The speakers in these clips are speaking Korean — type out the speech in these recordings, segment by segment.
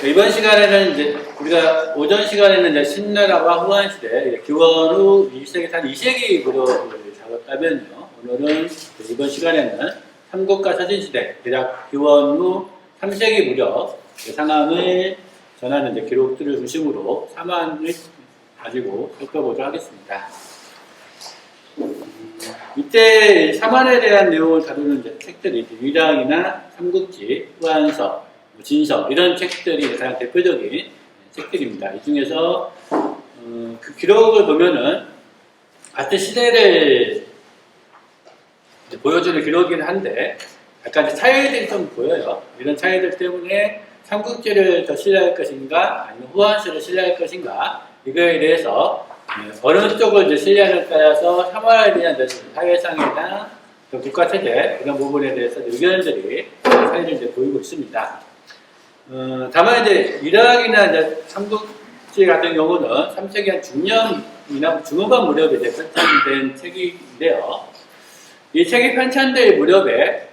이번 시간에는 이제 우리가 오전 시간에는 이제 신라라와 후한시대 기원 후 2세기 한 2세기 무렵을 작업하면요. 오늘은 이번 시간에는 삼국과 서진시대 대략 기원 후 3세기 무렵 상황을 전하는 이제 기록들을 중심으로 사만을 가지고 살펴보도록 하겠습니다. 이때 사만에 대한 내용을 다루는 이제 책들이 위랑이나 삼국지, 후한서, 진서 이런 책들이 가장 대표적인 책들입니다. 이 중에서 그 기록을 보면은 같은 시대를 보여주는 기록이긴 한데 약간 차이들이 좀 보여요. 이런 차이들 때문에 삼국지를 더 신뢰할 것인가 아니면 후한서를 신뢰할 것인가 이거에 대해서 어느 쪽을 이제 신뢰하는 따라서 사만에 대한 사회상이나 국가체제 이런 부분에 대해서 의견들이 차이를 이제 보이고 있습니다. 다만 이제 이락이나 이제 삼국지 같은 경우는 3세기 한 중년이나 중후반 무렵에 이제 편찬된 책인데요. 이 책이 편찬될 무렵에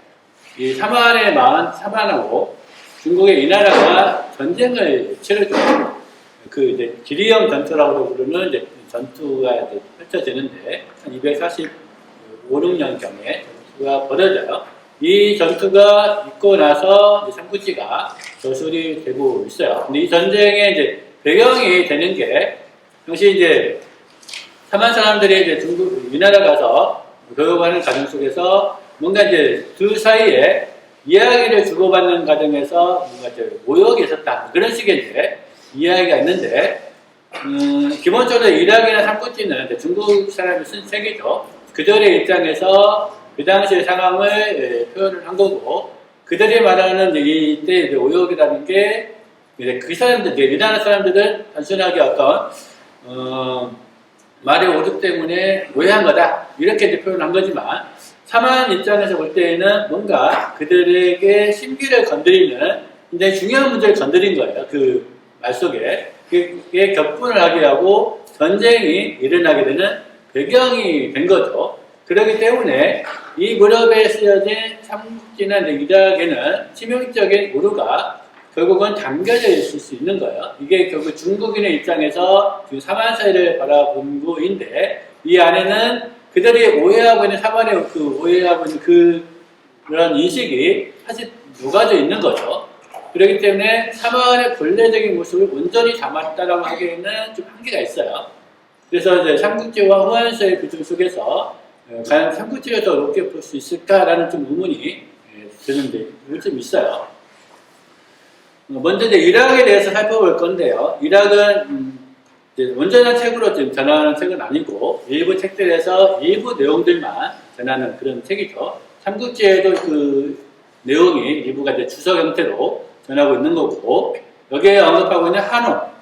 이 사만하고 중국의 이 나라가 전쟁을 치르죠. 그 이제 기리형 전투라고 부르는 이제 전투가 이제 펼쳐지는데 한 245, 6년경에 전투가 벌어져요. 이 전투가 있고 나서 삼국지가 저술이 되고 있어요. 근데 이 전쟁의 이제 배경이 되는 게 당시 이제 사만 사람들이 이제 중국 위나라 가서 교육하는 과정 속에서 뭔가 이제 둘 사이에 이야기를 주고받는 과정에서 뭔가 이제 모욕이 있었다 그런 식의 이제 이야기가 있는데 기본적으로 이락이나 삼국지는 이제 중국 사람이 쓴 책이죠. 그들의 입장에서 그 당시의 상황을 표현을 한 거고, 그들이 말하는 이때 이제 오역이라는 게, 이제 그 사람들, 위나라 사람들은 단순하게 어떤, 말의 오류 때문에 오해한 거다. 이렇게 이제 표현한 거지만, 사만 입장에서 볼 때에는 뭔가 그들에게 심기를 건드리는 굉장히 중요한 문제를 건드린 거예요. 그 말 속에. 그게 격분을 하게 하고 전쟁이 일어나게 되는 배경이 된 거죠. 그렇기 때문에 이 무렵에 쓰여진 삼국지나 이락에는 치명적인 오류가 결국은 담겨져 있을 수 있는 거예요. 이게 결국 중국인의 입장에서 지금 사만사를 바라본 거인데 이 안에는 그들이 오해하고 있는 사만의 오해하고 있는 그런 인식이 사실 녹아져 있는 거죠. 그렇기 때문에 사만의 본래적인 모습을 온전히 담았다라고 하기에는 좀 한계가 있어요. 그래서 이제 삼국지와 후한서의 비중 속에서 과연 삼국지를 더 높게 볼 수 있을까라는 좀 의문이 드는데, 이거 좀 있어요. 먼저 이제 이락에 대해서 살펴볼 건데요. 이락은 온전한 책으로 좀 전하는 책은 아니고, 일부 책들에서 일부 내용들만 전하는 그런 책이죠. 삼국지에도 그 내용이 일부가 이제 주석 형태로 전하고 있는 거고, 여기에 언급하고 있는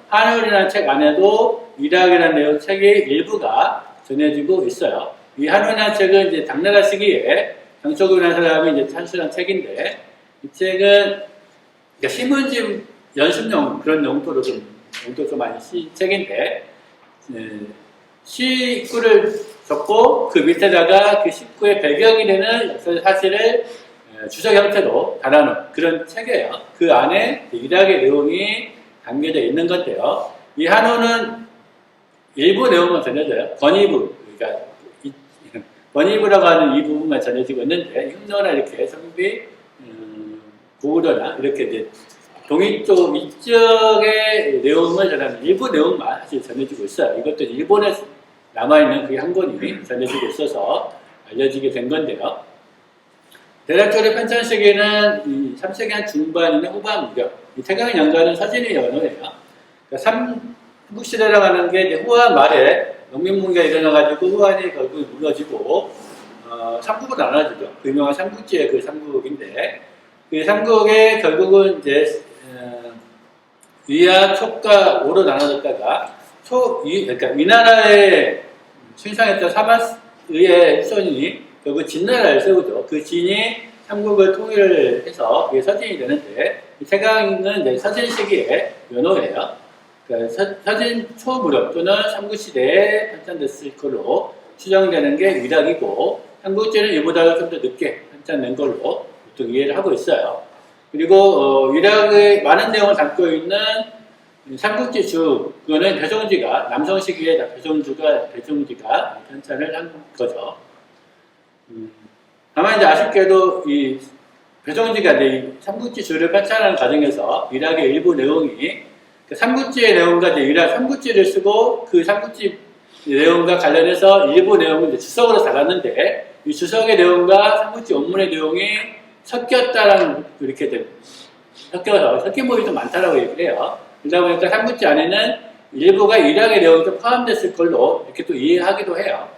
한울이라는 책 안에도 이락이라는 내용 책의 일부가 전해지고 있어요. 이 한울이라는 책은 이제 당나라 시기에 장초국이라는 사람이 이제 찬술한 책인데, 이 책은 그러니까 신문지 연습용 그런 용도로 좀 많이 쓴 책인데, 시구를 적고 그 밑에다가 그 시구의 배경이 되는 역사의 사실을 주석 형태로 달아놓은 그런 책이에요. 그 안에 이락의 내용이 담겨져 있는 건데요. 이 한우는 일부 내용만 전해져요. 권위부, 그러니까 권위부라고 하는 이 부분만 전해지고 있는데 흉노나 이렇게 성비, 고구려나 이렇게 이제 동이 쪽 이쪽의 내용을 전하는 일부 내용만 사실 전해지고 있어요. 이것도 일본에 남아있는 그게 한 권이 전해지고 있어서 알려지게 된 건데요. 대략적으로 편찬 시기는 3세기 한 중반이나 후반 무렵. 이 태강의 연가는 서진의 연호예요. 그러니까 삼국시대라고 하는 게 이제 후한 말에 농민문기가 일어나가지고 후한이 결국 무너지고 삼국으로 나눠지죠. 그 유명한 삼국지의 그 삼국인데 그 삼국에 결국은 이제 위와 촉과 오로 나눠졌다가 그러니까 위나라에 신상했던 사마스의 후손이 결국 진나라를 세우죠. 그 진이 삼국을 통일을 해서 그게 서진이 되는데 태강은 이제 서진 시기의 연호예요. 그러니까 서진 초무렵 또는 삼국시대에 편찬됐을 걸로 추정되는 게 위락이고 삼국지는 이보다 좀 더 늦게 편찬된 걸로 보통 이해를 하고 있어요. 그리고 이락의 많은 내용을 담고 있는 삼국지주, 그거는 배종지가 남성 시기에 배종지가 편찬을 한 거죠. 다만 이제 아쉽게도 이 배종지가 이 삼국지주를 편찬하는 과정에서 이락의 일부 내용이 그 삼국지의 내용과 이제 이락 삼국지를 쓰고 그 삼국지 내용과 관련해서 일부 내용을 이제 주석으로 달았는데 이 주석의 내용과 삼국지 원문의 내용이 섞였다라는 이렇게 섞여서 섞인 부분이 좀 많다라고 얘기를 해요. 그러다 보니까 삼국지 안에는 일부가 이락의 내용이 좀 포함됐을 걸로 이렇게 또 이해하기도 해요.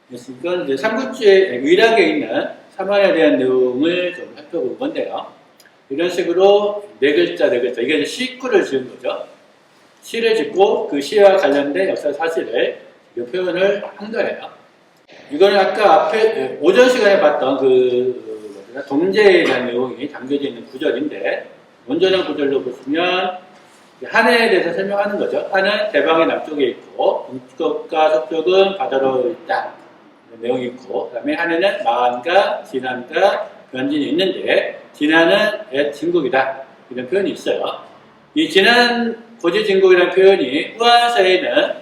그래서 이건 이제 삼국지의 이락에 있는 사만에 대한 내용을 좀 살펴볼 건데요. 이런 식으로 네 글자 이게 이제 시구를 지은 거죠. 시를 짓고 그 시와 관련된 역사 사실을 표현을 한 거예요. 이거는 아까 앞에 오전 시간에 봤던 동제에 대한 내용이 담겨져 있는 구절인데 원전형 구절로 보시면 한해에 대해서 설명하는 거죠. 한은 대방의 남쪽에 있고 동쪽과 서쪽은 바다로 있다. 내용이 있고 그 다음에 한해는 마한과 진안과 변진이 있는데 진안은 진국이다. 이런 표현이 있어요. 이 진안 고지진국이라는 표현이 후한서에는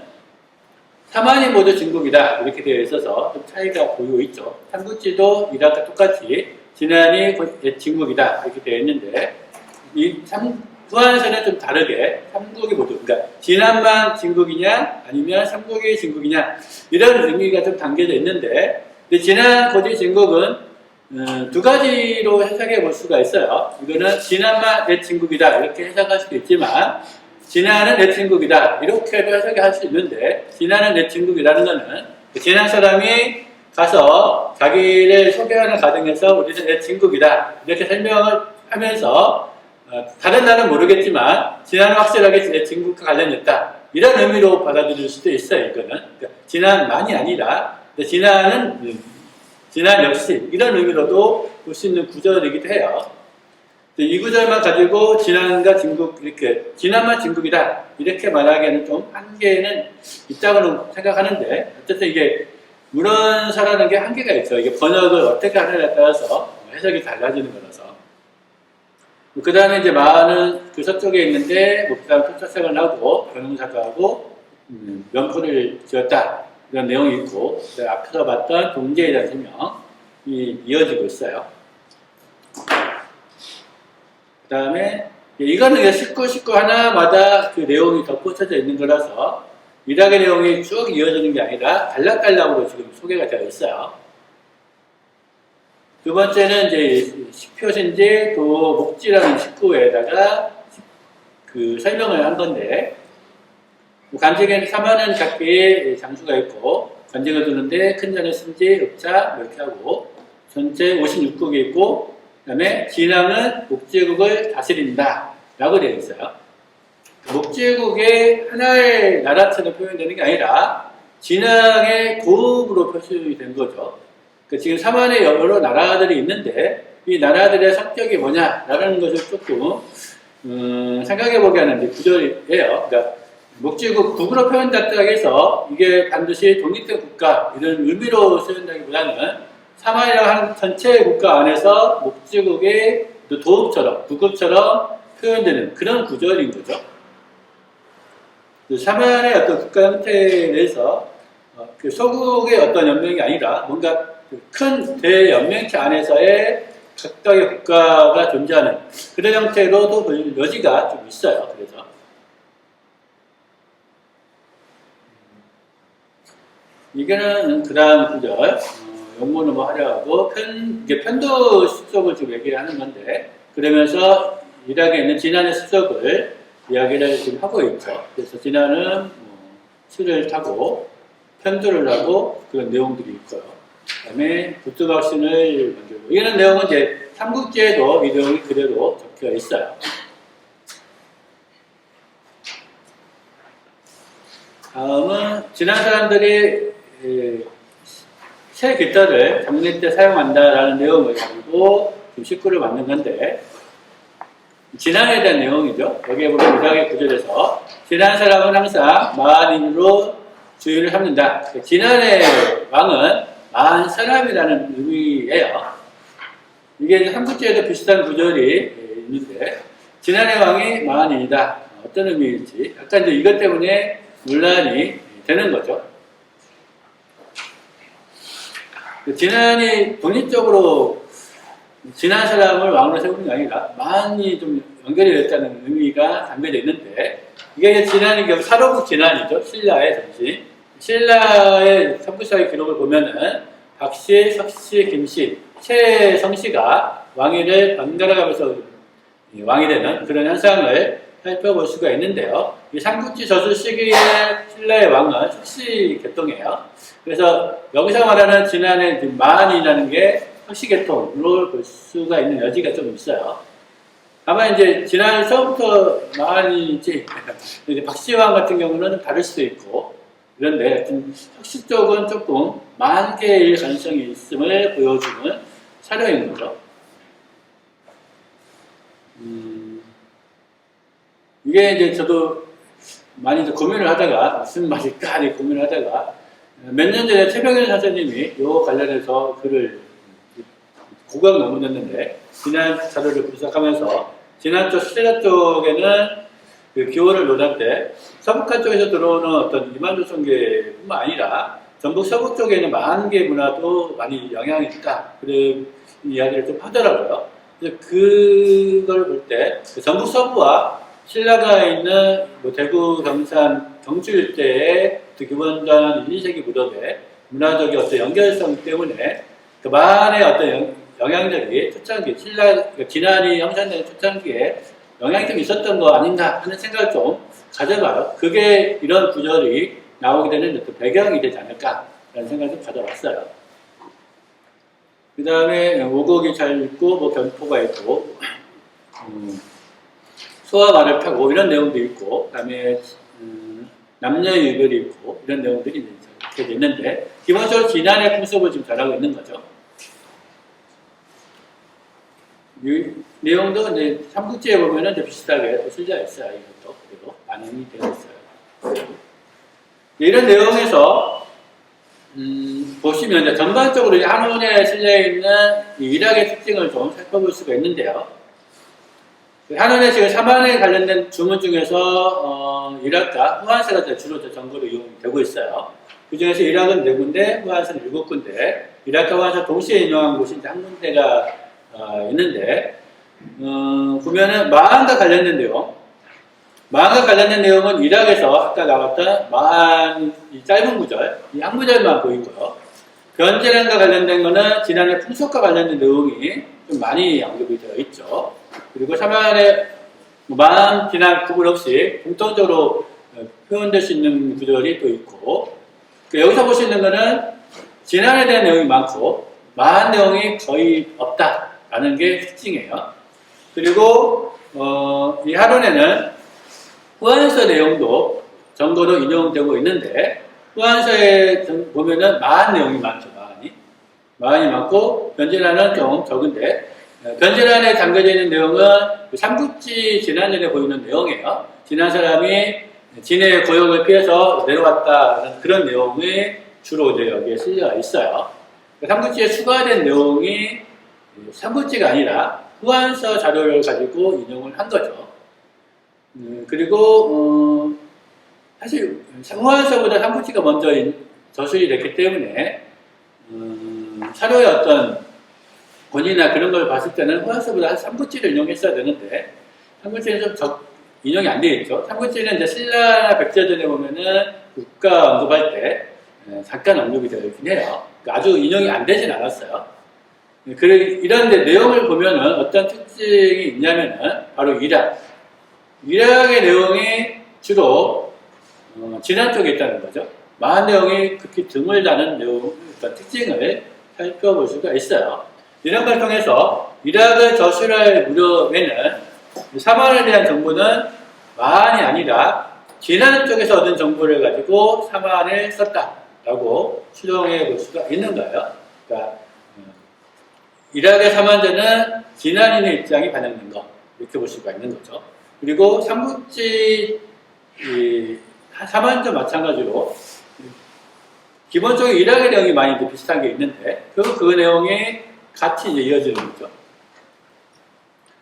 사만이 모두 진국이다 이렇게 되어 있어서 좀 차이가 보이고 있죠. 삼국지도 이락과 똑같이 진안이 진국이다 이렇게 되어 있는데 후한서는 좀 다르게 삼국이 모두 그러니까 진안만 진국이냐 아니면 삼국이 진국이냐 이런 의미가 좀 담겨져 있는데 근데 진안 고지진국은 두 가지로 해석해 볼 수가 있어요. 이거는 진안만 내 진국이다 이렇게 해석할 수도 있지만 진안은 내 친국이다 이렇게도 해석할 수 있는데 진안은 내 친국이라는 것은 진안 사람이 가서 자기를 소개하는 과정에서 우리는 내 친국이다 이렇게 설명을 하면서 다른 나라는 모르겠지만 진안은 확실하게 내 친국과 관련됐다 이런 의미로 받아들일 수도 있어요. 이거는 그러니까 진안만이 아니라 진안 역시 이런 의미로도 볼 수 있는 구절이기도 해요. 이 구절만 가지고 진안과 진국 이렇게 진안만 진국이다 이렇게 말하기에는 좀 한계는 있다고 생각하는데 어쨌든 이게 문헌사라는 게 한계가 있죠. 이게 번역을 어떻게 하느냐에 따라서 해석이 달라지는 거라서 그 다음에 이제 마는 그 서쪽에 있는데 그 다음 토착생을 하고 변호사도 하고 명포를 지었다 이런 내용이 있고 앞에서 봤던 동제에 대한 설명이 이어지고 있어요. 그 다음에 이거는 식구 하나마다 그 내용이 덧붙여져 있는 거라서 이락의 내용이 쭉 이어지는 게 아니라 단락단락으로 지금 소개가 되어 있어요. 두 번째는 이제 식표신지 도 목지라는 식구에다가 그 설명을 한 건데 간증에는 3만원 작비의 장수가 있고 간증을 두는데 큰 잔의 승지, 읍자 이렇게 하고 전체 56국이 있고 그 다음에 진앙은 목제국을 다스린다 라고 되어 있어요. 목제국의 하나의 나라처럼 표현되는 게 아니라 진앙의 고읍으로 표시된 거죠. 그러니까 지금 3만의 여러 나라들이 있는데 이 나라들의 성격이 뭐냐라는 것을 조금 생각해보게 하는 구절이에요. 그러니까 목제국 국으로 표현됐다고 해서 이게 반드시 독립된 국가 이런 의미로 쓰인다기보다는 사마이라는 전체 국가 안에서 목제국의 도읍처럼 부급처럼 표현되는 그런 구절인 거죠. 사만의 어떤 국가 형태에 대해서 그 소국의 어떤 연맹이 아니라 뭔가 큰 대연맹체 안에서의 각각의 국가가 존재하는 그런 형태로도 볼 여지가 좀 있어요. 그래서 이거는 그 다음 구절 용문을 뭐 하려고 이게 편도 습속을 좀 얘기하는 건데 그러면서 이락에 있는 진안의 습속을 이야기를 지금 하고 있죠. 그래서 진안은 수를 타고 편도를 하고 그런 내용들이 있고요. 그 다음에 부뚜박신을 만들고 이런 내용은 이제 삼국지에도 이 내용이 그대로 적혀 있어요. 다음은 진안 사람들이 새 깃털을 장례 때 사용한다라는 내용을 가지고 지금 식구를 만든 건데 진안에 대한 내용이죠. 여기에 보면 이락의 구절에서 진안 사람은 항상 마한인으로 주인을 삼는다. 진안의 왕은 마한 사람이라는 의미예요. 이게 이제 삼국지에도 비슷한 구절이 있는데, 진안의 왕이 마한인이다. 어떤 의미일지. 약간 이제 이것 때문에 논란이 되는 거죠. 진안이 독립적으로 진한 사람을 왕으로 세우는 게 아니라 마한이 좀 연결이 됐다는 의미가 담겨져 있는데, 이게 이제 진안이 결국 사로국 진안이죠. 신라의 전신. 신라의 삼국사의 기록을 보면은 박씨, 석씨, 김씨, 최성씨가 왕위를 번갈아 가면서 왕이 되는 그런 현상을 살펴볼 수가 있는데요. 이 삼국지 저수 시기의 신라의 왕은 석씨 계통이에요. 그래서 여기서 말하는 진안의 마한이라는 게 석씨 계통으로 볼 수가 있는 여지가 좀 있어요. 다만 이제 진안서부터 마한이지 이제 박씨왕 같은 경우는 다를 수도 있고, 그런데 석씨 쪽은 조금 만개일 가능성이 있음을 보여주는 사례인 거죠. 이게 이제 저도 많이 이제 고민을 하다가, 무슨 말일까 하는 고민을 하다가, 몇 년 전에 최병현 선생님이 이 관련해서 글을 고강 논문했는데, 지난 자료를 분석하면서, 지난 쪽, 신라 쪽에는 그 기원을 논할 때, 서북한 쪽에서 들어오는 어떤 이만조선계뿐만 아니라, 전북 서북 쪽에는 만개 문화도 많이 영향이 있다. 그런 이야기를 좀 하더라고요. 그래서 그걸 볼 때, 그 전북 서부와 신라가 있는 뭐 대구, 경산, 경주 일대의 그 기원전 1, 2세기 무렵의 문화적인 어떤 연결성 때문에 그 만의 어떤 영향력이 초창기, 신라, 진안이 형성된 초창기에 영향이 좀 있었던 거 아닌가 하는 생각을 좀 가져봐요. 그게 이런 구절이 나오게 되는 어떤 배경이 되지 않을까라는 생각을 좀 가져봤어요. 그 다음에 오곡이 잘 있고, 뭐 견포가 있고, 소와 말을 타고 이런 내용도 있고, 그 다음에 남녀의 유별이 있고 이런 내용들이 이렇게 있는데, 기본적으로 진안의 풍습을 지금 잘하고 있는 거죠. 이 내용도 이제 삼국지에 보면은 이제 비슷하게 또 실려 있어요. 이것도 그리고 반영이 되어 있어요. 이런 내용에서 보시면 이제 전반적으로 한문에 실려 있는 이 일학의 특징을 좀 살펴볼 수가 있는데요. 한원에 지금 3한에 관련된 주문 중에서 일학과 후한세가 주로 정거로 이용되고 있어요. 그 중에서 일학은 4군데, 후한세는 7군데, 일학과 후한세 동시에 인용한 곳이 이제 한 군데가 있는데, 보면은 마한과 관련된 내용, 마한과 관련된 내용은 일학에서 아까 나왔던 마한 이 짧은 구절, 이 한 구절만 보이고요. 변제란과 관련된 거는 진안의 풍속과 관련된 내용이 좀 많이 언급이 되어 있죠. 그리고 3한에 마한, 진안 구분 없이 공통적으로 표현될 수 있는 구절이 또 있고, 여기서 볼 수 있는 거는 진안에 대한 내용이 많고 마한 내용이 거의 없다라는 게 특징이에요. 그리고 이 하론에는 후한서 내용도 정거로 인용되고 있는데, 후한서에 보면은 마한 내용이 많죠. 마한이 많고 변제란은 좀 적은데, 변제란에 담겨져 있는 내용은 삼국지 진안전에 보이는 내용이에요. 진한 사람이 진의 고역을 피해서 내려왔다는 그런 내용이 주로 이제 여기에 실려 있어요. 삼국지에 추가된 내용이 삼국지가 아니라 후한서 자료를 가지고 인용을 한 거죠. 그리고 사실 후한서보다 삼국지가 먼저 저술이 됐기 때문에 사료의 어떤 권위나 그런 걸 봤을 때는 후한서보다 삼국지를 인용했어야 되는데, 삼국지는 좀 인용이 안 되어 있죠. 삼국지는 이제 신라 백제전에 보면은 국가 언급할 때 잠깐 언급이 되어 있긴 해요. 그러니까 아주 인용이 안 되진 않았어요. 이런데 내용을 보면은 어떤 특징이 있냐면은 바로 일학. 일학의 내용이 주로 진안 쪽에 있다는 거죠. 마한 내용이 극히 드물다는 내용, 어떤 특징을 살펴볼 수가 있어요. 이런 걸 통해서 일학을 저술할 무렵에는 3한에 대한 정보는 마한이 아니라 진안 쪽에서 얻은 정보를 가지고 3한을 썼다라고 추정해 볼 수가 있는 거예요. 그러니까 일학의 3한제는 진안인의 입장이 반영된 것, 이렇게 볼 수가 있는 거죠. 그리고 삼국지 3한제 마찬가지로 기본적으로 일학의 내용이 많이 비슷한 게 있는데, 결국 그 내용이 같이 이제 이어지는 거죠.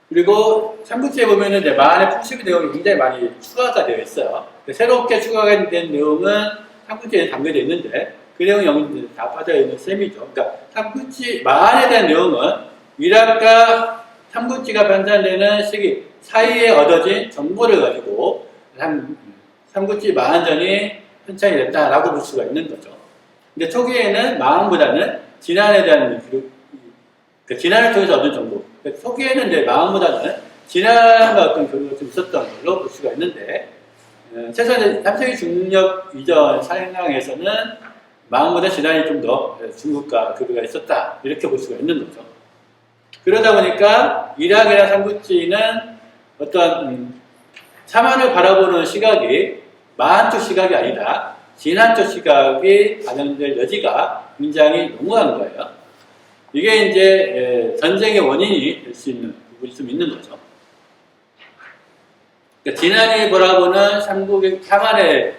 그리고 삼국지에 보면은 이제 만의 풍습의 내용이 굉장히 많이 추가가 되어 있어요. 새롭게 추가가 된 내용은 삼국지에 담겨져 있는데 그 내용이 여기 다 빠져 있는 셈이죠. 그러니까 삼국지 만에 대한 내용은 위락과 삼국지가 편찬되는 시기 사이에 얻어진 정보를 가지고 삼국지 만전이 편찬이 됐다라고 볼 수가 있는 거죠. 근데 초기에는 마음보다는 진안에 대한 그러니까 진안을 통해서 얻은 정보. 그러니까 초기에는 이제 마음보다는 진안과 어떤 교류가 좀 있었던 걸로 볼 수가 있는데, 최소한 3세기 중력 이전 상황에서는 마음보다 진안이 좀 더 중국과 교류가 있었다. 이렇게 볼 수가 있는 거죠. 그러다 보니까 이락이나 삼국지는 어떤 사만을 바라보는 시각이 만 쪽 시각이 아니라 진안 쪽 시각이 반영될 여지가 굉장히 농후한 거예요. 이게 이제 전쟁의 원인이 될 수 있는 부분이 좀 있는 거죠. 그러니까 진안이 바라보는 삼국의 사만의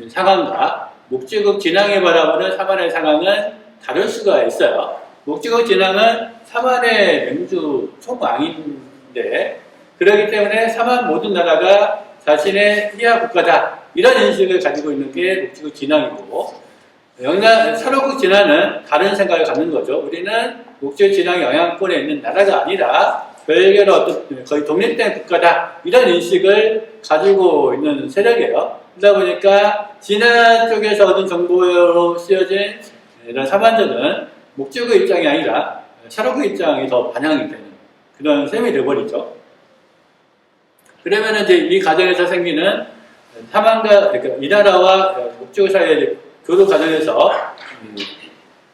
상황과 목지국 진앙이 바라보는 사만의 상황은 다를 수가 있어요. 목지국 진앙은 사만의 맹주 총왕인데 그렇기 때문에 사만 모든 나라가 자신의 희야 국가다 이런 인식을 가지고 있는 게 목지국 진앙이고 사로국 진앙은 다른 생각을 갖는 거죠. 우리는 목지국 진앙의 영향권에 있는 나라가 아니라 별개로 어떤 거의 독립된 국가다 이런 인식을 가지고 있는 세력이에요. 그러다 보니까 진안 쪽에서 얻은 정보로 쓰여진 이런 사만전은 목지국의 입장이 아니라 사로국 입장이 더 반영이 되는 그런 셈이 되어버리죠. 그러면 이제 이 과정에서 생기는 사만과 그러니까 이 나라와 목지국 사이의 교류 과정에서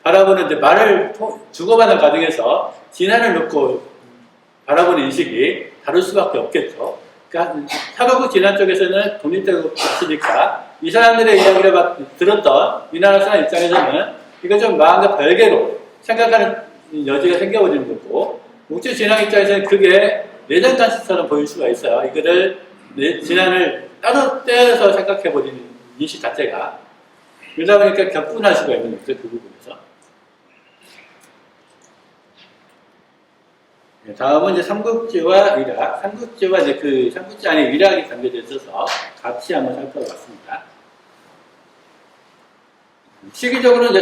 바라보는 이제 말을 주고받는 과정에서 진안을 놓고 바라보는 인식이 다를 수밖에 없겠죠. 그러니까 사로국 진안 쪽에서는 독립되고 있으니까 이 사람들의 이야기를 들었던 이 나라 사람 입장에서는 이거 좀 마음과 별개로 생각하는 여지가 생겨버리는 거고 목지국 진안 입장에서는 그게 내전 간섭처럼 보일 수가 있어요. 이거를 진안을 따로 떼어서 생각해버리는 인식 자체가 그러다 보니까 격분할 수가 있는 거죠. 그 부분에서. 다음은 이제 삼국지와 이락. 삼국지와 이제 그 삼국지 안에 이락이 담겨져 있어서 같이 한번 살펴봤습니다. 시기적으로 이제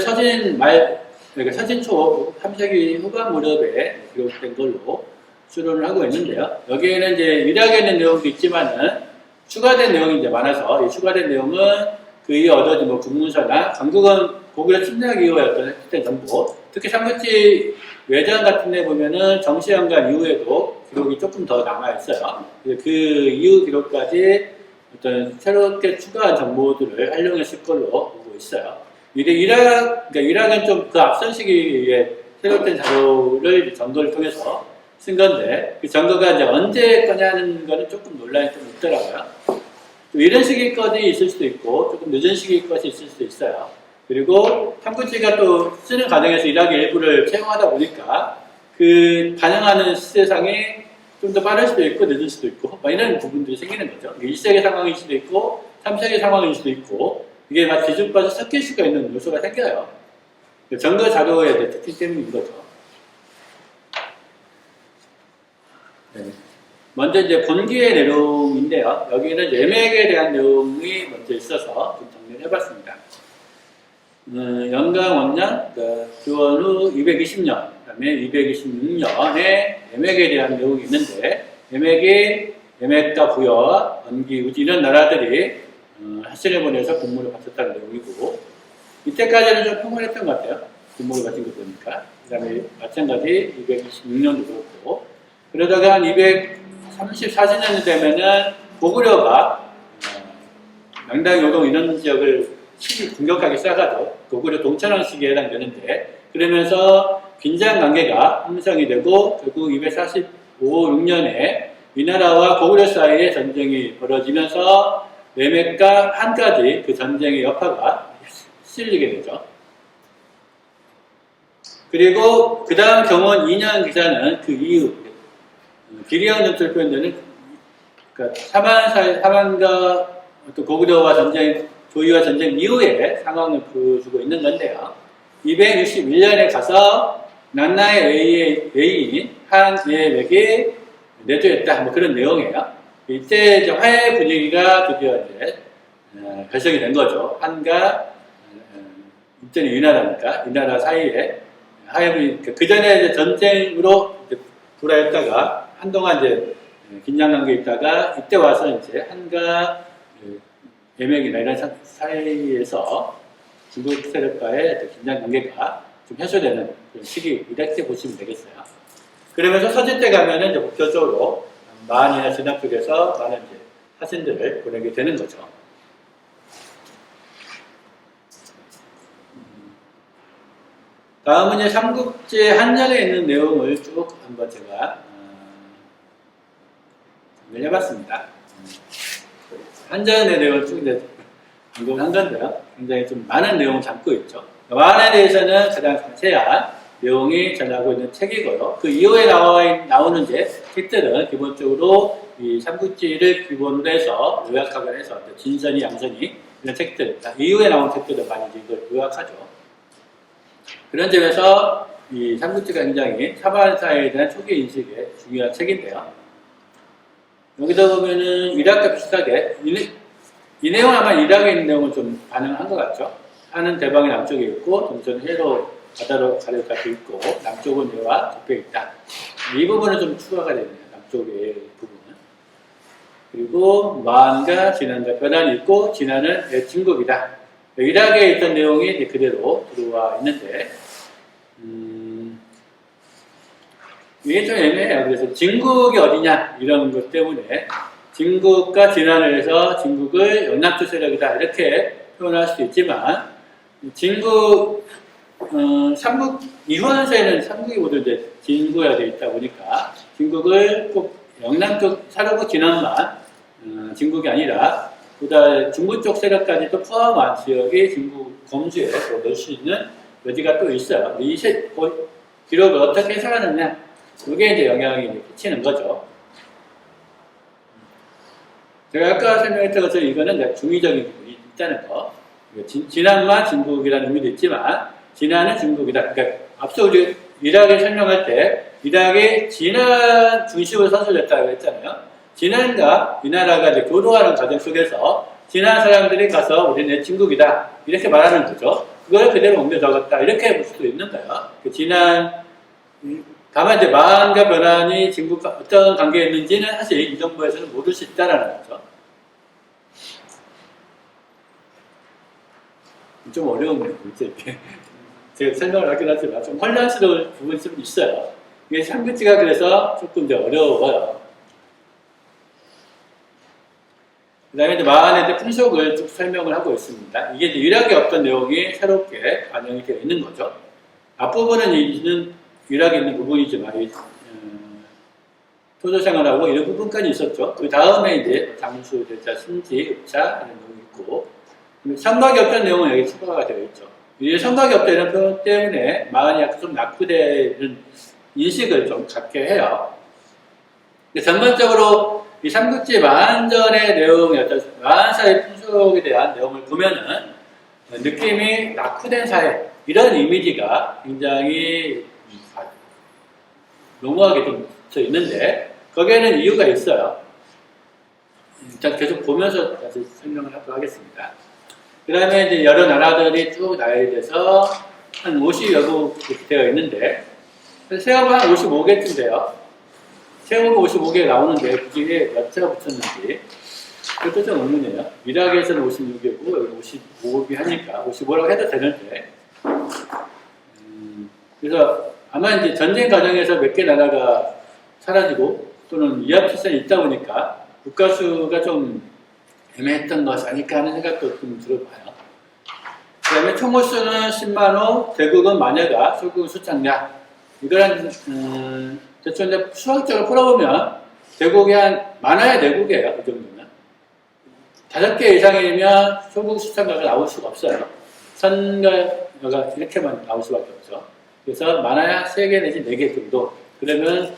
그러니까 서진초 3세기 후반 무렵에 기록된 걸로 추론을 하고 있는데요. 여기에는 이제 이락에 있는 내용도 있지만은 추가된 내용이 이제 많아서 이 추가된 내용은 그 이후 얻어진 뭐 군문서나 강국은 고구려 침략 이후에 어떤 획득된 정보, 특히 삼국지 외전 같은 데 보면은 정시현관 이후에도 기록이 조금 더 남아있어요. 그 이후 기록까지 어떤 새롭게 추가한 정보들을 활용했을 걸로 보고 있어요. 그러니까 이락은 좀 그 앞선 시기에 새롭게 자료를 전거를 통해서 쓴 건데, 그 전거가 이제 언제 거냐는 거는 조금 논란이 좀 있더라고요. 이런 시기 것이 있을 수도 있고, 조금 늦은 시기 것이 있을 수도 있어요. 그리고 삼국지가 또 쓰는 과정에서 이락의 일부를 채용하다 보니까 그 반영하는 시세상이 좀 더 빠를 수도 있고 늦을 수도 있고 이런 부분들이 생기는 거죠. 1세기 상황일 수도 있고 3세기 상황일 수도 있고 이게 막 뒤죽박죽 섞일 수가 있는 요소가 생겨요. 전거 자료의 특징 때문인 거죠. 네. 먼저 이제 본기의 내용인데요. 여기는 예맥에 대한 내용이 먼저 있어서 좀 정리를 해봤습니다. 영강 원년, 주원 후 220년, 그 다음에 226년에 예맥에 대한 내용이 있는데, 예맥과 부여와 원기, 우지 이런 나라들이 하신을 보내서 공무를 바쳤다는 내용이고, 이때까지는 좀 평온했던 것 같아요. 공무를 바친 거 보니까. 그 다음에 마찬가지 226년도 그렇고, 그러다가 한 234년이 되면은 고구려가 명당, 요동 이런 지역을 공격하기 시작하죠. 고구려 동천왕 시기에 해당되는데 그러면서 긴장 관계가 형성이 되고 결국 245, 6년에 이 나라와 고구려 사이에 전쟁이 벌어지면서 예맥과 한까지 그 전쟁의 여파가 실리게 되죠. 그리고 그 다음 경원 2년 기사는 그 이후 기리형 전투를 표현되는 그러니까 사만과 또 고구려와 조이와 전쟁 이후의 상황을 보여주고 있는 건데요. 261년에 가서 난나의 외인 한예맥이 내조했다. 뭐 그런 내용이에요. 이때 이제 화해 분위기가 드디어 이제 결정이 된 거죠. 한가 이때는 위나라니까 위나라 사이에 화해 분위기 그 전에 이제 전쟁으로 이제 불화했다가 한동안 이제 긴장 관계에 있다가 이때 와서 이제 한가 예명이나 이런 사이에서 중국 세력과의 긴장 관계가 좀 해소되는 그런 시기 이렇게 보시면 되겠어요. 그러면서 서진 때 가면은 이제 목표적으로 만이나 진압 쪽에서 많은 이제 사신들을 보내게 되는 거죠. 다음은 이제 삼국지 한전에 있는 내용을 쭉 한번 제가 정리를 해봤습니다. 한전의 내용을 쭉 이제 언급한 건데요. 굉장히 좀 많은 내용을 담고 있죠. 만에 대해서는 가장 자세한 내용이 전하고 있는 책이고요. 그 이후에 나오는 이제 책들은 기본적으로 이 삼국지를 기본으로 해서 요약하거나 해서 진선이, 양선이 이런 책들, 이후에 나온 책들은 많이 이걸 요약하죠. 그런 점에서 이 삼국지가 굉장히 사반사에 대한 초기 인식의 중요한 책인데요. 여기다 보면은 이락과 비슷하게 이 내용은 아마 이락에 있는 내용을 좀 반영한 것 같죠. 하는 대방이 남쪽에 있고 동전 해로 바다로 가려져 있고 남쪽은 해와 덮여 있다. 이 부분은 좀 추가가 되네요. 남쪽의 부분은. 그리고 만과 진안과 변환이 있고 진안은 진국이다. 이락에 있던 내용이 그대로 들어와 있는데 이게 좀 애매해요. 그래서 진국이 어디냐 이런 것 때문에 진국과 진안을 해서 진국을 연납주 세력이다 이렇게 표현할 수도 있지만 진국 삼국 이후한서에는 삼국이 모두 이제 진구가 되어 있다 보니까 진국을 꼭 영남 쪽 사려고 진안만 진국이 아니라 보다 중부 쪽 세력까지도 포함한 지역이 진국 검수에 또 넣을 수 있는 여지가 또 있어요. 이 기록을 어떻게 해석하느냐 이게 이제 영향이 끼치는 거죠. 제가 아까 설명했던 것처럼 이거는 중의적인 부분이 있다는 거. 진안만 진국이라는 의미도 있지만 진안은 중국이다. 그러니까 앞서 우리 이락을 설명할 때 이락이 진안 중심으로 선설됐다고 했잖아요. 진안과 위나라가 이제 교도하는 과정 속에서 진안 사람들이 가서 우리는 진국이다 이렇게 말하는 거죠. 그걸 그대로 옮겨 적었다 이렇게 볼 수도 있는 거예요. 그 진안 다만 이제 만과 변환이 진국과 어떤 관계였는지는 사실 이 정부에서는 모를 수 있다라는 거죠. 좀 어려운 문제 이렇게 제가 설명을 하긴 하지만 좀 혼란스러운 부분이 좀 있어요. 이게 삼국지가 그래서 조금 더 어려워요. 그 다음에 이제 만의 풍속을 쭉 설명을 하고 있습니다. 이게 이제 유락의 어떤 내용이 새롭게 반영이 되어 있는 거죠. 앞부분은 유락에 있는 부분이지만 토조생활하고 이런 부분까지 있었죠. 그 다음에 이제 장수, 대자, 신지, 읍차 이런 내용이 있고 성곽이 없다는 내용은 여기 추가가 되어 있죠. 이 성곽이 없다 이런 표현 때문에 마흔이 약간 좀 낙후되는 인식을 좀 갖게 해요. 전반적으로 이 삼국지 만전의 내용이 어떤 만사의 풍속에 대한 내용을 보면은 느낌이 낙후된 사회 이런 이미지가 굉장히 농후하게 좀 붙어 있는데 거기에는 이유가 있어요. 일단 계속 보면서 다시 설명을 하도록 하겠습니다. 그 다음에 이제 여러 나라들이 쭉 나열돼서 한 50여 국 되어 있는데 세어가 한 55개쯤 돼요. 세어가 55개 나오는데 그중에 몇 회가 붙었는지 그것도 좀 의문이에요. 이라크에서는 56개고 여기 55개 하니까 55라고 해도 되는데 그래서 아마 이제 전쟁 과정에서 몇 개 나라가 사라지고 또는 이합치산이 있다 보니까 국가수가 좀 애매했던 것이 아닐까 하는 생각도 좀 들어봐요. 그 다음에 총호수는 10만호, 대국은 만여가, 소국은 수천가. 이거는 대충 이제 수학적으로 풀어보면 대국이 한 많아야 내국이에요. 이 정도면. 5개 이상이면 소국 수천가가 나올 수가 없어요. 선가가 이렇게만 나올 수밖에 없죠. 그래서 많아야 3개 내지 4개 정도. 그러면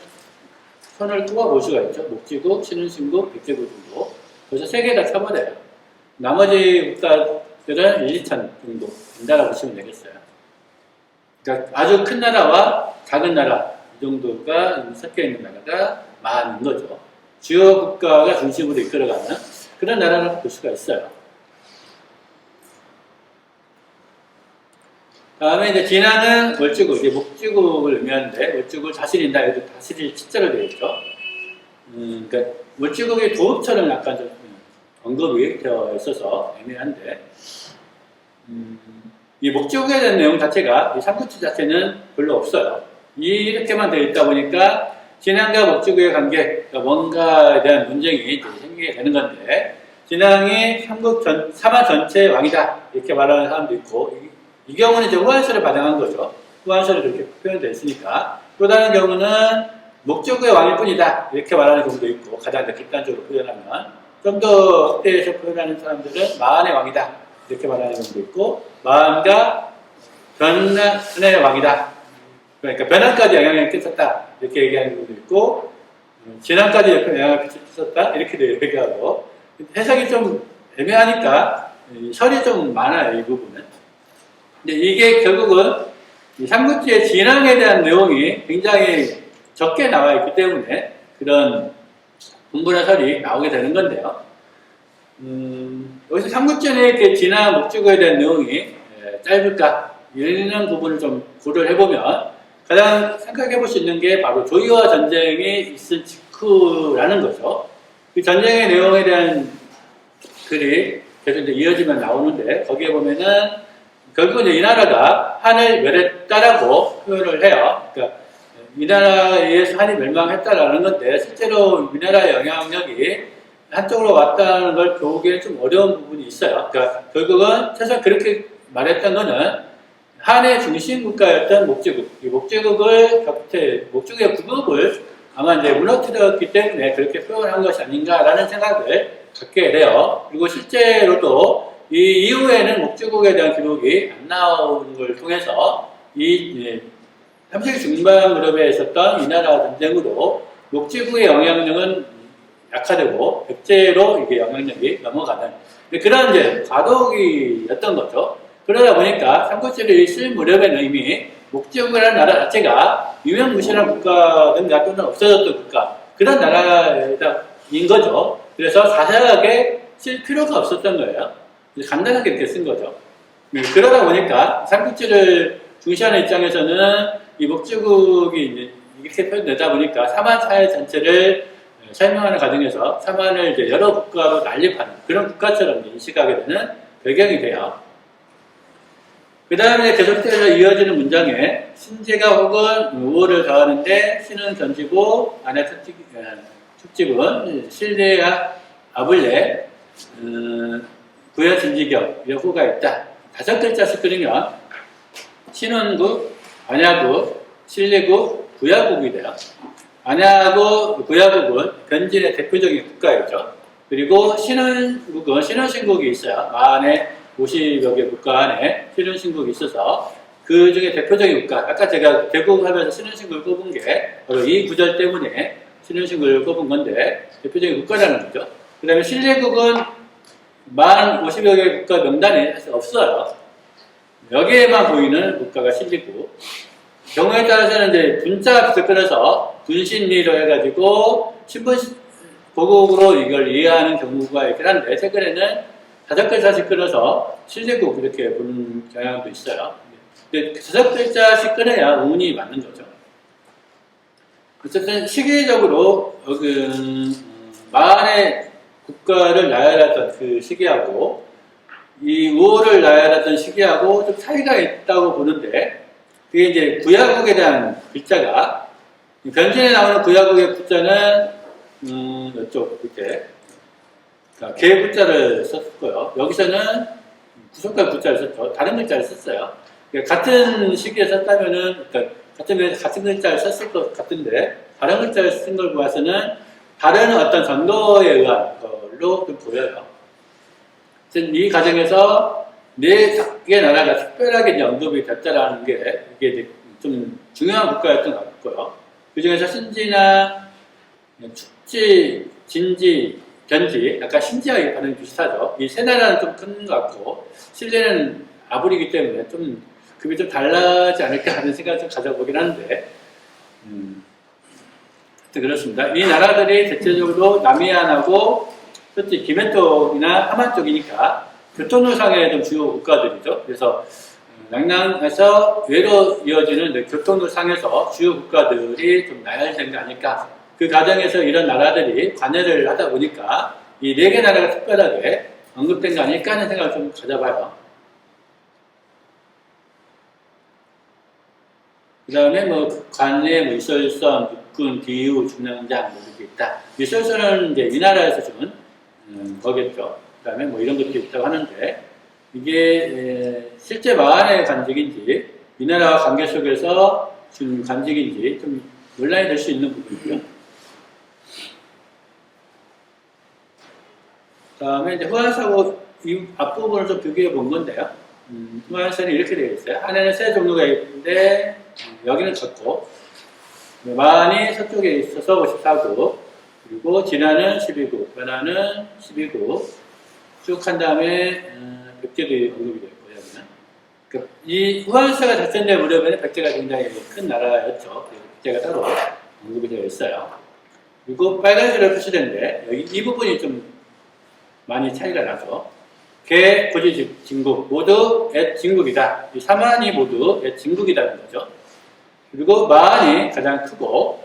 손을 꼽아볼 수가 있죠. 목지국, 신은신국, 백제국 정도. 그래서 3개 다 쳐버려요. 나머지 국가들은 1, 2천 정도 된다고 보시면 되겠어요. 그러니까 아주 큰 나라와 작은 나라 이 정도가 섞여 있는 나라가 많은 거죠. 주요 국가가 중심으로 이끌어가는 그런 나라라고 볼 수가 있어요. 다음에 이제 진화는 월주국, 이제 목주국을 의미하는데, 월주국을 다스린다, 여기도 다스릴 치자로 되어 있죠. 그러니까 월주국의 도읍처럼 약간 좀 언급이 되어 있어서 애매한데, 이 목주국에 대한 내용 자체가, 이 삼국지 자체는 별로 없어요. 이렇게만 되어 있다 보니까, 진앙과 목주국의 관계, 그러니까 뭔가에 대한 논쟁이 생기게 되는 건데, 진앙이 삼한 전체의 왕이다, 이렇게 말하는 사람도 있고, 이 경우는 이제 후한서를 반영한 거죠. 후한서를 그렇게 표현되어 있으니까. 또 다른 경우는 목주국의 왕일 뿐이다, 이렇게 말하는 경우도 있고, 가장 극단적으로 표현하면. 좀 더 확대해서 표현하는 사람들은 마한의 왕이다, 이렇게 말하는 경우도 있고, 마한과 변한의 왕이다. 그러니까 변한까지 영향을 끼쳤다, 이렇게 얘기하는 경우도 있고, 진한까지 영향을 끼쳤다, 이렇게도 얘기하고, 해석이 좀 애매하니까 설이 좀 많아요, 이 부분은. 근데 이게 결국은 이 삼국지의 진앙에 대한 내용이 굉장히 적게 나와 있기 때문에 그런 분분한 설이 나오게 되는 건데요. 여기서 삼국지의 이렇게 진앙 목주국에 대한 내용이 짧을까? 이런 부분을 좀 고려를 해보면 가장 생각해 볼 수 있는 게 바로 조이와 전쟁이 있은 직후라는 거죠. 그 전쟁의 내용에 대한 글이 계속 이제 이어지면 나오는데 거기에 보면은 결국은 이 나라가 한을 멸했다라고 표현을 해요. 그러니까 이 나라에 의해서 한이 멸망했다라는 건데 실제로 이 나라의 영향력이 한쪽으로 왔다는 걸 보기에는 좀 어려운 부분이 있어요. 그러니까 결국은 최소한 그렇게 말했던 거는 한의 중심 국가였던 목주국, 이 목주국의 국업을 아마 이제 무너뜨렸기 때문에 그렇게 표현한 것이 아닌가라는 생각을 갖게 돼요. 그리고 실제로도 이 이후에는 목주국에 대한 기록이 안 나오는 걸 통해서 이 3세기 중반 무렵에 있었던 이 나라 전쟁으로 목주국의 영향력은 약화되고 백제로 이게 영향력이 넘어가는 그런 이제 과도기였던 거죠. 그러다 보니까 삼국지를 쓸 무렵에는 이미 목주국이라는 나라 자체가 유명무실한 국가든가 또는 없어졌던 국가 그런 나라인 거죠. 그래서 자세하게 쓸 필요가 없었던 거예요. 간단하게 이렇게 쓴 거죠. 그러다 보니까 삼국지를 중시하는 입장에서는 이 목주국이 이렇게 표현되다 보니까 삼한사회 전체를 설명하는 과정에서 삼한을 이제 여러 국가로 난립하는 그런 국가처럼 인식하게 되는 배경이 돼요. 그 다음에 계속해서 이어지는 문장에 신제가 혹은 우호를 더하는데 신은 견지고 안에 축집은 실내야 아블레 구여 진지격 이런 호가 있다. 5글자씩 그리면 신원국, 안야국, 신례국, 구야국이 돼요. 안야국, 구야국은 변진의 대표적인 국가이죠. 그리고 신원국은 신원신국이 있어요. 안에 50여 개 국가 안에 신원신국이 있어서 그 중에 대표적인 국가, 아까 제가 대국하면서 신원신국을 꼽은 게 바로 이 구절 때문에 신원신국을 꼽은 건데 대표적인 국가라는 거죠. 그 다음에 신례국은 만 50여 개 국가 명단에 사실 없어요. 여기에만 보이는 국가가 신례국. 경우에 따라서는 이제 분자 값을 끊어서 분신리로 해가지고 신분 보국으로 이걸 이해하는 경우가 있긴 한데 최근에는 5글자씩 끊어서 신례국 이렇게 부르는 경향도 있어요. 근데 5글자씩 끊어야 운이 맞는 거죠. 어쨌든 시기적으로 만의 국가를 나열했던 그 시기하고 이 우호를 나열했던 시기하고 좀 차이가 있다고 보는데 그게 이제 구야국에 대한 글자가 변진에 나오는 구야국의 글자는 이쪽 밑에 개 글자를 썼고요. 여기서는 구속갈 글자를 썼죠. 다른 글자를 썼어요. 그러니까 같은 시기에 썼다면은 그러니까 같은 글자를 썼을 것 같은데 다른 글자를 쓴 걸 보아서는 다른 어떤 전도에 의한 걸로 좀 보여요. 이 과정에서 네 개의 나라가 특별하게 이제 언급이 됐다라는 게 이게 이제 좀 중요한 국가였던 것 같고요. 그 중에서 신지나 축지, 진지, 견지, 약간 신지와 반응이 비슷하죠. 이 세 나라는 좀 큰 것 같고 신뢰는 아부리기 때문에 좀 그게 좀 달라지 않을까 하는 생각을 좀 가져보긴 하는데 그렇습니다. 이 나라들이 대체적으로 남이안하고 특히 김해 쪽이나 하만 쪽이니까 교통로상의 좀 주요 국가들이죠. 그래서 양남에서 외로 이어지는 교통로상에서 주요 국가들이 좀 나열된 게 아닐까. 그 과정에서 이런 나라들이 관여를 하다 보니까 이 네 개 나라가 특별하게 언급된 거 아닐까 하는 생각을 좀 가져봐요. 그 다음에 뭐 관내, 뭐 이설선, 육군, 기후, 중량장 뭐 이렇게 있다. 이설선은 이제 이 나라에서 준 거겠죠. 그 다음에 뭐 이런 것도 있다고 하는데 이게 실제 마한의 관직인지 이 나라와 관계 속에서 준 관직인지 좀 논란이 될 수 있는 부분이고요. 그 다음에 이제 후한사고 이 앞부분을 좀 비교해 본 건데요. 후한사는 이렇게 되어 있어요. 안에는 세 종류가 있는데 여기는 적고 마한이 서쪽에 있어서 54구 그리고 진화는 12구 변화는 12구 쭉 한 다음에 백제도 언급이 되어 있고 여기는 그러니까 이 후한사가 작전될 무렵에는 백제가 굉장히 큰 나라였죠. 백제가 따로 언급이 되어 있어요. 그리고 빨간색으로 표시되는데 여기 이 부분이 좀 많이 차이가 나죠. 개, 고지, 진국 모두 옛 진국이다. 이 사만이 모두 옛 진국이라는 거죠. 그리고 마한이 가장 크고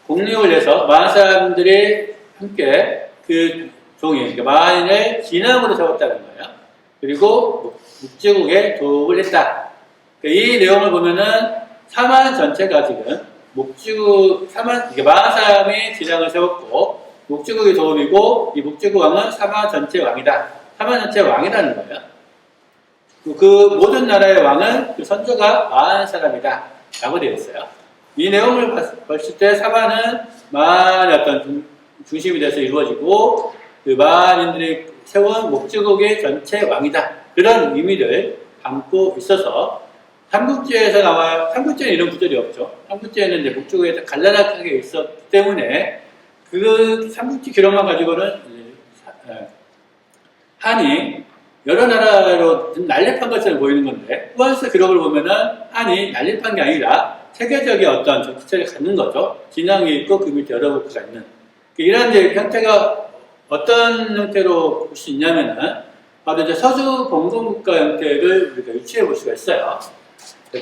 공립을 해서 마한 사람들이 함께 그 종이 그러니까 마한을 진앙으로 세웠다는 거예요. 그리고 묵지국에 도읍을 했다. 그러니까 이 내용을 보면은 사만 전체가 지금 묵지국 사만 이게 마한 사람이 진앙을 세웠고 묵지국이 도읍이고 이 묵지국 왕은 사만 전체 왕이다. 사만 전체 왕이라는 거예요. 그 모든 나라의 왕은 그 선조가 마한 사람이다. 라고 되어 있어요. 이 내용을 봤을 때 사만은 마한의 어떤 중심이 돼서 이루어지고 그 마한인들이 세운 묵지국의 전체 왕이다. 그런 의미를 담고 있어서 삼국지에서 나와 삼국지에는 이런 구절이 없죠. 삼국지에는 이제 묵지국에 간단하게 있었기 때문에 그 삼국지 기록만 가지고는 한이 여러 나라로 난립한 것처럼 보이는 건데 후한서 기록을 보면은 한이 난립한 게 아니라 세계적인 어떤 정치체를 갖는 거죠. 진앙이 있고 그 밑에 여러 국가가 있는 이런 이제 형태가 어떤 형태로 볼 수 있냐면은 바로 이제 서주 봉건국가 형태를 우리가 유추해 볼 수가 있어요.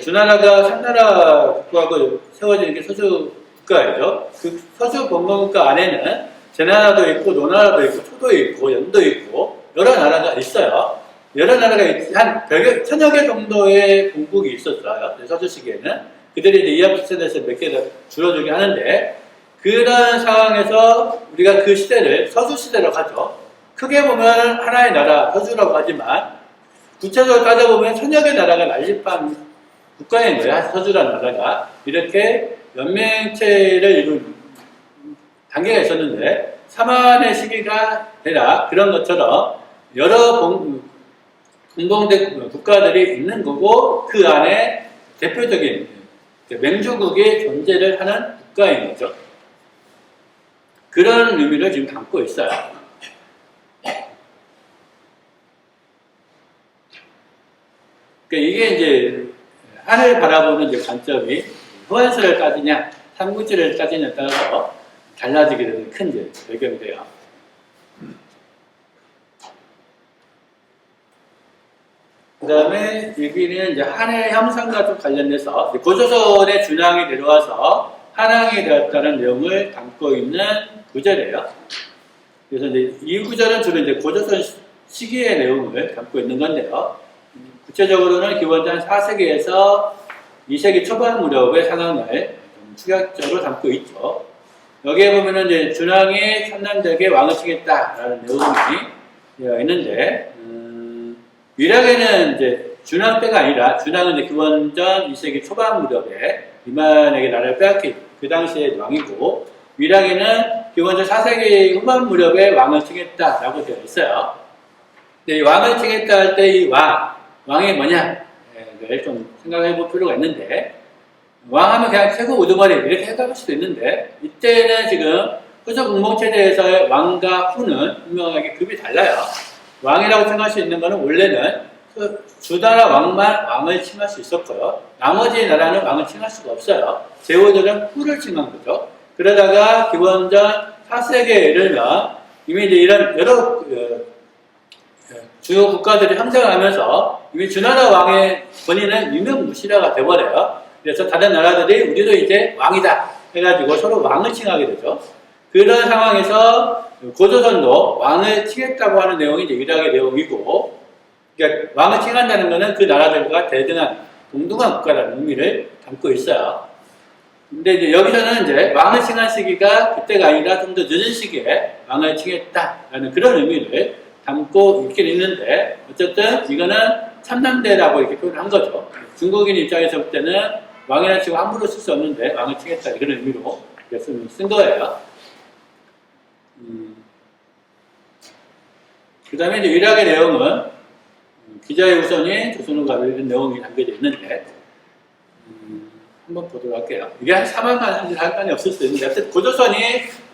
주나라가 삼나라 국가하고 세워지는 게 서주 국가이죠. 그 서주 봉건국가 안에는 제나라도 있고 노나라도 있고 초도 있고 연도 있고 여러 나라가 있어요. 여러 나라가 한 1000여 개 정도의 본국이 있었어요. 서주 시기에는. 그들이 이제 이합지천에서 몇 개 더 줄어들긴 하는데 그런 상황에서 우리가 그 시대를 서주 시대라고 하죠. 크게 보면 하나의 나라 서주라고 하지만 구체적으로 따져보면 1000여 개 나라가 난립한 국가인 거야. 서주라는 나라가. 이렇게 연맹체를 이룬 단계가 있었는데 사만의 시기가 되라 그런 것처럼 여러 공동대 국가들이 있는 거고 그 안에 대표적인 맹주국이 존재를 하는 국가인 거죠. 그런 의미를 지금 담고 있어요. 그러니까 이게 이제 하늘 바라보는 이제 관점이 후한서를 따지냐 삼국지를 따지냐에 따라서 달라지게 되는 큰 이제 배경이 돼요. 그 다음에 여기는 이제 한의 형상과 좀 관련돼서 고조선의 준항이 내려와서 한항이 되었다는 내용을 담고 있는 구절이에요. 그래서 이제 이 구절은 주로 이제 고조선 시기의 내용을 담고 있는 건데요. 구체적으로는 기원전 4세기에서 2세기 초반 무렵의 상황을 축약적으로 담고 있죠. 여기에 보면은 이제 준항이 삼남대에게 왕을 치겠다라는 내용이 되어 있는데, 위락에는 이제 준항 때가 아니라, 준항은 이제 기원전 2세기 초반 무렵에 이만에게 나라를 빼앗긴 그 당시의 왕이고, 위락에는 기원전 4세기 후반 무렵에 왕을 치겠다라고 되어 있어요. 근데 이 왕을 치겠다 할 때 이 왕이 뭐냐를 좀 생각해 볼 필요가 있는데, 왕하면 그냥 최고 우두머리 이렇게 생각할 수도 있는데, 이때는 지금 후조 공봉체제에서의 왕과 후는 분명하게 급이 달라요. 왕이라고 생각할 수 있는 것은 원래는 주나라 왕만 왕을 칭할 수 있었고요. 나머지 나라는 왕을 칭할 수가 없어요. 제후들은 후를 칭한 거죠. 그러다가 기원전 4세기에 이르면 이미 이제 이런 여러 주요 국가들이 성장하면서 이미 주나라 왕의 권위는 유명무실화가 돼버려요. 그래서 다른 나라들이 우리도 이제 왕이다 해가지고 서로 왕을 칭하게 되죠. 그런 상황에서 고조선도 왕을 칭했다고 하는 내용이 이제 이락의 내용이고, 그러니까 왕을 칭한다는 것은 그 나라들과 대등한 동등한 국가라는 의미를 담고 있어요. 근데 이제 여기서는 이제 왕을 칭한 시기가 그때가 아니라 좀 더 늦은 시기에 왕을 칭했다라는 그런 의미를 담고 있긴 있는데, 어쨌든 이거는 참남대라고 이렇게 표현한 거죠. 중국인 입장에서 볼 때는 왕이라는 칭호 함부로 쓸 수 없는데 왕을 칭했다 이런 의미로 쓴 거예요. 그 다음에 이제 위락의 내용은 기자의 우선이 조선후가 이런 내용이 담겨져 있는데, 한번 보도록 할게요. 이게 한 4만만 상관이 없을 수 있는데, 어쨌든 고조선이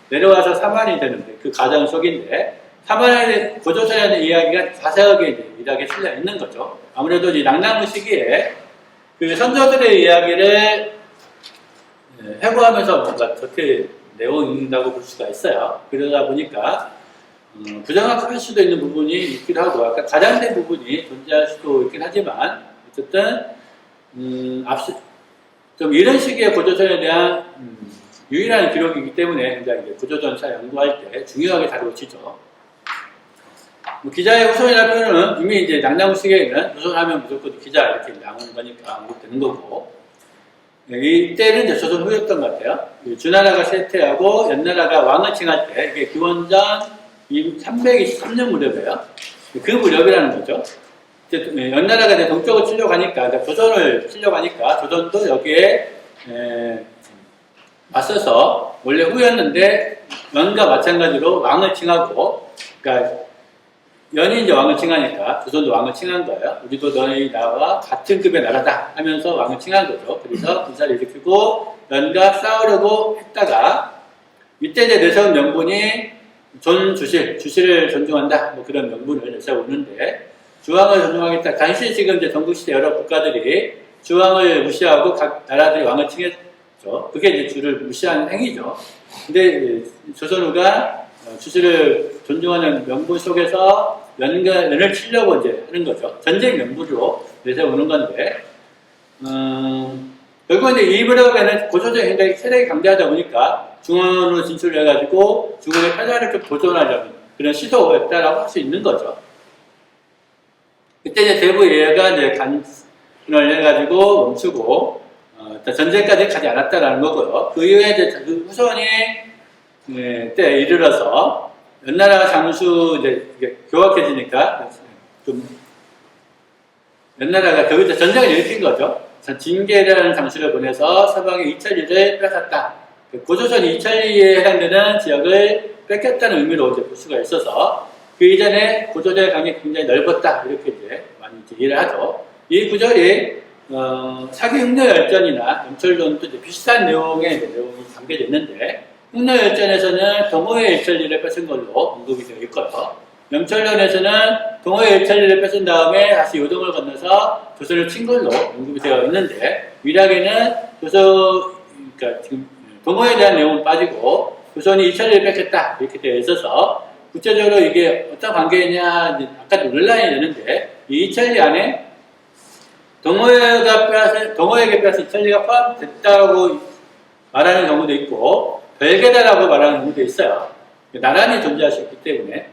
내려와서 4만이 되는데, 그 과정 속인데, 4만의 고조선에 대한 이야기가 자세하게 이제 위락에 실려 있는 거죠. 아무래도 이 낙나무 시기에 그 선조들의 이야기를 해부하면서 뭔가 그렇게 내용이 있다고 볼 수가 있어요. 그러다 보니까 부정확할 수도 있는 부분이 있기도 하고, 약간 과장된 부분이 존재할 수도 있긴 하지만, 어쨌든 좀 이런 식의 고조선에 대한 유일한 기록이기 때문에 굉장히 고조전사 연구할 때 중요하게 다루어지죠. 기자의 후손이라는 표현은 이미 이제 낙나무 시기에는 조선하면 무조건 기자 이렇게 나오는 거니까 언급되는 거고, 이때는 이제 조선 후였던 것 같아요. 주나라가 쇠퇴하고 연나라가 왕을 칭할 때, 이게 기원전 323년 무렵이에요. 그 무렵이라는 거죠. 연나라가 이제 동쪽을 치려고 하니까, 그러니까 조선을 치려고 하니까, 조선도 여기에 맞서서, 원래 후였는데, 연과 마찬가지로 왕을 칭하고, 그러니까, 연이 이제 왕을 칭하니까, 조선도 왕을 칭한 거예요. 우리도 너희 나와 같은 급의 나라다 하면서 왕을 칭한 거죠. 그래서 군사를 일으키고, 연과 싸우려고 했다가, 이때 이제 내세운 명분이 주실을 존중한다, 뭐 그런 명분을 내세우는데, 주왕을 존중하겠다. 당시 지금 이제 전국시대 여러 국가들이 주왕을 무시하고 각 나라들이 왕을 칭했죠. 그게 이제 주를 무시하는 행위죠. 근데 조선후가 주실을 존중하는 명분 속에서 연을 치려고 이제 하는 거죠. 전쟁 명분으로 내세우는 건데, 결국 이제 이 무렵에는 고조선이 굉장히 세력이 강대하다 보니까 중원으로 진출을 해가지고 중원의 패자를 좀 도전하려는 그런 시도였다라고 할 수 있는 거죠. 그때 이제 대부 예가 이제 간을 해가지고 멈추고, 전쟁까지 가지 않았다라는 거고요. 그 이후에 이제 그 후손이 때 이르러서 연나라 장수 이제 교확해지니까 좀 연나라가 거기서 전쟁을 일으킨 거죠. 진계라는 장수를 보내서 서방의 이천리를 뺏었다. 고조선이 이천리에 해당되는 지역을 뺏겼다는 의미로 이제 볼 수가 있어서, 그 이전에 고조선의 강이 굉장히 넓었다 이렇게 이제 많이 이제 이해를 하죠. 이 구절이 사기 흉노열전이나 영철론도 이제 비슷한 내용이 담겨져 있는데, 흉노열전에서는 동호의 일천리를 뺏은 걸로 언급이 되어 있고요. 영철론에서는 동호의 일천리를 뺏은 다음에 다시 요동을 건너서 조선을 친 걸로 언급이 되어 있는데, 위락에는 그러니까 지금 동호에 대한 내용은 빠지고 조선이 이천리를 뺏겼다 이렇게 되어 있어서, 구체적으로 이게 어떤 관계냐, 아까 논란이 되는데, 이 이천리 안에 동호에게 빼앗은 이천리가 포함됐다고 말하는 경우도 있고, 별개다라고 말하는 경우도 있어요. 나란히 존재할 수 있기 때문에,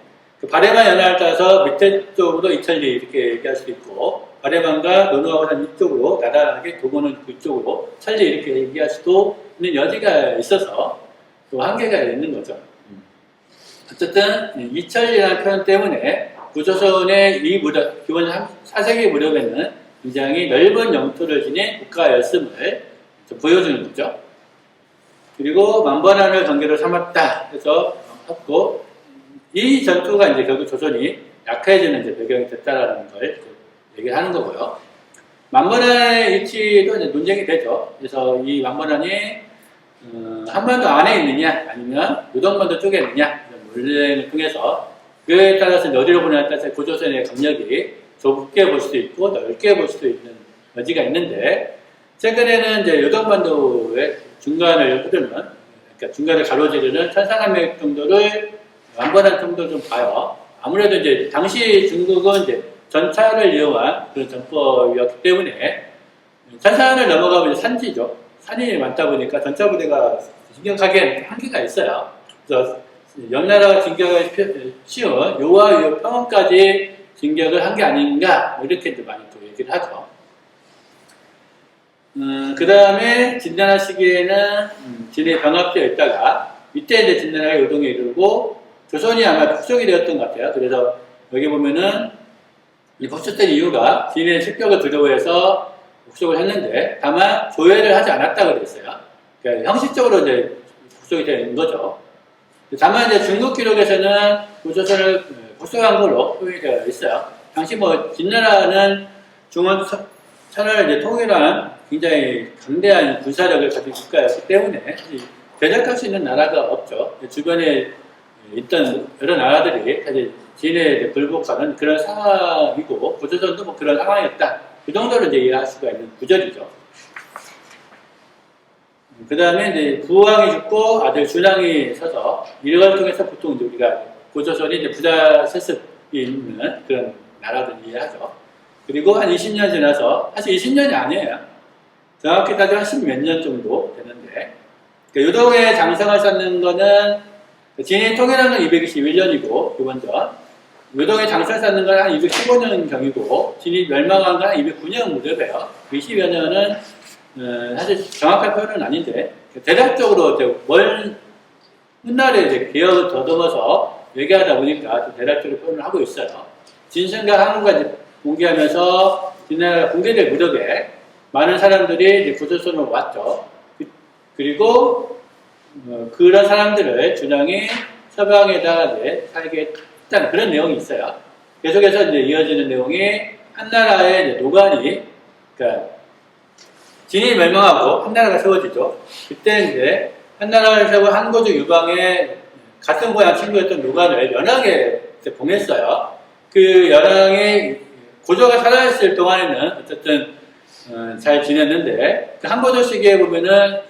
발해만 연하에 따라서 밑에 쪽으로 이천리 이렇게 얘기할 수도 있고, 발해만과 논어하고 이쪽으로 나란하게 도고는 그쪽으로 천리 이렇게 얘기할 수도 있는 여지가 있어서 또 한계가 있는 거죠. 어쨌든 이천리라는 표현 때문에 구조선의 이 무렵, 기원 4세기 무렵에는 굉장히 넓은 영토를 지닌 국가였음을 좀 보여주는 거죠. 그리고 만번한을 경계로 삼았다 해서 했고, 이 전투가 이제 결국 조선이 약해지는 이제 배경이 됐다라는 걸 얘기를 하는 거고요. 만번한의 위치도 이제 논쟁이 되죠. 그래서 이 만번한이 한반도 안에 있느냐, 아니면 요동반도 쪽에 있느냐, 논쟁을 통해서 그에 따라서 어디로 보냐에 따라서 고조선의 강력이 좁게 볼 수도 있고 넓게 볼 수도 있는 여지가 있는데, 최근에는 이제 요동반도의 중간을 흐르는 그러니까 중간에 가로지르는 천상함맥 정도를 완번한 정도 좀 봐요. 아무래도 이제 당시 중국은 이제 전차를 이용한 그런 전법이었기 때문에 천산을 넘어가면 이제 산지죠. 산이 많다 보니까 전차 부대가 진격하기엔 한계가 있어요. 그래서 옆나라가 진격을 쉬운 요와 요 평원까지 진격을 한 게 아닌가 뭐 이렇게 많이 또 얘기를 하죠. 그 다음에 진나라 시기에는 진에 병합되어 있다가 이때 이제 진나라가 요동에 이르고 조선이 아마 북쪽이 되었던 것 같아요. 그래서 여기 보면은 이 북쪽된 이유가 진의 습격을 두려워해서 북쪽을 했는데 다만 조회를 하지 않았다고 그랬어요. 그러니까 형식적으로 이제 북쪽이 되는 거죠. 다만 이제 중국 기록에서는 조선을 북쪽한 걸로 표현이 되어 있어요. 당시 뭐 진나라는 중원 천하를 이제 통일한 굉장히 강대한 군사력을 가진 국가였기 때문에 대적할 수 있는 나라가 없죠. 주변에 있던 여러 나라들이 사실 진에 불복하는 그런 상황이고 고조선도 뭐 그런 상황이었다. 그 정도로 이제 이해할 수가 있는 구절이죠. 그 다음에 이제 부왕이 죽고 아들 준왕이 서서 이걸 통해서 보통 이제 우리가 고조선이 이제 부자 세습이 있는 그런 나라들 이해하죠. 그리고 한 20년 지나서 사실 20년이 아니에요. 정확히 따지면 10몇 년 정도 되는데 그러니까 요동에 장성을 쌓는 거는 진이 통일한 건 221년이고 기본전 요동에 장성을 쌓는 건 한 215년 경이고 진이 멸망한 건 한 209년 무렵이에요. 20여 년은 사실 정확한 표현은 아닌데 대략적으로 이제 훗날에 이제 기억을 더듬어서 얘기하다 보니까 대략적으로 표현을 하고 있어요. 진승과 항우가 공개하면서 진나라가 공개될 무렵에 많은 사람들이 이제 고조선으로 왔죠. 그리고 그런 사람들을 준왕이 서방에다가 이제 살게 했다는 그런 내용이 있어요. 계속해서 이제 이어지는 내용이 한나라의 이제 노관이 그러니까 진이 멸망하고 한나라가 세워지죠. 그때 이제 한나라를 세워 한고조 유방의 같은 고향 친구였던 노관을 연하게 봉했어요. 그 연하의 고조가 살아있을 동안에는 어쨌든 잘 지냈는데 그 한고조 시기에 보면은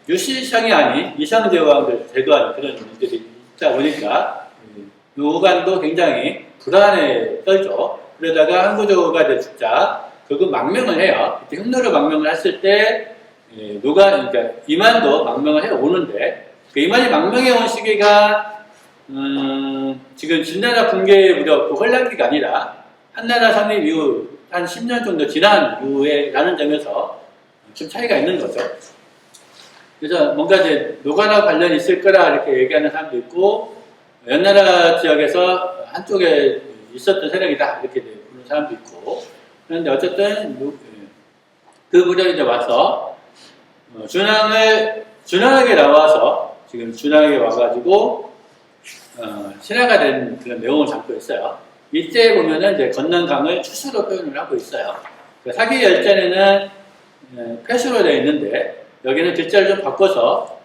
유시성이 아닌 이성제왕들 제거하는 그런 일들이 있다 보니까 노관도 굉장히 불안에 떨죠. 그러다가 한고조가 이제 죽자 결국 망명을 해요. 그때 흉노로 망명을 했을 때 노관 그러니까 이만도 망명을 해 오는데 그 이만이 망명해 온 시기가 지금 진나라 붕괴 무렵 그 혼란기가 아니라 한나라 성립 이후 한 10년 정도 지난 이후에 라는 점에서 좀 차이가 있는 거죠. 그래서 뭔가 이제 노관하고 관련이 있을 거라 이렇게 얘기하는 사람도 있고 연나라 지역에서 한쪽에 있었던 세력이다 이렇게 보는 사람도 있고 그런데 어쨌든 그 무렵에 이제 와서 준왕에게 나와서 지금 준왕에게 와가지고 신하가 된 그런 내용을 담고 있어요. 이때 보면은 이제 건넌 강을 추수로 표현을 하고 있어요. 사기 열전에는 패수로 되어 있는데 여기는 글자를 좀 바꿔서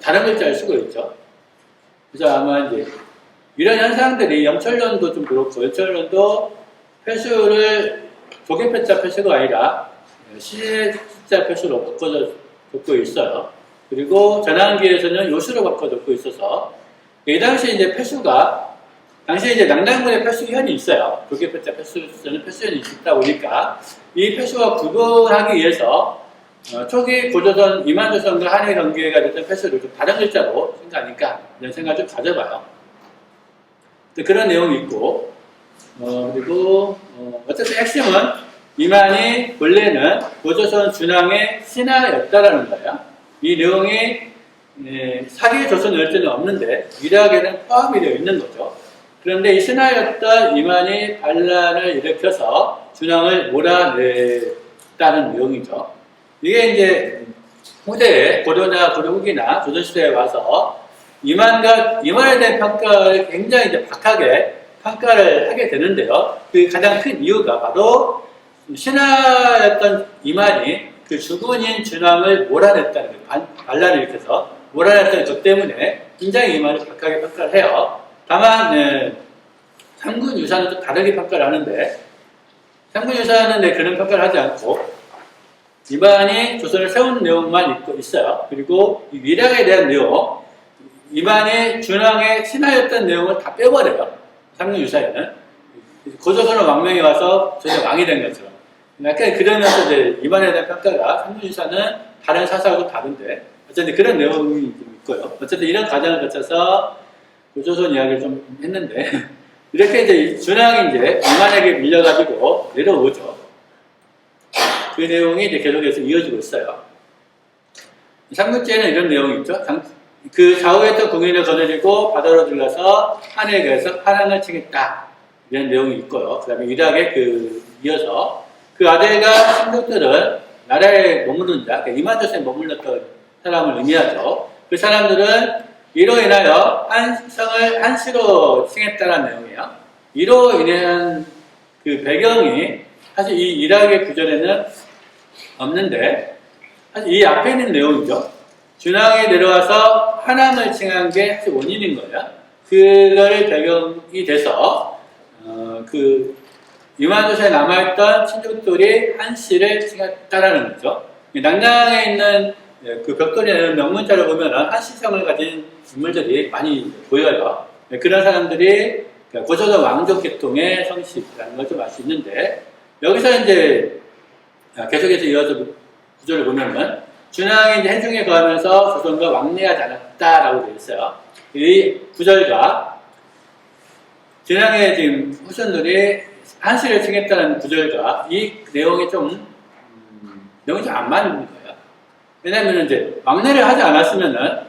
다른 글자를 쓰고 있죠. 그래서 아마 이제 이런 현상들이 영철론도 좀 그렇고 영철론도 패수를 조개패자 패수가 아니라 시자 패수로 바꿔서 적고 있어요. 그리고 전환기에서는 요수로 바꿔 적고 있어서 이 당시에 이제 패수가 당시에 이제 낙랑군의 패수현이 있어요. 조개패자 패수는 패수현이 있다 보니까 이 패수와 구분하기 위해서 초기 고조선 이만조선과 한일 경계가 됐던 패수를 좀 다른 글자로 생각하니까 이런 생각을 좀 가져봐요. 그런 내용이 있고 그리고 어쨌든 핵심은 이만이 본래는 고조선 준왕의 신하였다라는 거예요. 이 내용이 사기 조선 열전은 없는데 위락에는 포함이 되어 있는 거죠. 그런데 이 신하였던 이만이 반란을 일으켜서 준왕을 몰아냈다는 내용이죠. 이게 이제 후대에 고려나 고려 후기나 조선시대에 와서 이만에 대한 평가를 굉장히 이제 박하게 평가를 하게 되는데요. 그 가장 큰 이유가 바로 신하였던 이만이 그 주군인 준왕을 몰아냈다는 거예요. 반란을 일으켜서 몰아냈다는 것 때문에 굉장히 이만을 박하게 평가를 해요. 다만 삼군 유사는 좀 다르게 평가를 하는데 삼군 유사는 그런 평가를 하지 않고 이만이 조선을 세운 내용만 있어요. 그리고 이 위락에 대한 내용, 이만이 준왕의 신하였던 내용을 다 빼버려요. 삼국유사에는. 고조선은 왕명이 와서 전혀 왕이 된 것처럼. 약간 그러면서 이제 이만에 대한 평가가 삼국유사는 다른 사사하고 다른데, 어쨌든 그런 내용이 좀 있고요. 어쨌든 이런 과정을 거쳐서 고조선 이야기를 좀 했는데, 이렇게 이제 준왕이 이제 이만에게 밀려가지고 내려오죠. 그 내용이 이제 계속해서 이어지고 있어요. 삼국지에는 이런 내용이 있죠. 그 좌우했던 국민을 거느리고 바다로 들어가서 한에 가서 한항을 치겠다. 이런 내용이 있고요. 그 다음에 이락에 이어서 그 아들과 신족들은 나라에 머무른 자, 그러니까 이만조선에 머물렀던 사람을 의미하죠. 그 사람들은 이로 인하여 한 성을 한시로 칭했다는 내용이에요. 이로 인한 그 배경이 사실 이 이락의 구절에는 없는데, 사실 이 앞에 있는 내용이죠. 준왕이 내려와서 한항을 칭한 게 사실 원인인 거예요. 그거를 배경이 돼서 그 이만조선에 남아있던 친족들이 한시를 칭했다라는 거죠. 낭랑에 있는 그 벽돌이나 명문자를 보면 한시성을 가진 인물들이 많이 보여요. 그런 사람들이 고조선 왕족 계통의 성씨라는 걸 좀 알 수 있는데, 여기서 이제 계속해서 이어서 구조를 보면은 준왕이 이제 해중에 거하면서 조선과 왕래하지 않았다라고 되어 있어요. 이 구절과 준왕의 지금 후손들이 한시를 칭했다는 구절과 이 내용이 내용이 좀 안 맞는 거예요. 왜냐하면 이제 왕래를 하지 않았으면은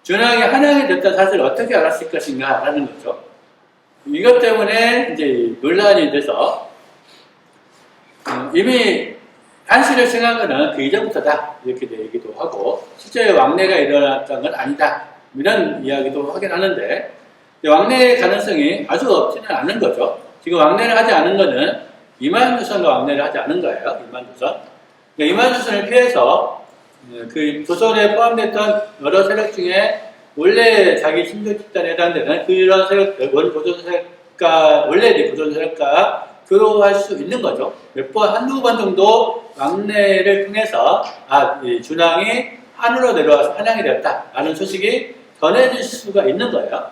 준왕이 한양이 됐다는 사실을 어떻게 알았을 것인가라는 거죠. 이것 때문에 이제 논란이 돼서 이미 한시를 칭한 것은 그 이전부터다 이렇게 얘기도 하고, 실제 왕래가 일어났던 건 아니다 이런 이야기도 하긴 하는데, 왕래의 가능성이 아주 없지는 않은 거죠. 지금 왕래를 하지 않은 것은 이만조선과 왕래를 하지 않은 거예요. 이만조선. 이만조선을 피해서 그 조선에 포함됐던 여러 세력 중에 원래 자기 신조 집단에 해당되는 그런 세력들, 원래 고조선 세력과 교류할 수 있는 거죠. 한두 번 정도 왕래를 통해서, 준왕이 한으로 내려와서 한양이 되었다라는 소식이 전해질 수가 있는 거예요.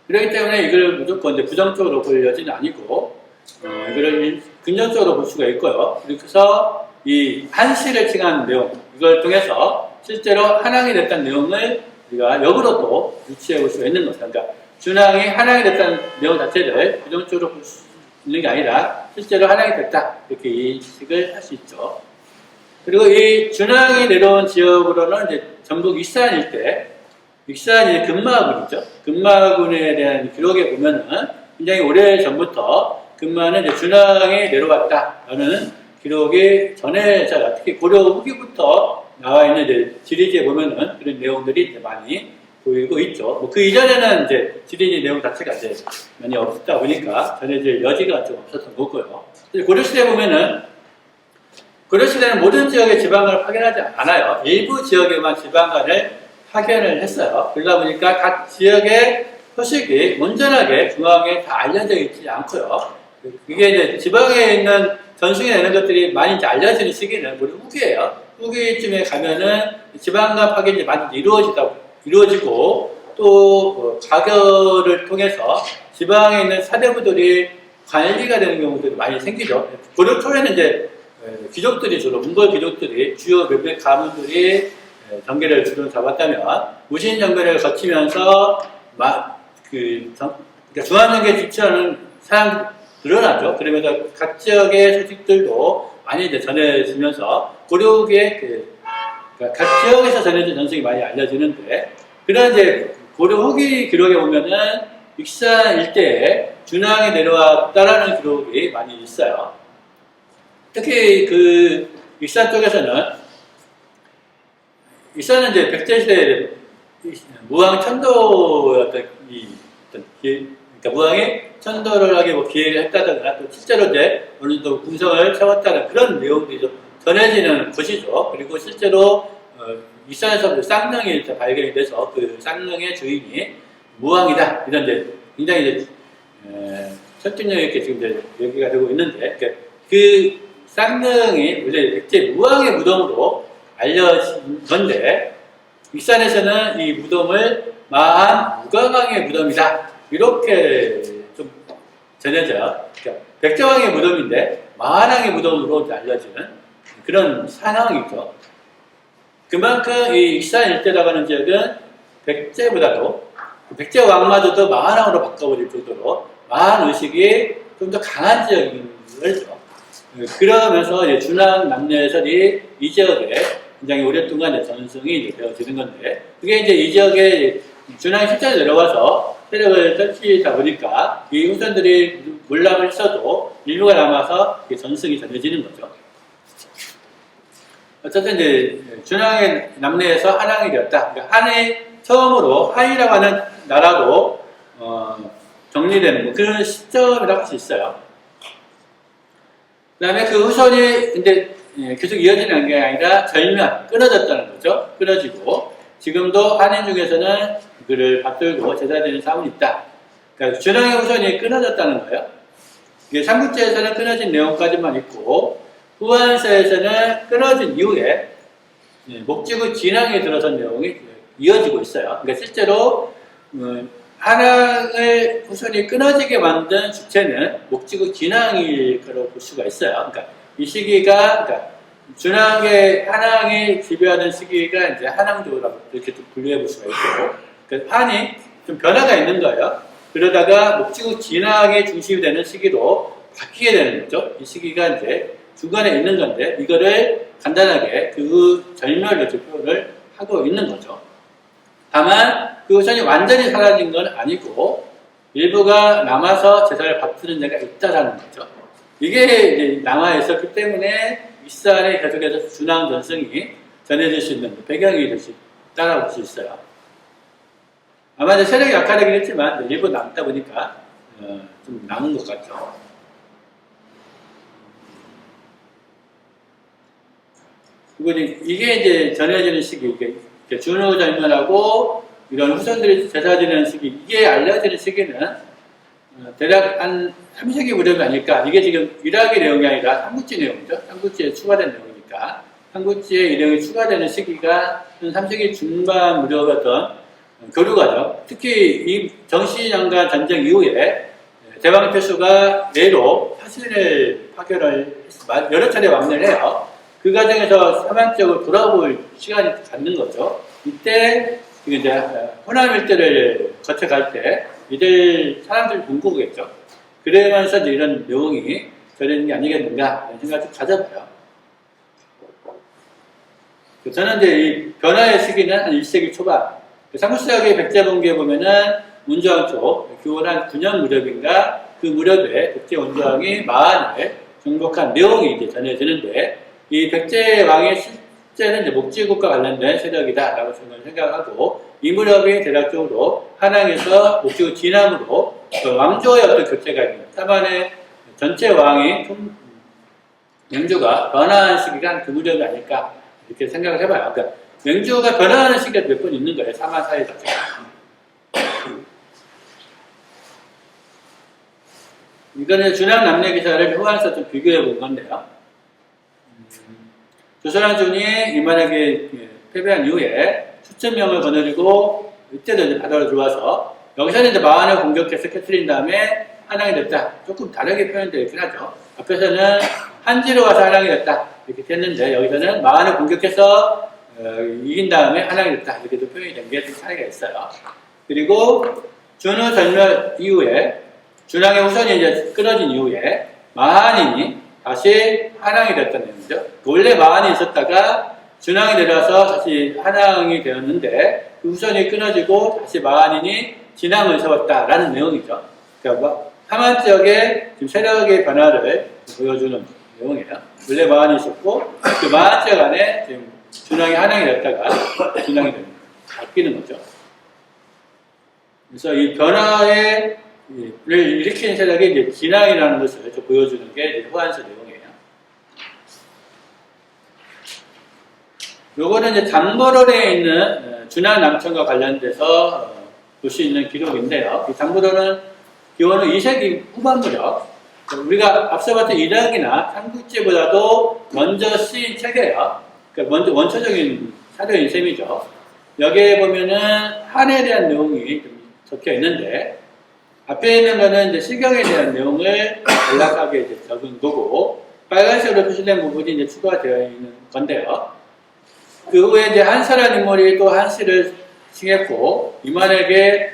그렇기 때문에 이걸 무조건 이제 부정적으로 볼 여지는 아니고, 이거를 긍정적으로 볼 수가 있고요. 그래서 이 한시를 칭한 내용, 이걸 통해서 실제로 한양이 됐다는 내용을 우리가 역으로 또 유추해 볼 수가 있는 거죠. 그러니까 준왕이 한양이 됐다는 내용 자체를 부정적으로 볼 수 있는 게 아니라 실제로 한양이 됐다, 이렇게 인식을 할 수 있죠. 그리고 이 준왕이 내려온 지역으로는 이제 전북 익산 일대, 익산이 금마군이죠. 금마군에 대한 기록에 보면은 굉장히 오래 전부터 금마는 이제 준왕이 내려왔다라는 기록이 전해져요. 특히 고려 후기부터 나와 있는 이제 지리지에 보면은 그런 내용들이 이제 많이 보이고 있죠. 그 이전에는 이제 지리지 내용 자체가 이제 많이 없었다 보니까 전해질 여지가 좀 없었던 거고요. 고려시대에 보면은, 고려시대는 모든 지역의 지방간을 파견하지 않아요. 일부 지역에만 지방간을 파견을 했어요. 그러다 보니까 각 지역의 소식이 온전하게 중앙에 다 알려져 있지 않고요. 이게 이제 지방에 있는 전승에 내는 것들이 많이 이제 알려지는 시기는 우리 후기예요. 후기쯤에 가면은 지방간 파견이 많이 이루어지고, 또 가결을 통해서 지방에 있는 사대부들이 관리가 되는 경우들이 많이 생기죠. 고려 초에는 이제 귀족들이 주로, 몽골 귀족들이, 주요 몇몇 가문들이 정계를 주로 잡았다면, 무신 정계를 거치면서 그러니까 중앙정계에 집중하는 사람들이 늘어나죠. 그러면서 각 지역의 소식들도 많이 이제 전해지면서 고려의 그러니까 각 지역에서 전해진 전승이 많이 알려지는데, 그런 이제 고려 후기 기록에 보면은 익산 일대에 준왕이 내려왔다라는 기록이 많이 있어요. 특히 그 익산 쪽에서는, 익산은 이제 백제시대 무왕 천도였던 그러니까 무왕이 천도를 하게 기회를 했다든가, 또 실제로 이제 어느 정도 궁성을 세웠다는 그런 내용들이 좀 전해지는 곳이죠. 그리고 실제로 익산에서 쌍릉이 발견이 돼서 그 쌍릉의 주인이 무왕이다, 이런 이제 굉장히 이제 설득력 있게 지금 이제 얘기가 되고 있는데, 그 쌍릉이 원래 백제 무왕의 무덤으로 알려진 건데, 익산에서는 이 무덤을 마한 무가왕의 무덤이다, 이렇게 좀 전해져요. 그러니까 백제왕의 무덤인데 마한왕의 무덤으로 알려지는 그런 상황이죠. 그만큼 이 익산 일대라고 하는 지역은 백제보다도, 백제왕마저도 마한왕으로 바꿔버릴 정도로 마한 의식이 좀 더 강한 지역인 거죠. 그러면서 이제 준왕 남녀에서 이 지역에 굉장히 오랫동안 전승이 되어지는 건데, 그게 이제 이 지역에 준왕이 실제로 내려와서 세력을 떨치다 보니까 이 후손들이 몰락을 했어도 일부가 남아서 전승이 전해지는 거죠. 어쨌든 이제 준왕의 남내에서 한왕이 되었다. 그러니까 한이 처음으로 한이라고 하는 나라로 정리되는 그런 시점이라고 할 수 있어요. 그 다음에 그 후손이 근데 계속 이어지는 게 아니라 절면, 끊어졌다는 거죠. 끊어지고 지금도 한인 중에서는 그를 받들고 제사드리는 사람은 있다. 그러니까 준왕의 후손이 끊어졌다는 거예요. 이게 삼국지에서는 끊어진 내용까지만 있고, 후한서에서는 끊어진 이후에 목지구 진왕에 들어선 내용이 이어지고 있어요. 그러니까 실제로 한왕의 후손이 끊어지게 만든 주체는 목지구 진왕일 거라고 볼 수가 있어요. 그러니까 이 시기가, 그러니까 준왕의 한왕이 지배하는 시기가 이제 한왕조라고 이렇게 분류해 볼 수가 있고, 그러니까 한이 좀 변화가 있는 거예요. 그러다가 목지구 진왕의 중심이 되는 시기로 바뀌게 되는 거죠. 이 시기가 이제 중간에 있는 건데, 이거를 간단하게 그 절멸로 표현을 하고 있는 거죠. 다만 그 후손이 완전히 사라진 건 아니고 일부가 남아서 제사를 받드는 데가 있다라는 거죠. 이게 이제 남아 있었기 때문에 익산에 계속해서 준왕 전승이 전해질 수 있는 배경이 될 수 있다라고 볼 수 있어요. 아마 이제 세력이 약화되긴 했지만 일부 남다 보니까 좀 남은 것 같죠. 그리고 이게 이제 전해지는 시기, 이게 준후 절멸하고 이런 후손들이 제사 지내는 시기, 이게 알려지는 시기는 대략 한 3세기 무렵이 아닐까. 이게 지금 일학의 내용이 아니라 삼국지 내용이죠. 삼국지에 추가된 내용이니까. 삼국지에 이 내용이 추가되는 시기가 한 3세기 중반 무렵이었던 교류가죠. 특히 이 정시장간 전쟁 이후에 대왕 태수가 내로 사신을 파견을 여러 차례 왕래를 해요. 그 과정에서 사망 지역을 돌아볼 시간이 갖는 거죠. 이때 이제 호남 일대를 거쳐갈 때 이들 사람들이 본 거겠죠. 그러면서 이런 내용이 전해지는 게 아니겠는가 이런 생각을 좀 가져봐요. 저는 이제 이 변화의 시기는 한 1세기 초반, 삼국시작의 백제본기에 보면은 문조왕 쪽 교원 한 9년 무렵인가, 그 무렵에 백제 원조왕이 마한을 정복한 내용이 이제 전해지는데, 이 백제 왕의 실제는 이제 목지국과 관련된 세력이다라고 저는 생각하고, 이 무렵이 대략적으로 한왕에서 목지국 진왕으로 왕조의 어떤 교체가 있는, 다만에 전체 왕이 명주가 변화한 시기가 그 무렵이 아닐까 이렇게 생각을 해봐요. 그러니까 명주가 변화하는 시기가 몇 번 있는 거예요. 사만 사회 자체가. 이거는 준왕 남녀 기사를 후한서 좀 비교해 본 건데요. 조선왕조이 이만하게 패배한 이후에 수천 명을 거느리고 이때도 이제 바다로 들어와서 여기서는 이제 마한을 공격해서 깨트린 다음에 한왕이 됐다. 조금 다르게 표현되어 있긴 하죠. 앞에서는 한지로 와서 한왕이 됐다 이렇게 됐는데, 여기서는 마한을 공격해서 이긴 다음에 한왕이 됐다 이렇게도 표현이 된 게 좀 차이가 있어요. 그리고 준후 절멸 이후에 준왕의 후손이 이제 끊어진 이후에 마한인이 다시 한왕이 됐다는 얘기죠. 원래 마한이 있었다가 준왕이 내려와서 다시 한왕이 되었는데, 그 후손이 끊어지고 다시 마한인이 진왕을 세웠다라는 내용이죠. 그러니까 함안 지역의 지금 세력의 변화를 보여주는 내용이에요. 원래 마한이 있었고 그 마한 지역 안에 지금 준왕이 한왕이 됐다가 진왕이 바뀌는 거죠. 그래서 이 변화를 일으키는 세력이 이제 진왕이라는 것을 좀 보여주는 게 후한서 내용이에요. 요거는 이제 장보론에 있는 준왕 남천과 관련돼서 볼 수 있는 기록인데요. 이 장보론은 기원후 2세기 후반 무렵 우리가 앞서 봤던 이락이나 삼국지보다도 먼저 쓰인 책이에요. 그러니까 먼저 원초적인 사료인 셈이죠. 여기에 보면은 한에 대한 내용이 좀 적혀 있는데, 앞에 있는 거는 이제 실경에 대한 내용을 간략하게 이제 적은 거고, 빨간색으로 표시된 부분이 이제 추가되어 있는 건데요. 그 후에 이제 한사라는 인물이 또 한씨를 칭했고, 이만에게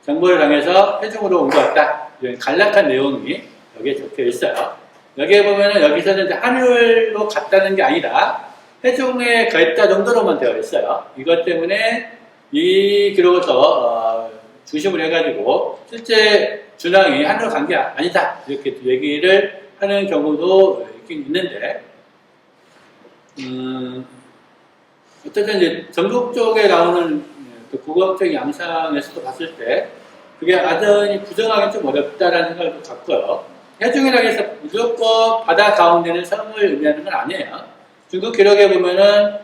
정보를 당해서 회중으로 옮겨왔다. 이런 간략한 내용이 여기에 적혀 있어요. 여기에 보면은 여기서는 이제 한율로 갔다는 게 아니라 회중에 가있다 정도로만 되어 있어요. 이것 때문에 이 기록을 더 중심으로 해가지고 실제 준왕이 한율로 간 게 아니다. 이렇게 얘기를 하는 경우도 있긴 있는데, 어쨌든 이제 전국 쪽에 나오는 그 국어적인 양상에서도 봤을 때 그게 아전이 부정하기 좀 어렵다라는 생각을 갖고요. 해중이라고 해서 무조건 바다 가운데는 섬을 의미하는 건 아니에요. 중국 기록에 보면은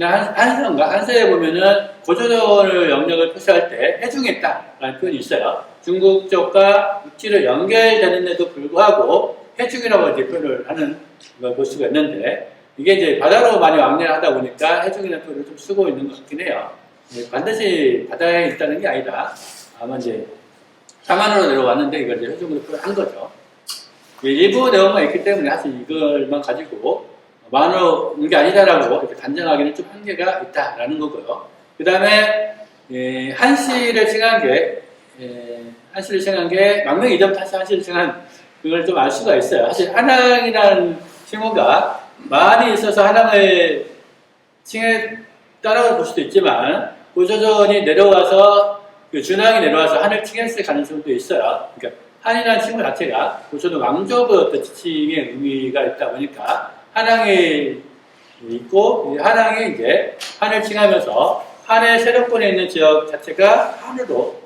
한서에 보면은 고조선을 영역을 표시할 때 해중에 있다라는 표현이 있어요. 중국 쪽과 육지를 연결되는데도 불구하고 해중이라고 이제 표현을 하는 걸 볼 수가 있는데, 이게 이제 바다로 많이 왕래를 하다 보니까 해중이라는 표현을 좀 쓰고 있는 것 같긴 해요. 반드시 바다에 있다는 게 아니라 아마 이제 사만으로 내려왔는데 이걸 이제 해중으로 표현한 거죠. 일부 내용만 있기 때문에 사실 이걸만 가지고 만으로 온 게 아니다라고 이렇게 단정하기는 좀 한계가 있다라는 거고요. 그 다음에 한씨를 칭한 게 망명 이전 다시 한씨를 칭한 그걸 좀 알 수가 있어요. 사실 한왕이라는 칭호가 많이 있어서 한왕을 칭했다라고 볼 수도 있지만, 고조선이 내려와서 그 준왕이 내려와서 한을 칭했을 가능성도 있어요. 그러니까 한이라는 칭호 자체가 고조선 왕족의 어떤 지칭의 의미가 있다 보니까 한왕이 있고, 한왕이 이제 한을 칭하면서 한의 세력권에 있는 지역 자체가 한으로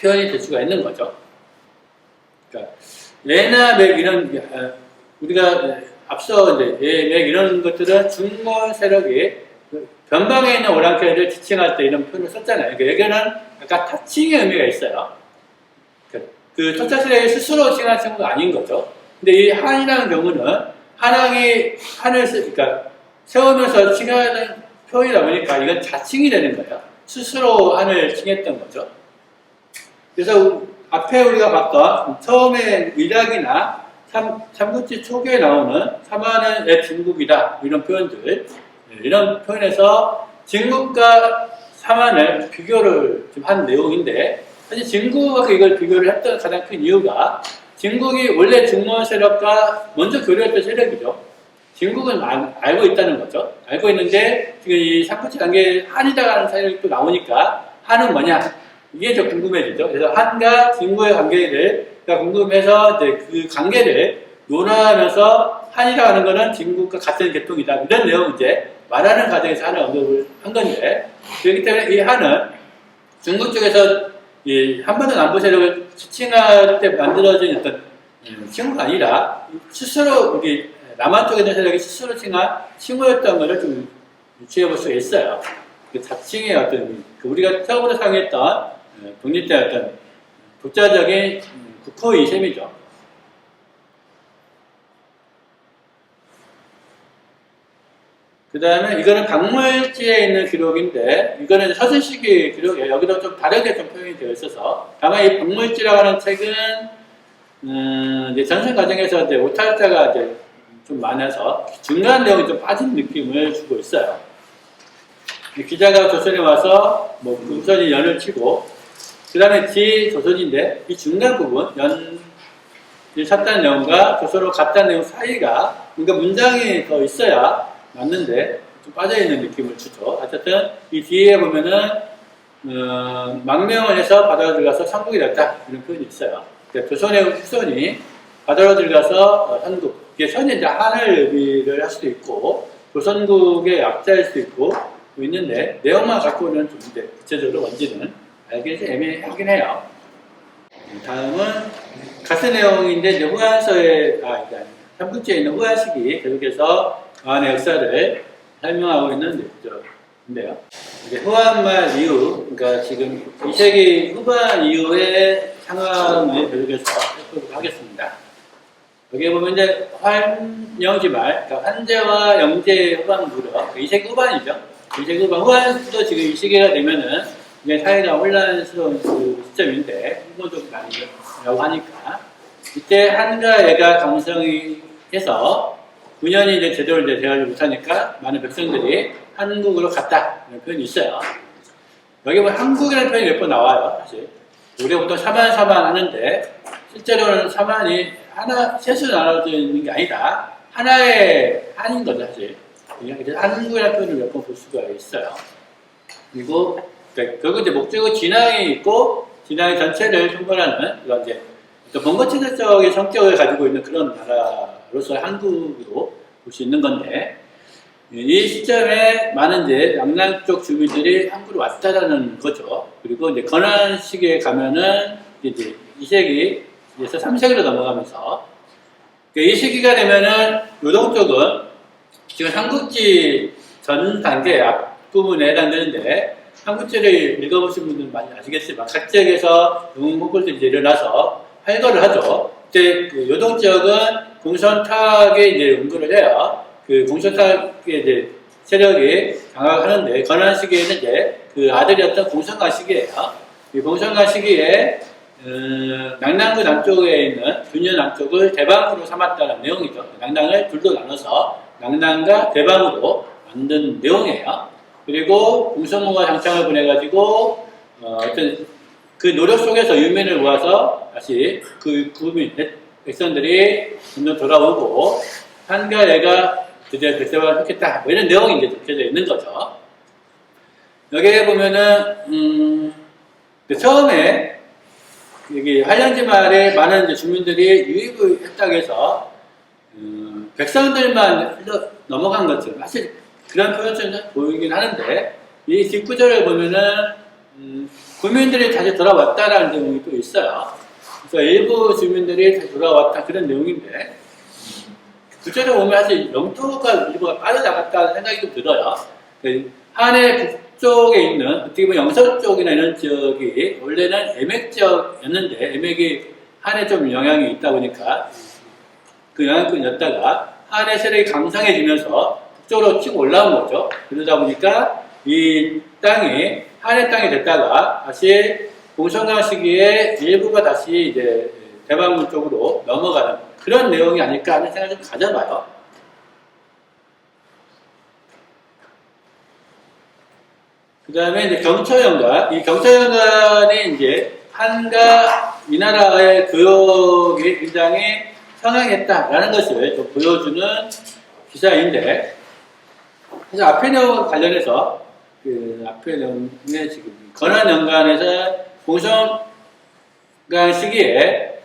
표현이 될 수가 있는 거죠. 그러니까 레나 맥 이런 우리가 앞서 이제 맥 이런 것들은 중몰 세력이 변방에 있는 오랑캐를 지칭할 때 이런 표현을 썼잖아요. 그러니까 여기는 약간 타칭의 의미가 있어요. 그 토차 세력이 스스로 칭한 친구가 아닌 거죠. 근데 이 한이라는 경우는 한왕이 한을 그러니까 세우면서 칭하는 표현이다 보니까 이건 자칭이 되는 거예요. 스스로 한을 칭했던 거죠. 그래서 앞에 우리가 봤던 처음에 의락이나 삼국지 초기에 나오는 사마는 옛 중국이다 이런 표현들, 이런 표현에서 진국과 사만을 비교를 좀 한 내용인데, 사실 진국하고 이걸 비교를 했던 가장 큰 이유가 진국이 원래 중몰 세력과 먼저 교류했던 세력이죠. 진국은 알고 있다는 거죠. 알고 있는데 지금 이 삼국지 단계에 한이다라는 세력이 또 나오니까 한은 뭐냐? 이게 좀 궁금해지죠. 그래서 한과 진국의 관계가 궁금해서 이제 그 관계를 논하면서 한이라고 하는 거는 진국과 같은 계통이다. 이런 내용 이제 말하는 과정에서 한을 언급을 한 건데, 그렇기 때문에 이 한은 중국 쪽에서 이 한반도 남부 세력을 지칭할 때 만들어진 어떤 칭호가 아니라 스스로 이게 남한 쪽에 있는 세력이 스스로 칭한 칭호였던 것을 좀 유추해 볼 수가 있어요. 그 자칭의 어떤 우리가 처음으로 사용했던 독립된 어떤 독자적인 국호의 셈이죠. 그 다음에 이거는 박물지에 있는 기록인데, 이거는 서술시기 기록이에요. 여기도 좀 다르게 좀 표현이 되어 있어서, 다만 이 박물지라고 하는 책은 이제 전승 과정에서 이제 오탈자가 이제 좀 많아서 중간 내용이 좀 빠진 느낌을 주고 있어요. 기자가 조선에 와서 뭐 조선이 연을 치고, 그 다음에 뒤 조선인데 이 중간 부분 연을 쳤다는 내용과 조선으로 갔다는 내용 사이가 뭔가 문장이 더 있어야 맞는데 좀 빠져있는 느낌을 주죠. 어쨌든 이 뒤에 보면은 망명을 해서 바다로 들어가서 삼국이 됐다 이런 표현이 있어요. 그러니까 조선의 후손이 바다로 들어가서 삼국, 이게 선이 이제 한을 의미를 할 수도 있고 조선국의 약자일 수도 있고 있는데, 내용만 갖고는 좀 이제 구체적으로 뭔지는 알기 좀 애매하긴 해요. 다음은 같은 내용인데 이제 후한서에 삼국지에 있는 후한식이 계속해서 후한의 역사를 설명하고 있는데요. 이제 후한말 이후, 그러니까 지금 2세기 후반 이후에 상황을 계속해서 살펴보도록 하겠습니다. 여기 보면 이제 환영지말, 그러니까 환제와 영제 후반 무렵, 이 시기 후반이죠. 이 시기 후반, 후반도 지금 이 시기가 되면은 이제 사회가 혼란스러운 그 시점인데, 일본적 많이라고 하니까, 이때 한과 애가 강성이 해서 9년이 이제 제대로 이제 대화를 못하니까 많은 백성들이 한국으로 갔다. 이런 표현이 있어요. 여기 보면 한국이라는 표현이 몇 번 나와요, 사실. 우리가 보통 사만 하는데, 실제로는 사만이 하나, 셋으로 나눠져 있는 게 아니다. 하나의 한인 거죠, 사실. 그래서 한국이라는 표현을 몇 번 볼 수가 있어요. 그리고, 결국 이제 목적은 진앙이 있고, 진앙의 전체를 총괄하는, 이런 이제, 번거체제적인 성격을 가지고 있는 그런 나라로서 한국으로 볼 수 있는 건데, 이 시점에 많은 이제 남남 쪽 주민들이 한국으로 왔다라는 거죠. 그리고 이제 건한 시기에 가면은 이제 2세기에서 3세기로 넘어가면서 이 시기가 되면은 요동 쪽은 지금 삼국지 전 단계 앞부분에 해당되는데 삼국지를 읽어보신 분들은 많이 아시겠지만 각 지역에서 영웅포골들이 이제 일어나서 활거를 하죠. 그때 그 요동 지역은 공선탁에 이제 응거를 해요. 그 공선탁의 이제 세력이 강화하는데 건한 시기에는 이제 그 아들이었던 공성가 시기예요. 이 공성가 시기에 낙랑구 남쪽에 있는 균현 남쪽을 대방으로 삼았다는 내용이죠. 낙랑을 둘로 나눠서 낙랑과 대방으로 만든 내용이에요. 그리고 공성모가 장창을 보내가지고 어떤 그 노력 속에서 유민을 모아서 다시 그 구민 백성들이 점점 돌아오고 한과 애가 드디어 결정을 했겠다. 뭐 이런 내용이 이제 적혀져 있는 거죠. 여기에 보면은 처음에 여기 한량지 마을에 많은 이제 주민들이 유입을 했다고 해서 백성들만 넘어간 것처럼 사실 그런 표현처럼 보이긴 하는데 이 뒷구절을 보면은 구민들이 다시 돌아왔다라는 내용이 또 있어요. 그래서 일부 주민들이 다시 돌아왔다 그런 내용인데 구체적으로 보면 사실 영토가 일부가 빠져나갔다는 생각이 좀 들어요. 한해 북쪽에 있는 어떻게 보면 영서 쪽이나 이런 지역이 원래는 애맥 지역이었는데 애맥이 한해 좀 영향이 있다 보니까 그 영향권이었다가 한해 세력이 강성해지면서 북쪽으로 치고 올라온 거죠. 그러다 보니까 이 땅이 한해 땅이 됐다가 다시 공성강 시기에 일부가 다시 이제 대방문 쪽으로 넘어가는 그런 내용이 아닐까 하는 생각을 좀 가져봐요. 그 다음에 이제 경처연간, 이 경처연간이 이제 한과 이 나라의 교역이 굉장히 성행했다라는 것을 좀 보여주는 기사인데, 사실 앞에 내용과 관련해서, 그 앞에 내용에 지금 건한연간에서 공성강 시기에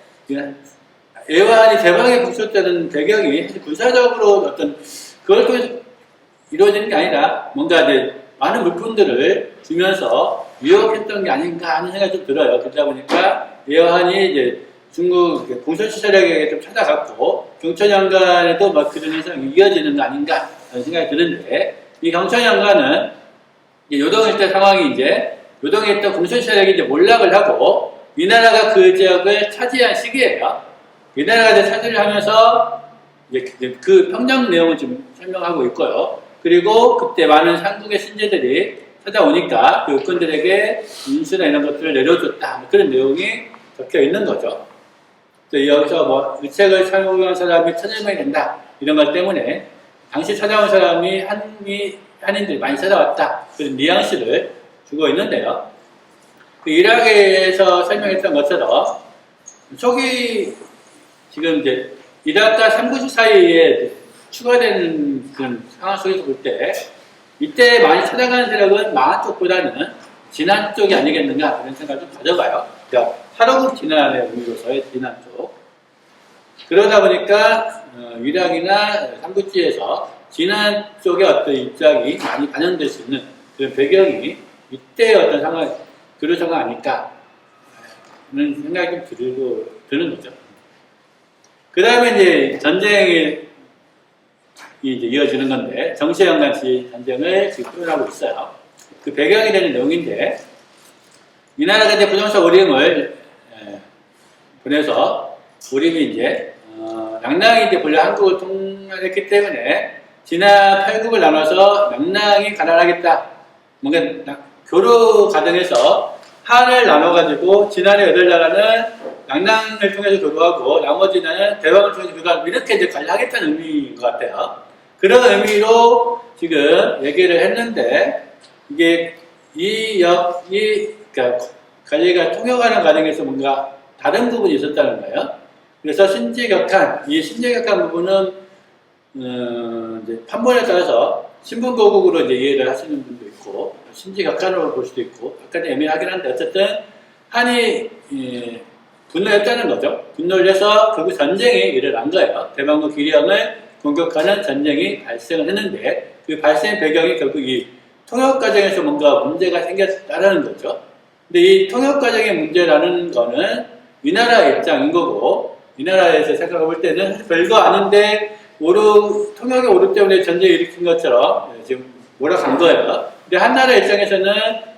애완이 대방에 북돋되는 배경이 군사적으로 어떤 그걸 통해서 이루어지는 게 아니라 뭔가 이제 많은 물품들을 주면서 유혹했던 게 아닌가 하는 생각이 좀 들어요. 그러다 보니까 애완이 이제 중국 공설시 세력에게 좀 찾아갔고 경천연간에도 막 그런 현상이 이어지는 거 아닌가 하는 생각이 드는데 이 경천연간은 요동 일대 상황이 이제 요동에 있던 공설시 세력이 이제 몰락을 하고 이 나라가 그 지역을 차지한 시기예요. 이 나라가 이제 차지를 하면서 이제 그 평정 내용을 지금 설명하고 있고요. 그리고 그때 많은 삼국의 신제들이 찾아오니까 그 의권들에게 인수나 이런 것들을 내려줬다. 그런 내용이 적혀 있는 거죠. 여기서 뭐 의책을 착용한 사람이 1000명이 된다. 이런 것 때문에 당시 찾아온 사람이 한인들이 많이 찾아왔다. 그런 뉘앙스를 주고 있는데요. 그 이라크에서 설명했던 것처럼 초기 지금 이제 이라크와 삼국지 사이에 추가되는 그런 상황 속에서 볼 때 이때 많이 찾아가는 세력은 마한 쪽보다는 진안 쪽이 아니겠는가 그런 생각을 좀 가져봐요. 그러니까 사로국 진안의 의미로서의 진안 쪽. 그러다 보니까 이라크나 삼국지에서 진안 쪽의 어떤 입장이 많이 반영될 수 있는 그런 배경이 이때의 어떤 상황, 그런 상황 아닐까 하는 생각이 좀 드는 거죠. 그 다음에 이제 전쟁이 이제 이어지는 건데, 정시연간시 전쟁을 지금 표현하고 있어요. 그 배경이 되는 내용인데, 이 나라가 이제 부정사 오링을 그래서 우리는 이제 명랑이 이제 본래 한국을 통일했기 때문에 진화 8국을 나눠서 명랑이 가난하겠다. 뭔가 교류 과정에서 한을 나눠가지고 진화의 8나라는 명랑을 통해서 교류하고 나머지는 대왕을 통해서 교류하고 이렇게 이제 관리하겠다는 의미인 것 같아요. 그런 의미로 지금 얘기를 했는데 이게 그러니까 관리가 통역하는 과정에서 뭔가 다른 부분이 있었다는 거예요. 그래서 신지격한, 이 신지격한 부분은 이제 판본에 따라서 신분거국으로 이제 이해를 하시는 분도 있고 신지격한으로 볼 수도 있고 약간 애매하긴 한데 어쨌든 한이 분노했다는 거죠. 분노를 해서 결국 전쟁이 일어난 거예요. 대망국 기령을 공격하는 전쟁이 발생을 했는데 그 발생 배경이 결국 이 통역 과정에서 뭔가 문제가 생겼다는 거죠. 근데 이 통역 과정의 문제라는 거는 이 나라의 입장인 거고 이 나라에서 생각해 볼 때는 별거 아닌데 통역의 오류 때문에 전쟁을 일으킨 것처럼 지금 몰아간 거예요. 근데 한 나라 입장에서는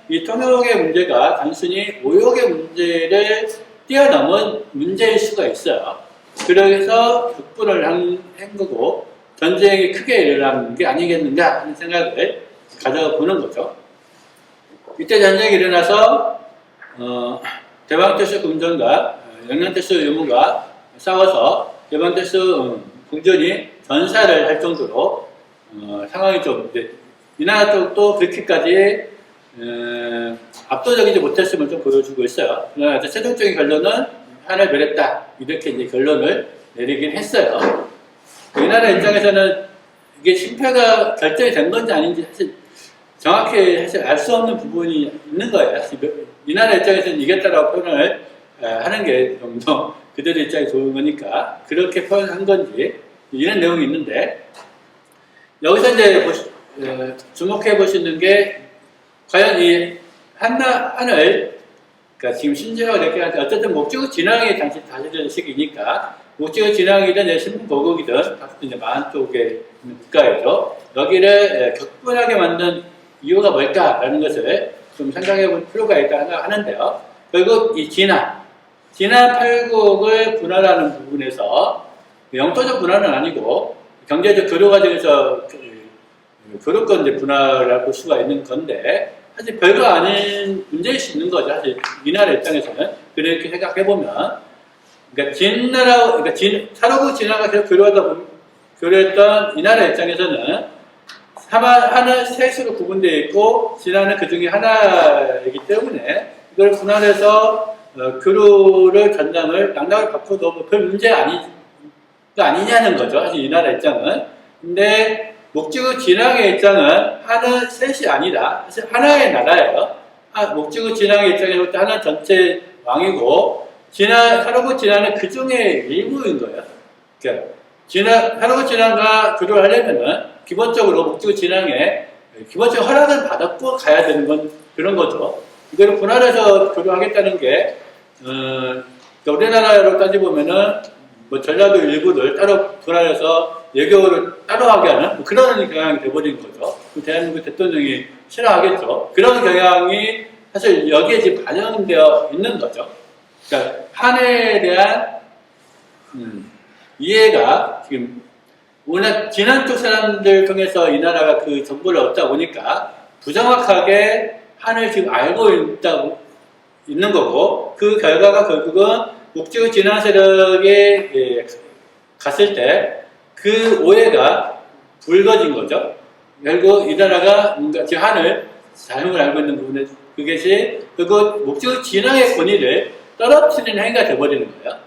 이 통역의 문제가 단순히 오역의 문제를 뛰어넘은 문제일 수가 있어요. 그래서 격분을 한 거고 전쟁이 크게 일어난 게 아니겠는가 하는 생각을 가져보는 거죠. 이때 전쟁이 일어나서 대방테스 궁전과 영란테스 유무가 싸워서 대방테스 궁전이 전사를 할 정도로 상황이 좀 이 나라 쪽도 그렇게까지 압도적이지 못했음을 좀 보여주고 있어요. 그러나 최종적인 결론은 한을 멸했다 이렇게 이제 결론을 내리긴 했어요. 이 나라 입장에서는 이게 실패가 결정이 된 건지 아닌지 사실 정확히 알 수 없는 부분이 있는 거예요. 이 나라 입장에서는 이겼다라고 표현을 하는 게 좀 더 그들의 입장이 좋은 거니까 그렇게 표현한 건지 이런 내용이 있는데 여기서 이제 주목해 보시는 게 과연 이 한을 그러니까 지금 신지라고 이렇게 하는데 어쨌든 목적의 진앙이 당시 다시던 시기니까 목적의 진앙이든 신분거국이든 이제 마한 쪽에 있는 국가이죠. 여기를 격분하게 만든 이유가 뭘까라는 것을 좀 생각해 볼 필요가 있다 하는데요. 결국 이 진화 8국을 분할하는 부분에서 영토적 분할은 아니고 경제적 교류 과정에서 교류권 이제 분할을 볼 수가 있는 건데 사실 별거 아닌 문제일 수 있는 거죠. 사실 이 나라 입장에서는 그렇게 생각해 보면 그러니까 사로국 진화가 계속 교류했던 이 나라 입장에서는 하나는 셋으로 구분되어 있고 진화는 그 중에 하나이기 때문에 이걸 분할해서 교류를 낙당을 바꿔도 별 문제 아니냐는 거죠. 사실 이 나라 입장은. 근데 목지구 진앙의 입장은 하나는 셋이 아니라 사실 하나의 나라예요. 목지구 진앙의 입장에서 하나는 전체 왕이고 사로국 진화는 그 중에 일부인 거예요. 그러니까 사로국 진화가 교류를 하려면은 기본적으로 목지구 진앙에 기본적으로 허락을 받았고 가야 되는 건 그런 거죠. 이걸 분할해서 교류하겠다는 게 우리나라로 따지보면은 뭐 전라도 일부를 따로 분할해서 예교를 따로 하게 하는 그런 경향이 돼버린 거죠. 대한민국 대통령이 싫어하겠죠. 그런 경향이 사실 여기에 지금 반영되어 있는 거죠. 그러니까 한에 대한 이해가 지금 워낙 지난 쪽 사람들 통해서 이 나라가 그 정보를 얻다 보니까 부정확하게 한을 지금 알고 있는 거고 그 결과가 결국은 목지구 진화 세력에 갔을 때 그 오해가 불거진 거죠. 결국 이 나라가 뭔가 지금 한을 잘못 알고 있는 부분에 그것이 결국 목지구 진화의 권위를 떨어뜨리는 행위가 되어버리는 거예요.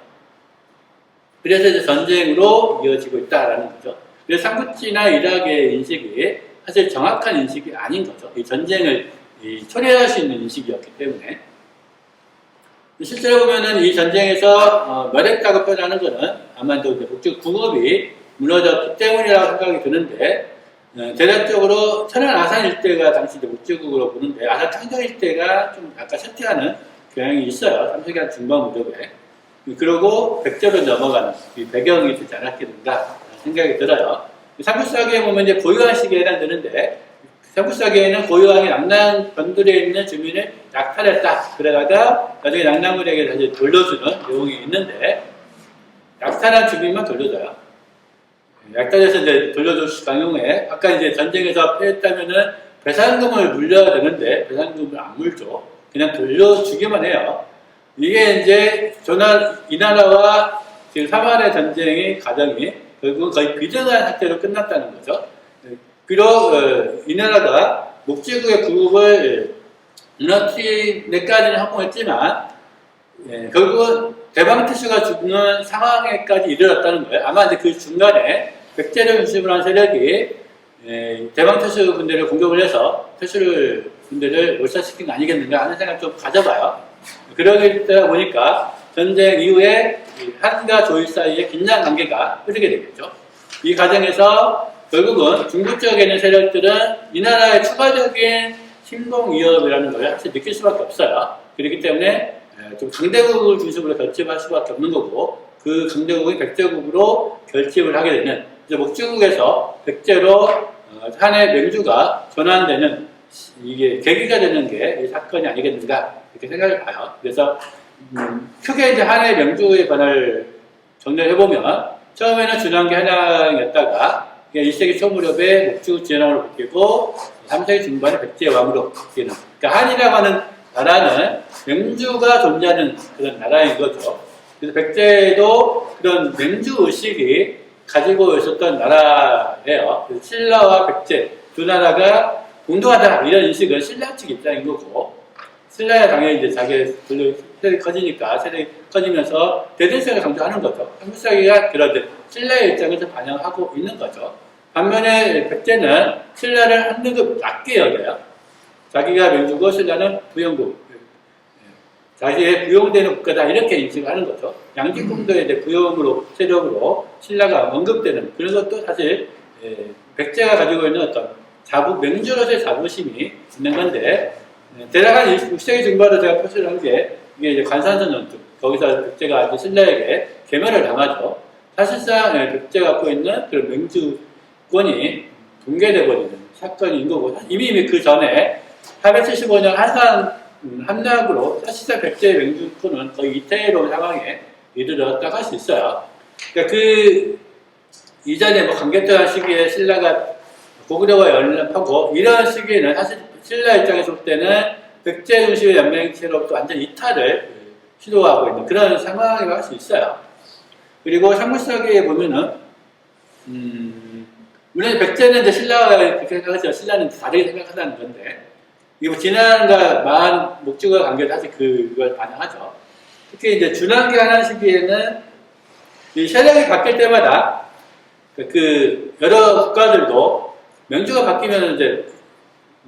그래서 이제 전쟁으로 이어지고 있다라는 거죠. 그래서 삼국지나 이락의 인식이 사실 정확한 인식이 아닌 거죠. 이 전쟁을 초래할 수 있는 인식이었기 때문에. 실제로 보면은 이 전쟁에서 멸했다고 표현하는 것은 아마도 목지구 궁업이 무너졌기 때문이라고 생각이 드는데, 대략적으로 천안 아산 일대가 당시 목지국으로 보는데, 아산 청정 일대가 좀 약간 쇠퇴하는 경향이 있어요. 3세기 중반 무렵에. 그리고 백제로 넘어가는 이 배경이 되지 않았겠는가 생각이 들어요. 삼국사기에 보면 이제 고유한 시기에 해당되는데, 삼국사기에는 고유하게 낙랑 변두리에 있는 주민을 약탈했다. 그러다가 나중에 낙랑군에게 다시 돌려주는 내용이 있는데, 약탈한 주민만 돌려줘요. 약탈해서 이제 돌려줄 경우에, 아까 이제 전쟁에서 패했다면은 배상금을 물려야 되는데, 배상금을 안 물죠. 그냥 돌려주기만 해요. 이게 이제 이 나라와 지금 3한의 전쟁의 과정이 결국은 거의 비등한 상태로 끝났다는 거죠. 비록 이 나라가 목제국의 굴곡을 무너뜨리기까지는 성공했지만 결국은 대방투수가 죽는 상황에까지 이르렀다는 거예요. 아마 이제 그 중간에 백제를 중심으로 한 세력이 대방투수 군대를 공격을 해서 퇴수를 군대를 몰살시킨 거 아니겠는가 하는 생각 좀 가져봐요. 그러다 보니까 전쟁 이후에 한과 조일 사이의 긴장 관계가 흐르게 되겠죠. 이 과정에서 결국은 중국 쪽에 있는 세력들은 이 나라의 추가적인 침공 위협이라는 걸 사실 느낄 수밖에 없어요. 그렇기 때문에 좀 강대국을 중심으로 결집할 수밖에 없는 거고, 그 강대국이 백제국으로 결집을 하게 되는, 이제 목주국에서 백제로 한의 맹주가 전환되는 이게 계기가 되는 게 이 사건이 아니겠는가 이렇게 생각을 봐요. 그래서 크게 이제 한의 명주의 변화를 정리를 해보면, 처음에는 준왕기 한양이었다가 1세기 초 무렵에 목주 진왕으로 바뀌고 3세기 중반에 백제의 왕으로 바뀌는, 그러니까 한이라고 하는 나라는 맹주가 존재하는 그런 나라인 거죠. 그래서 백제도 그런 맹주 의식이 가지고 있었던 나라예요. 그래서 신라와 백제 두 나라가 공동하다 이런 인식은 신라 측 입장인 거고, 신라야 당연히 이제 자기 세력이 커지니까 세력이 커지면서 대대성을 강조하는 거죠. 삼국사기가 그런 신라의 입장에서 반영하고 있는 거죠. 반면에 백제는 신라를 한 등급 낮게 여겨요. 자기가 맹주고 신라는 부영국, 자기의 부용되는 국가다 이렇게 인식을 하는 거죠. 양진궁도에 이제 부용으로 세력으로 신라가 언급되는 그런 것도 사실 백제가 가지고 있는 어떤 맹주로서의 자부심이 있는 건데, 대략 한 6세기 중반으로 제가 표시를 한 게 이게 이제 관산선 전투, 거기서 백제가 이제 신라에게 계멸을 당하죠. 사실상 백제가 갖고 있는 그런 맹주권이 붕괴되어버리는 사건인 거고, 이미 그 전에 875년 한산 함락으로 사실상 백제의 맹주권은 거의 이태로운 상황에 이르렀다고 할 수 있어요. 그러니까 그 이전에 뭐 강개토한 시기에 신라가 고구려와 연합하고 이런 시기에는 사실 신라 입장에서 볼 때는 백제 중심의 연맹체로부터 완전 이탈을 시도하고 있는 그런 상황이라고 할 수 있어요. 그리고 삼국사기에 보면은 물론 백제는 이제 신라가 그렇게 생각하지만 신라는 다르게 생각한다는 건데, 이거 진안과 만 목주가 관계도 사실 그걸 반영하죠. 특히 이제 준왕기 하는 시기에는 이 세력이 바뀔 때마다 그 여러 국가들도 명주가 바뀌면 이제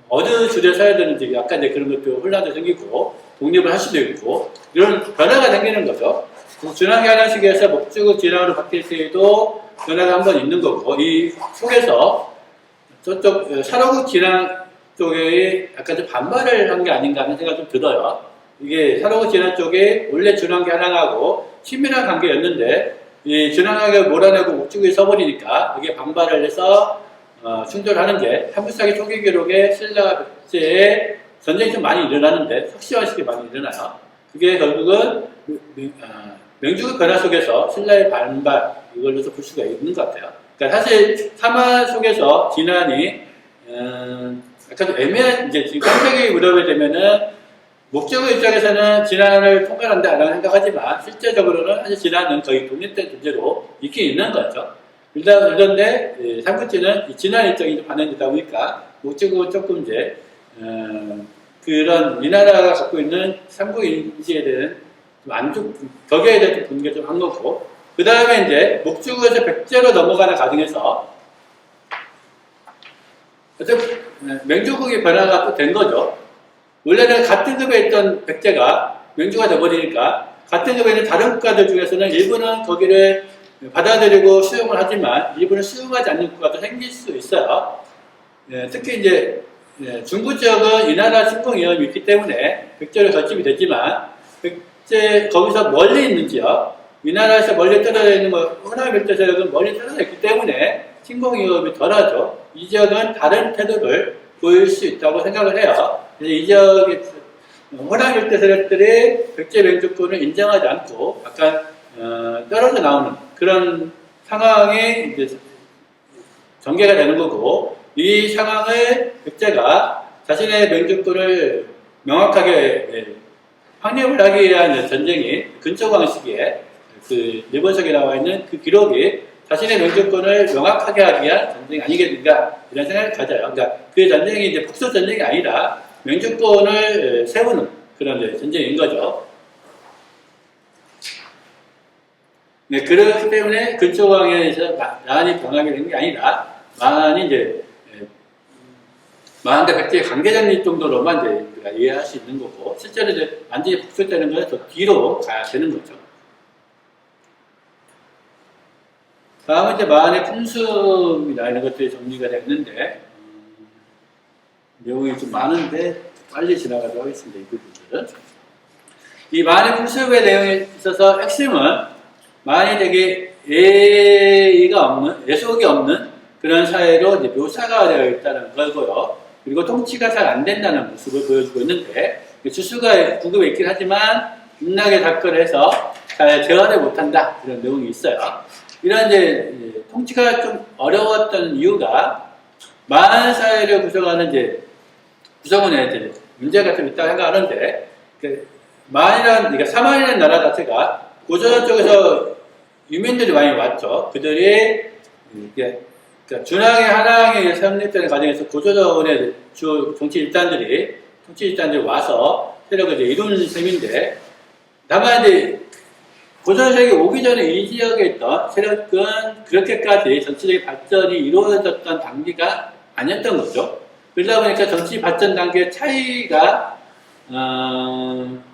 어느 줄에 서야 되는지 약간 이제 그런 것도 혼란도 생기고 독립을 할 수도 있고 이런 변화가 생기는 거죠. 준왕기 하는 시기에서 목주국 진왕으로 바뀔 때에도 변화가 한번 있는 거고, 이 속에서 저쪽 사로국 진왕 쪽에 약간 좀 반발을 한 게 아닌가 하는 생각이 좀 들어요. 이게 사로국 진왕 쪽에 원래 준왕기 하나하고 친밀한 관계였는데 이 준왕하게 몰아내고 목주국이 서버리니까 이게 반발을 해서 충돌하는 게 삼국사기 초기 기록에 신라와 백제의 전쟁이 좀 많이 일어나는데 석시화식이 많이 일어나요. 그게 결국은 맹주국 변화 속에서 신라의 반발 이걸로서 볼 수가 있는 것 같아요. 그러니까 사실 삼한 속에서 진안이 약간 좀 애매한, 이제 지금 3세기 무렵에 되면은 목적의 입장에서는 진안을 통과한다라고 생각하지만 실제적으로는 사실 진안은 거의 독립된 존재로 있긴 있는 거죠. 그런데 삼국지는 진안 입장이 반영되다 보니까 목적은 조금 이제 그런 이 나라가 갖고 있는 삼국 인지에 대한 거기에 대한 분개가 좀 한 거고, 그 다음에 이제 목주국에서 백제로 넘어가는 과정에서 맹주국의 변화가 또 된 거죠. 원래는 같은 급에 있던 백제가 맹주가 돼버리니까 같은 급에 있는 다른 국가들 중에서는 일부는 거기를 받아들이고 수용을 하지만 일부는 수용하지 않는 국가도 생길 수 있어요. 특히 이제 중부 지역은 이 나라 침공 위험이 있기 때문에 백제로 결집이 됐지만 백제 거기서 멀리 있는 지역, 이 나라에서 멀리 떨어져 있는 호남 백제 지역은 멀리 떨어져 있기 때문에 침공 위험이 덜하죠. 이 지역은 다른 태도를 보일 수 있다고 생각을 해요. 그래서 이 지역의 호남 일대 세력들이 백제 맹주권을 인정하지 않고 약간 떨어져 나오는 그런 상황이 이제 전개가 되는 거고, 이 상황을 백제가 자신의 맹주권을 명확하게 확립을 하기 위한 전쟁이 근초광 시기에 그 일본석에 나와 있는 그 기록이 자신의 맹주권을 명확하게 하기 위한 전쟁이 아니겠는가 이런 생각을 가져요. 그러니까 그 전쟁이 이제 북소 전쟁이 아니라 맹주권을 세우는 그런 전쟁인 거죠. 네, 그렇기 때문에 근초광에서 나한이 병하게 된 게 아니라 만이 이제 만과 백제의 관계 정립 정도로만 이제 우리가 이해할 수 있는 거고, 실제로 이제 완전히 복수되는 것은 더 뒤로 가야 되는 거죠. 다음은 이제 만의 풍습이나 이런 것들이 정리가 됐는데, 내용이 좀 많은데 빨리 지나가도록 하겠습니다. 이 부분들은. 이 만의 풍습의 내용에 있어서 핵심은 만이 되게 예속이 없는 그런 사회로 이제 묘사가 되어 있다는 거고요. 그리고 통치가 잘 안 된다는 모습을 보여주고 있는데, 주수가 구급에 있긴 하지만 임나게 작걸을 해서 잘 제어를 못한다 이런 내용이 있어요. 이런 이제 통치가 좀 어려웠던 이유가 만 사회를 구성하는 이제 구성원에 이제 문제가 좀 있다고 생각하는데, 그러니까 사만이라는 나라 자체가 고전 쪽에서 유민들이 많이 왔죠. 그들이 그러니까 준항의 한항의 성립되는 과정에서 고조선의 주 통치 일단들이 와서 세력을 이제 이루는 셈인데, 다만 이제 고조선 세력이 오기 전에 이 지역에 있던 세력은 그렇게까지 정치적인 발전이 이루어졌던 단계가 아니었던 거죠. 그러다 보니까 정치 발전 단계의 차이가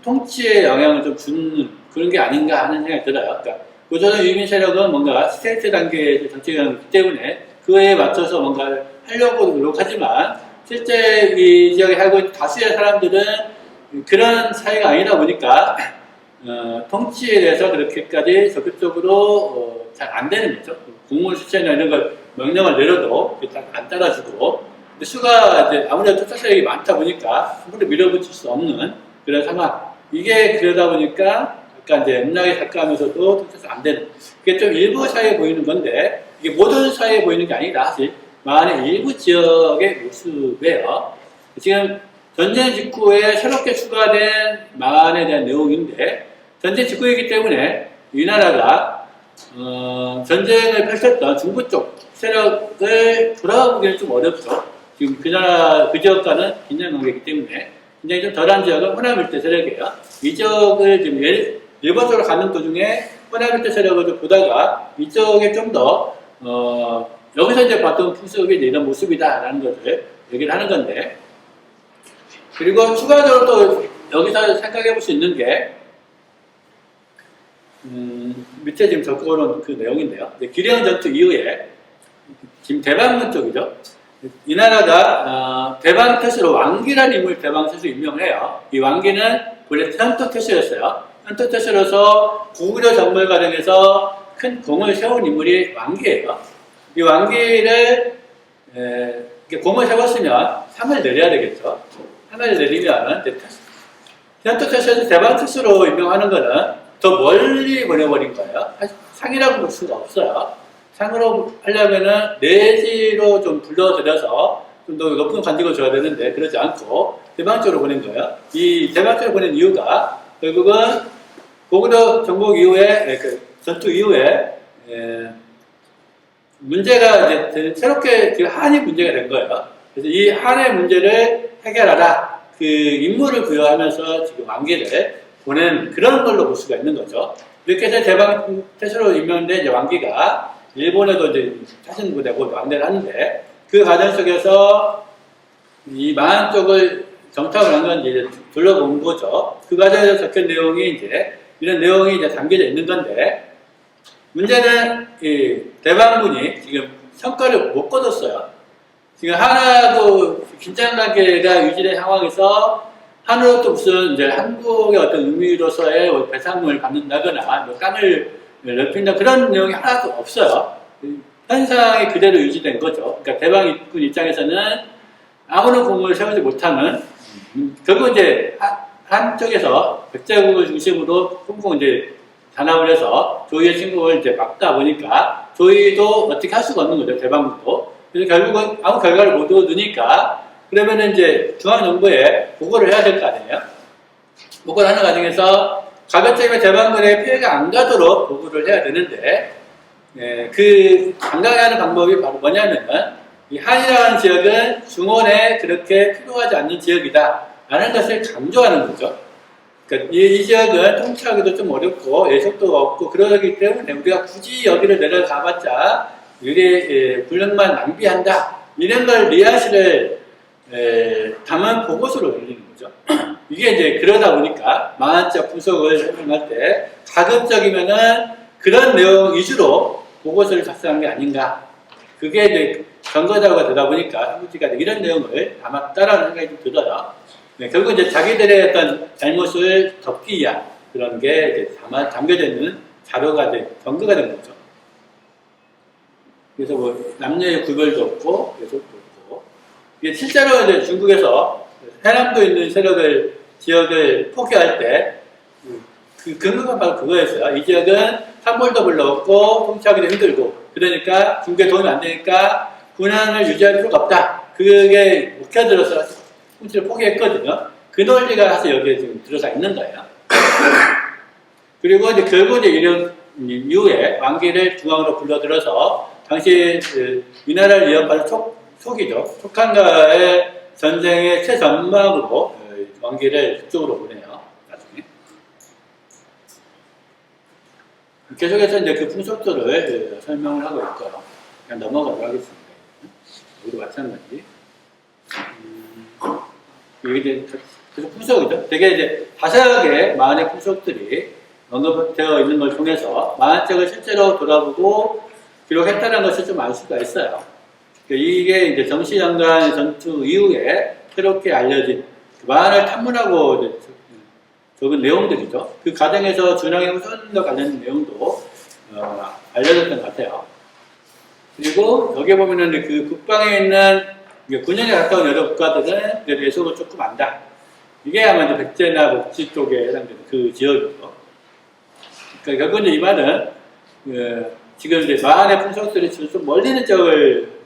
통치에 영향을 좀 주는 그런 게 아닌가 하는 생각이 들어요. 그러니까 고조선 유민 세력은 뭔가 스테이트 단계의 정치가 있기 때문에 그에 맞춰서 뭔가를 하려고 노력하지만, 실제 이 지역에 살고 있는 다수의 사람들은 그런 사회가 아니다 보니까 통치에 대해서 그렇게까지 적극적으로 잘 안 되는 거죠. 공무원 수채나 이런 걸 명령을 내려도 안 따라주고, 근데 수가 이제 아무래도 투자 세력이 많다 보니까 함부로 밀어붙일 수 없는 그런 상황. 이게 그러다 보니까 약간 이제 음락에 가까우면서도 통치가 안 되는. 그게 좀 일부 사회에 보이는 건데, 이게 모든 사회에 보이는 게 아니라 사실 만의 일부 지역의 모습이에요. 지금 전쟁 직후에 새롭게 추가된 만에 대한 내용인데, 전쟁 직후이기 때문에 이 나라가 전쟁을 펼쳤던 중부 쪽 세력을 돌아보기는 좀 어렵죠. 지금 그 나라, 그 지역과는 긴장 관계이기 때문에 굉장히 좀 덜한 지역은 호남 일대 세력이에요. 이 지역을 지금 일본 쪽으로 가는 도중에 호남 일대 세력을 좀 보다가 이쪽에 좀 더 여기서 이제 봤던 풍습이 이런 모습이다라는 것을 얘기를 하는 건데, 그리고 추가적으로 또 여기서 생각해 볼 수 있는 게, 밑에 지금 적어놓은 그 내용인데요. 기령 전투 이후에, 지금 대방문 쪽이죠. 이 나라가 대방태수로 왕기라는 인물을 대방태수로 임명을 해요. 이 왕기는 원래 현토태수였어요. 현토태수로서 고구려 정벌 과정에서 큰 공을 세운 인물이 왕기예요. 이 왕기를 공을 세웠으면 상을 내려야 되겠죠. 상을 내리면 현토태수에서 대방태수로 임명하는 거는 더 멀리 보내버린 거예요. 상이라고 볼 수가 없어요. 상으로 하려면은 내지로 좀 불러들여서 좀 더 높은 관직을 줘야 되는데, 그러지 않고 대방 쪽으로 보낸 거예요. 이 대방 쪽으로 보낸 이유가 결국은 고구려 정복 이후에, 그 전투 이후에 문제가 이제 새롭게 한이 문제가 된 거예요. 그래서 이 한의 문제를 해결하라, 그 임무를 부여하면서 지금 왕기를 보낸 그런 걸로 볼 수가 있는 거죠. 이렇게 해서 대방 태수로 임명된 이제 왕기가 일본에도 이제 타신부 되고 왕래를 하는데, 그 과정 속에서 이 만 쪽을 정착을 한 건 이제 둘러본 거죠. 그 과정에서 적힌 내용이 이제 이런 내용이 이제 담겨져 있는 건데, 문제는 이 대방군이 지금 성과를 못 거뒀어요. 지금 하나도 긴장 관계가 유지된 상황에서 한으로부터 무슨 이제 한국의 어떤 의미로서의 배상금을 받는다거나 뭐 땅을 넓힌다 그런 내용이 하나도 없어요. 현상이 그대로 유지된 거죠. 그러니까 대방군 입장에서는 아무런 공을 세우지 못하는, 결국 이제 한쪽에서 백제국을 중심으로 콩콩 이제 단합을 해서 조이의 침공을 이제 막다 보니까 조이도 어떻게 할 수가 없는 거죠, 대방국도. 그래서 결국은 아무 결과를 못 얻으니까 그러면은 이제 중앙정부에 보고를 해야 될 거 아니에요? 보고를 하는 과정에서 가급적이면 대방군에 피해가 안 가도록 보고를 해야 되는데, 안 가게 하는 방법이 바로 뭐냐면은, 이 한이라는 지역은 중원에 그렇게 필요하지 않는 지역이다 라는 것을 강조하는 거죠. 그러니까 이 지역은 통치하기도 좀 어렵고 예속도가 없고 그러기 때문에 우리가 굳이 여기를 내려가봤자 이게 군력만 낭비한다, 이런 걸 리하시를 담은 보고서를 올리는 거죠. 이게 이제 그러다 보니까 만화적 분석을 설명할 때 가급적이면은 그런 내용 위주로 보고서를 작성한 게 아닌가. 그게 이제 경거자가 되다 보니까 한국지가 이런 내용을 담았다라는 생각이 좀 들어요. 결국 이제 자기들의 어떤 잘못을 덮기 위한 그런 게 이제 담겨져 있는 자료가 이제 경거가 된 거죠. 그래서 뭐 남녀의 구별도 없고 예속도 없고, 이게 실제로 이제 중국에서 해남도 있는 지역을 포기할 때 그 근거가 바로 그거였어요. 이 지역은 산물도 별로 없고 통치하기도 힘들고 그러니까 중국에 도움이 안 되니까 군항을 유지할 필요가 없다. 그게 묵혀들어서 통치를 포기했거든요. 그 논리가 사실 여기에 지금 들어가 있는 거예요. 그리고 이제 결국 이제 이런 이후에 왕기를 중앙으로 불러들어서 당시 위나라를 위협하는 촉이죠. 촉한가의 전쟁의 최전방으로 왕기를 그쪽으로 보내요. 나중에. 계속해서 이제 그 풍속도를 설명을 하고 있고요. 그냥 넘어가도록 하겠습니다. 여기도 마찬가지. 여기 이제 계속 풍속이죠. 되게 이제 자세하게 마흔의 풍속들이 언급되어 있는 걸 통해서 만화책을 실제로 돌아보고 기록했다는 것을 좀 알 수가 있어요. 이게 이제 정시장관 전투 이후에 새롭게 알려진 만화를 탐문하고 이제 적은 내용들이죠. 그 과정에서 준왕의 후손과 관련된 내용도 알려졌던 것 같아요. 그리고 여기 보면은 그 북방에 있는 9년에 가까운 여러 국가들은 그래도 예속을 조금 안다. 이게 아마 이제 백제나 목지 쪽에 해당되는 그 지역이죠. 그러니까 결국 이제 이 말은 지금 이제 마한의 풍속들이 좀 멀리 있는 지역을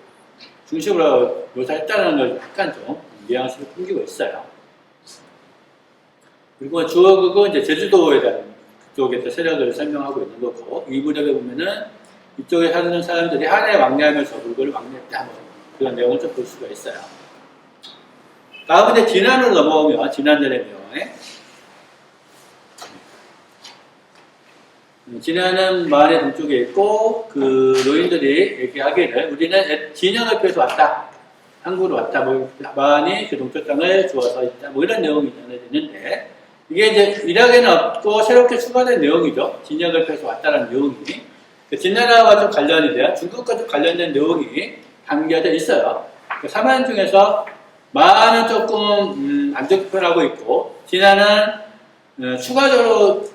중심으로 묘사했다는 걸 약간 좀 뉘앙스를 풍기고 있어요. 그리고 주어국은 이제 제주도에 대한 그쪽에서 세력을 설명하고 있는 거고, 이 무렵에 보면은 이쪽에 사는 사람들이 한해 왕래하면서 물건을 왕래했다. 뭐 그런 내용을 좀 볼 수가 있어요. 다음은 이제 진안으로 넘어오면 진안전의 내용에 진안은 마을의 동쪽에 있고 그 노인들이 얘기하기를 우리는 진영을 펴서 왔다. 한국으로 왔다. 뭐 마한이 그 동쪽 땅을 주어서 있다. 뭐 이런 내용이 전해지는데 이게 이제 이락에는 없고 새롭게 추가된 내용이죠. 진영을 펴서 왔다는 내용이 진나라와 좀 관련이 돼요. 중국과 좀 관련된 내용이 담겨져 있어요. 그 사만 중에서 마한은 조금 안정편하고 있고 진안은 추가적으로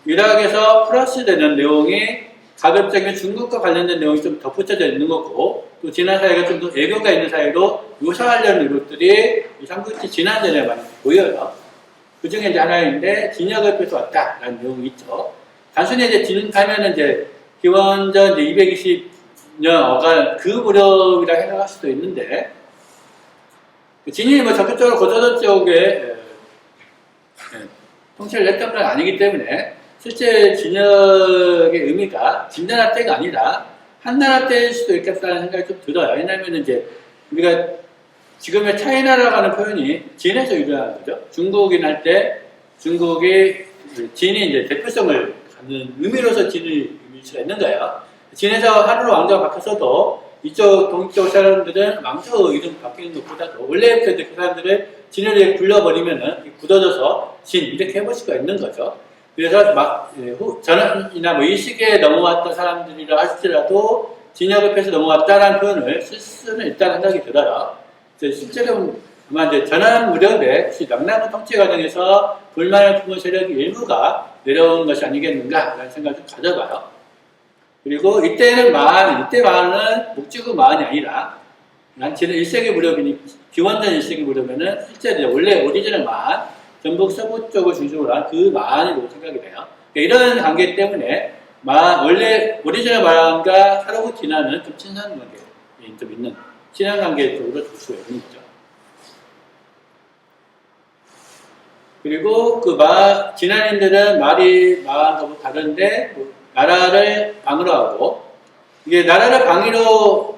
이락에서 플러스되는 내용이 가급적이면 중국과 관련된 내용이 좀 덧붙여져 있는 거고 또 진안 사회가 좀 더 애교가 있는 사회로 묘사하려는 노력들이 삼국지 진안전에 많이 보여요. 그 중에 이제 하나인데 진역을 펴서 왔다라는 내용이 있죠. 단순히 이제 진하면은 이제 기원전 220년 어간 그 무렵이라 생각할 수도 있는데 진이 뭐 적극적으로 고조선 쪽에 통치를 했던 건 아니기 때문에 실제 진역의 의미가 진나라 때가 아니라 한나라 때일 수도 있겠다는 생각이 좀 들어요. 왜냐하면 이제 우리가 지금의 차이나라고 하는 표현이 진에서 유래한 거죠. 중국인 할 때 중국이 진이 이제 대표성을 갖는 의미로서 진을 의미할 수가 있는 거예요. 진에서 하루로 왕조가 바뀌었어도 이쪽 동쪽 사람들은 왕조 이름 바뀌는 것보다도 원래 그 사람들을 진을 굴려버리면은 굳어져서 진 이렇게 해볼 수가 있는 거죠. 그래서 막 전원이나 뭐 이 시기에 넘어왔던 사람들이라 할지라도 진역을 펴서 넘어왔다라는 표현을 쓸 수는 있다는 생각이 들어요. 실제로 아마 이제 전환 무렵에 명나무 통치 과정에서 불만을 품은 세력의 일부가 내려온 것이 아니겠는가라는 생각을 좀 가져봐요. 그리고 이때 마한은 목지구 마한이 아니라 한 1세기 무렵이니, 기원전 1세기 무렵에는 실제 이제 원래 오리지널 마한, 전북 서부 쪽을 중심으로 한 그 마한이라고 생각이 돼요. 이런 관계 때문에 원래 오리지널 마한과 사로구 진화는 좀 친선 관계, 좀 있는 친한 관계 쪽으로 볼 수가 있는 거죠. 그리고 그 진화인들은 말이 마한하고 다른데 나라를 방위로 하고, 이게 나라를 방위로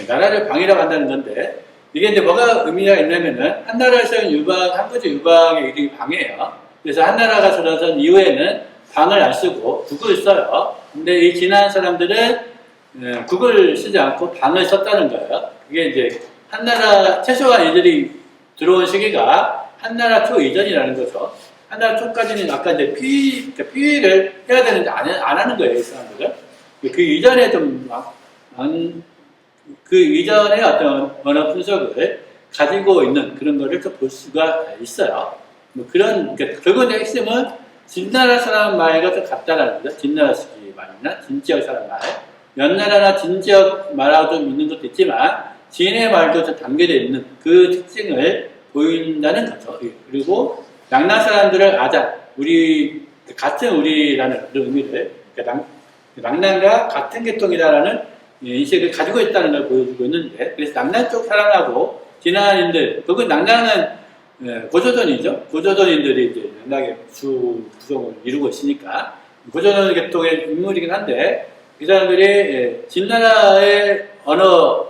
나라를 방위라고 한다는 건데, 이게 이제 뭐가 의미가 있냐면은, 한 나라에서는 한 구조 유방의 이름이 방이에요. 그래서 한 나라가 들어선 이후에는 방을 안 쓰고 국을 써요. 근데 이 지난 사람들은 국을 쓰지 않고 방을 썼다는 거예요. 그게 이제 한 나라, 최소한 이들이 들어온 시기가 한 나라 초 이전이라는 거죠. 한 나라 초까지는 아까 이제 피위를 해야 되는데 안 하는 거예요, 이 사람들은. 그 이전에 그 이전의 어떤 언어 분석을 가지고 있는 그런 거를 또 볼 수가 있어요. 뭐 그러니까 결국은 핵심은 진나라 사람 말과 좀 같다라는 거죠. 진나라식 말이나 진지역 사람 말. 연나라나 진지역 말하고 좀 있는 것도 있지만, 진의 말도 좀 담겨져 있는 그 특징을 보인다는 거죠. 그리고 낙난 사람들을 같은 우리라는 그런 의미를, 그러니까 낙난과 같은 계통이다라는 인식을 가지고 있다는 걸 보여주고 있는데, 그래서 낙난 쪽 사람하고 진화인들, 그건 낙난은 고조선이죠. 고조선인들이 이제 낙난의 구성을 이루고 있으니까 고조선 계통의 인물이긴 한데, 이 사람들이 진나라의 언어를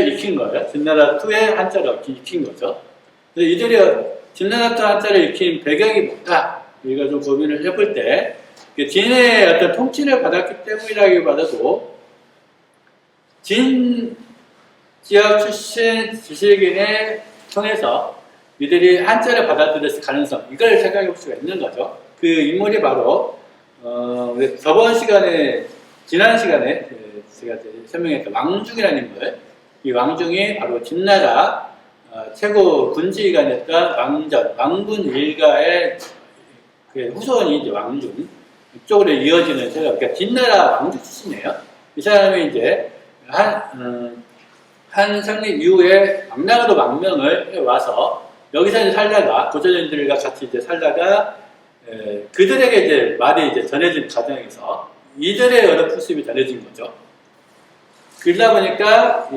익힌 거예요. 진나라 2의 한자를 익힌 거죠. 그래서 이들이 진나라 2 한자를 익힌 배경이 뭘까? 우리가 좀 고민을 해볼 때, 진의 어떤 통치를 받았기 때문이라기보다도 진 지역 출신 지식인을 통해서 이들이 한자를 받아들였을 가능성, 이걸 생각해 볼 수가 있는 거죠. 그 인물이 바로 지난 시간에 제가 설명했던 왕중이라는 인물, 이 왕중이 바로 진나라 최고 군지기관이었던 왕군 일가의 후손이 이제 왕중 이쪽으로 이어지는 세력, 그러니까 진나라 왕족 출신이에요. 이 사람이 이제 한 성립 이후에 망나가도 망명을 해와서 여기서 이제 살다가 고조선들과 같이 이제 살다가 그들에게 이제 말이 이제 전해진 과정에서 이들의 언어 풍습이 전해진 거죠. 그러다 보니까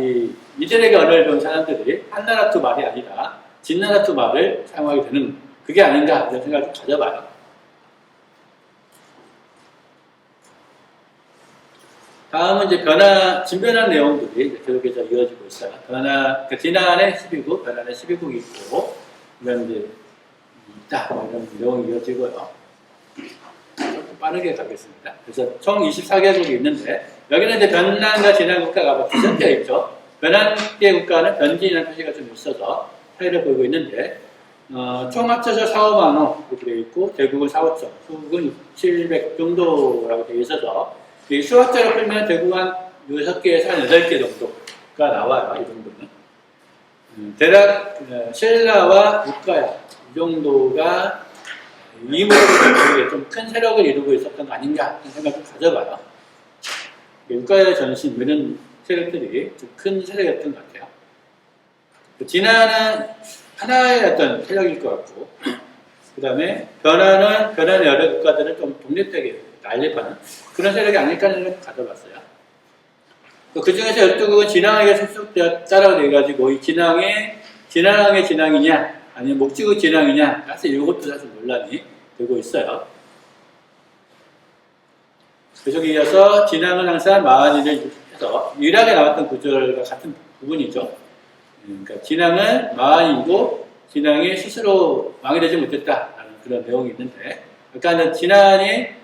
이들에게 언어를 배운 사람들이 한나라 투 말이 아니라 진나라 투 말을 사용하게 되는, 그게 아닌가 이런 생각을 좀 가져봐요. 다음은 이제 진변한 내용들이 계속해서 이어지고 있어요. 진안에 12국, 변환에 12국이 있고, 이런 이제 이런 내용이 이어지고요. 좀 빠르게 가겠습니다. 그래서 총 24개국이 있는데, 여기는 이제 변난과 진안 국가가 뒤섞여 있죠. 변난계 국가는 변진이라는 표시가 좀 있어서 차이를 보이고 있는데, 총 합쳐서 4, 5만 원 이렇게 되어 있고, 대국은 4, 5천, 수국은 700 정도라고 되어 있어서, 이 수학자로 풀면 대국 한 6개에서 한 8개 정도가 나와요. 이 정도는. 대략 신라와 육가야 이 정도가 이무역에 좀 큰 세력을 이루고 있었던 거 아닌가 하는 생각을 가져봐요. 육가야 전신 이런 세력들이 좀 큰 세력이었던 것 같아요. 진화는 하나의 어떤 세력일 것 같고, 그 다음에 변화는 여러 국가들은 좀 독립되게 난립하는 그런 세력이 아닐까 하는 생각을 가져봤어요. 그 중에서 12국은 진왕에게 속속되었다라고 해가지고, 이 진왕의 진왕이냐, 아니면 목지국 진왕이냐, 사실 이것도 사실 논란이 되고 있어요. 계속 이어서 진왕은 항상 마한이를 해서 유일하게 나왔던 구절과 같은 부분이죠. 그러니까 진왕은 마한이고, 진왕이 스스로 왕이 되지 못했다라는 그런 내용이 있는데, 그러니까 진왕이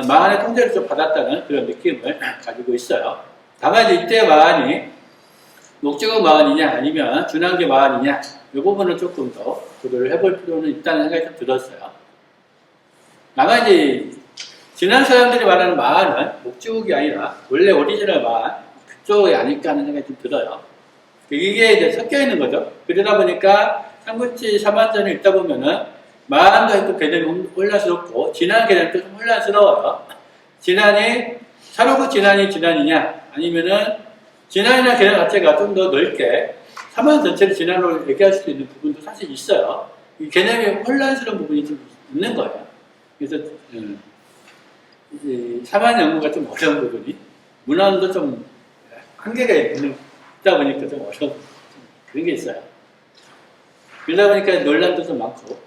마한의 통제를 좀 받았다는 그런 느낌을 가지고 있어요. 다만 이때 마한이 목적어 마한이냐 아니면 준왕제 마한이냐, 이 부분은 조금 더 고려를 해볼 필요는 있다는 생각이 좀 들었어요. 다만 이제 지난 사람들이 말하는 마한은 목적이 아니라 원래 오리지널 마한 그쪽이 아닐까 하는 생각이 좀 들어요. 이게 이제 섞여 있는 거죠. 그러다 보니까 삼국지 3완전을 읽다 보면은 마한도 또 개념이 혼란스럽고 진한 개념도 좀 혼란스러워요. 진한이 사로그 진한이 진한이냐 아니면은 진한이나 개념 자체가 좀 더 넓게 사만 전체를 진한으로 얘기할 수도 있는 부분도 사실 있어요. 이 개념이 혼란스러운 부분이 좀 있는 거예요. 그래서 사만 연구가 좀 어려운 부분이 문헌도 좀 한계가 있다 보니까 좀 어려운 그런 게 있어요. 그러다 보니까 논란도 좀 많고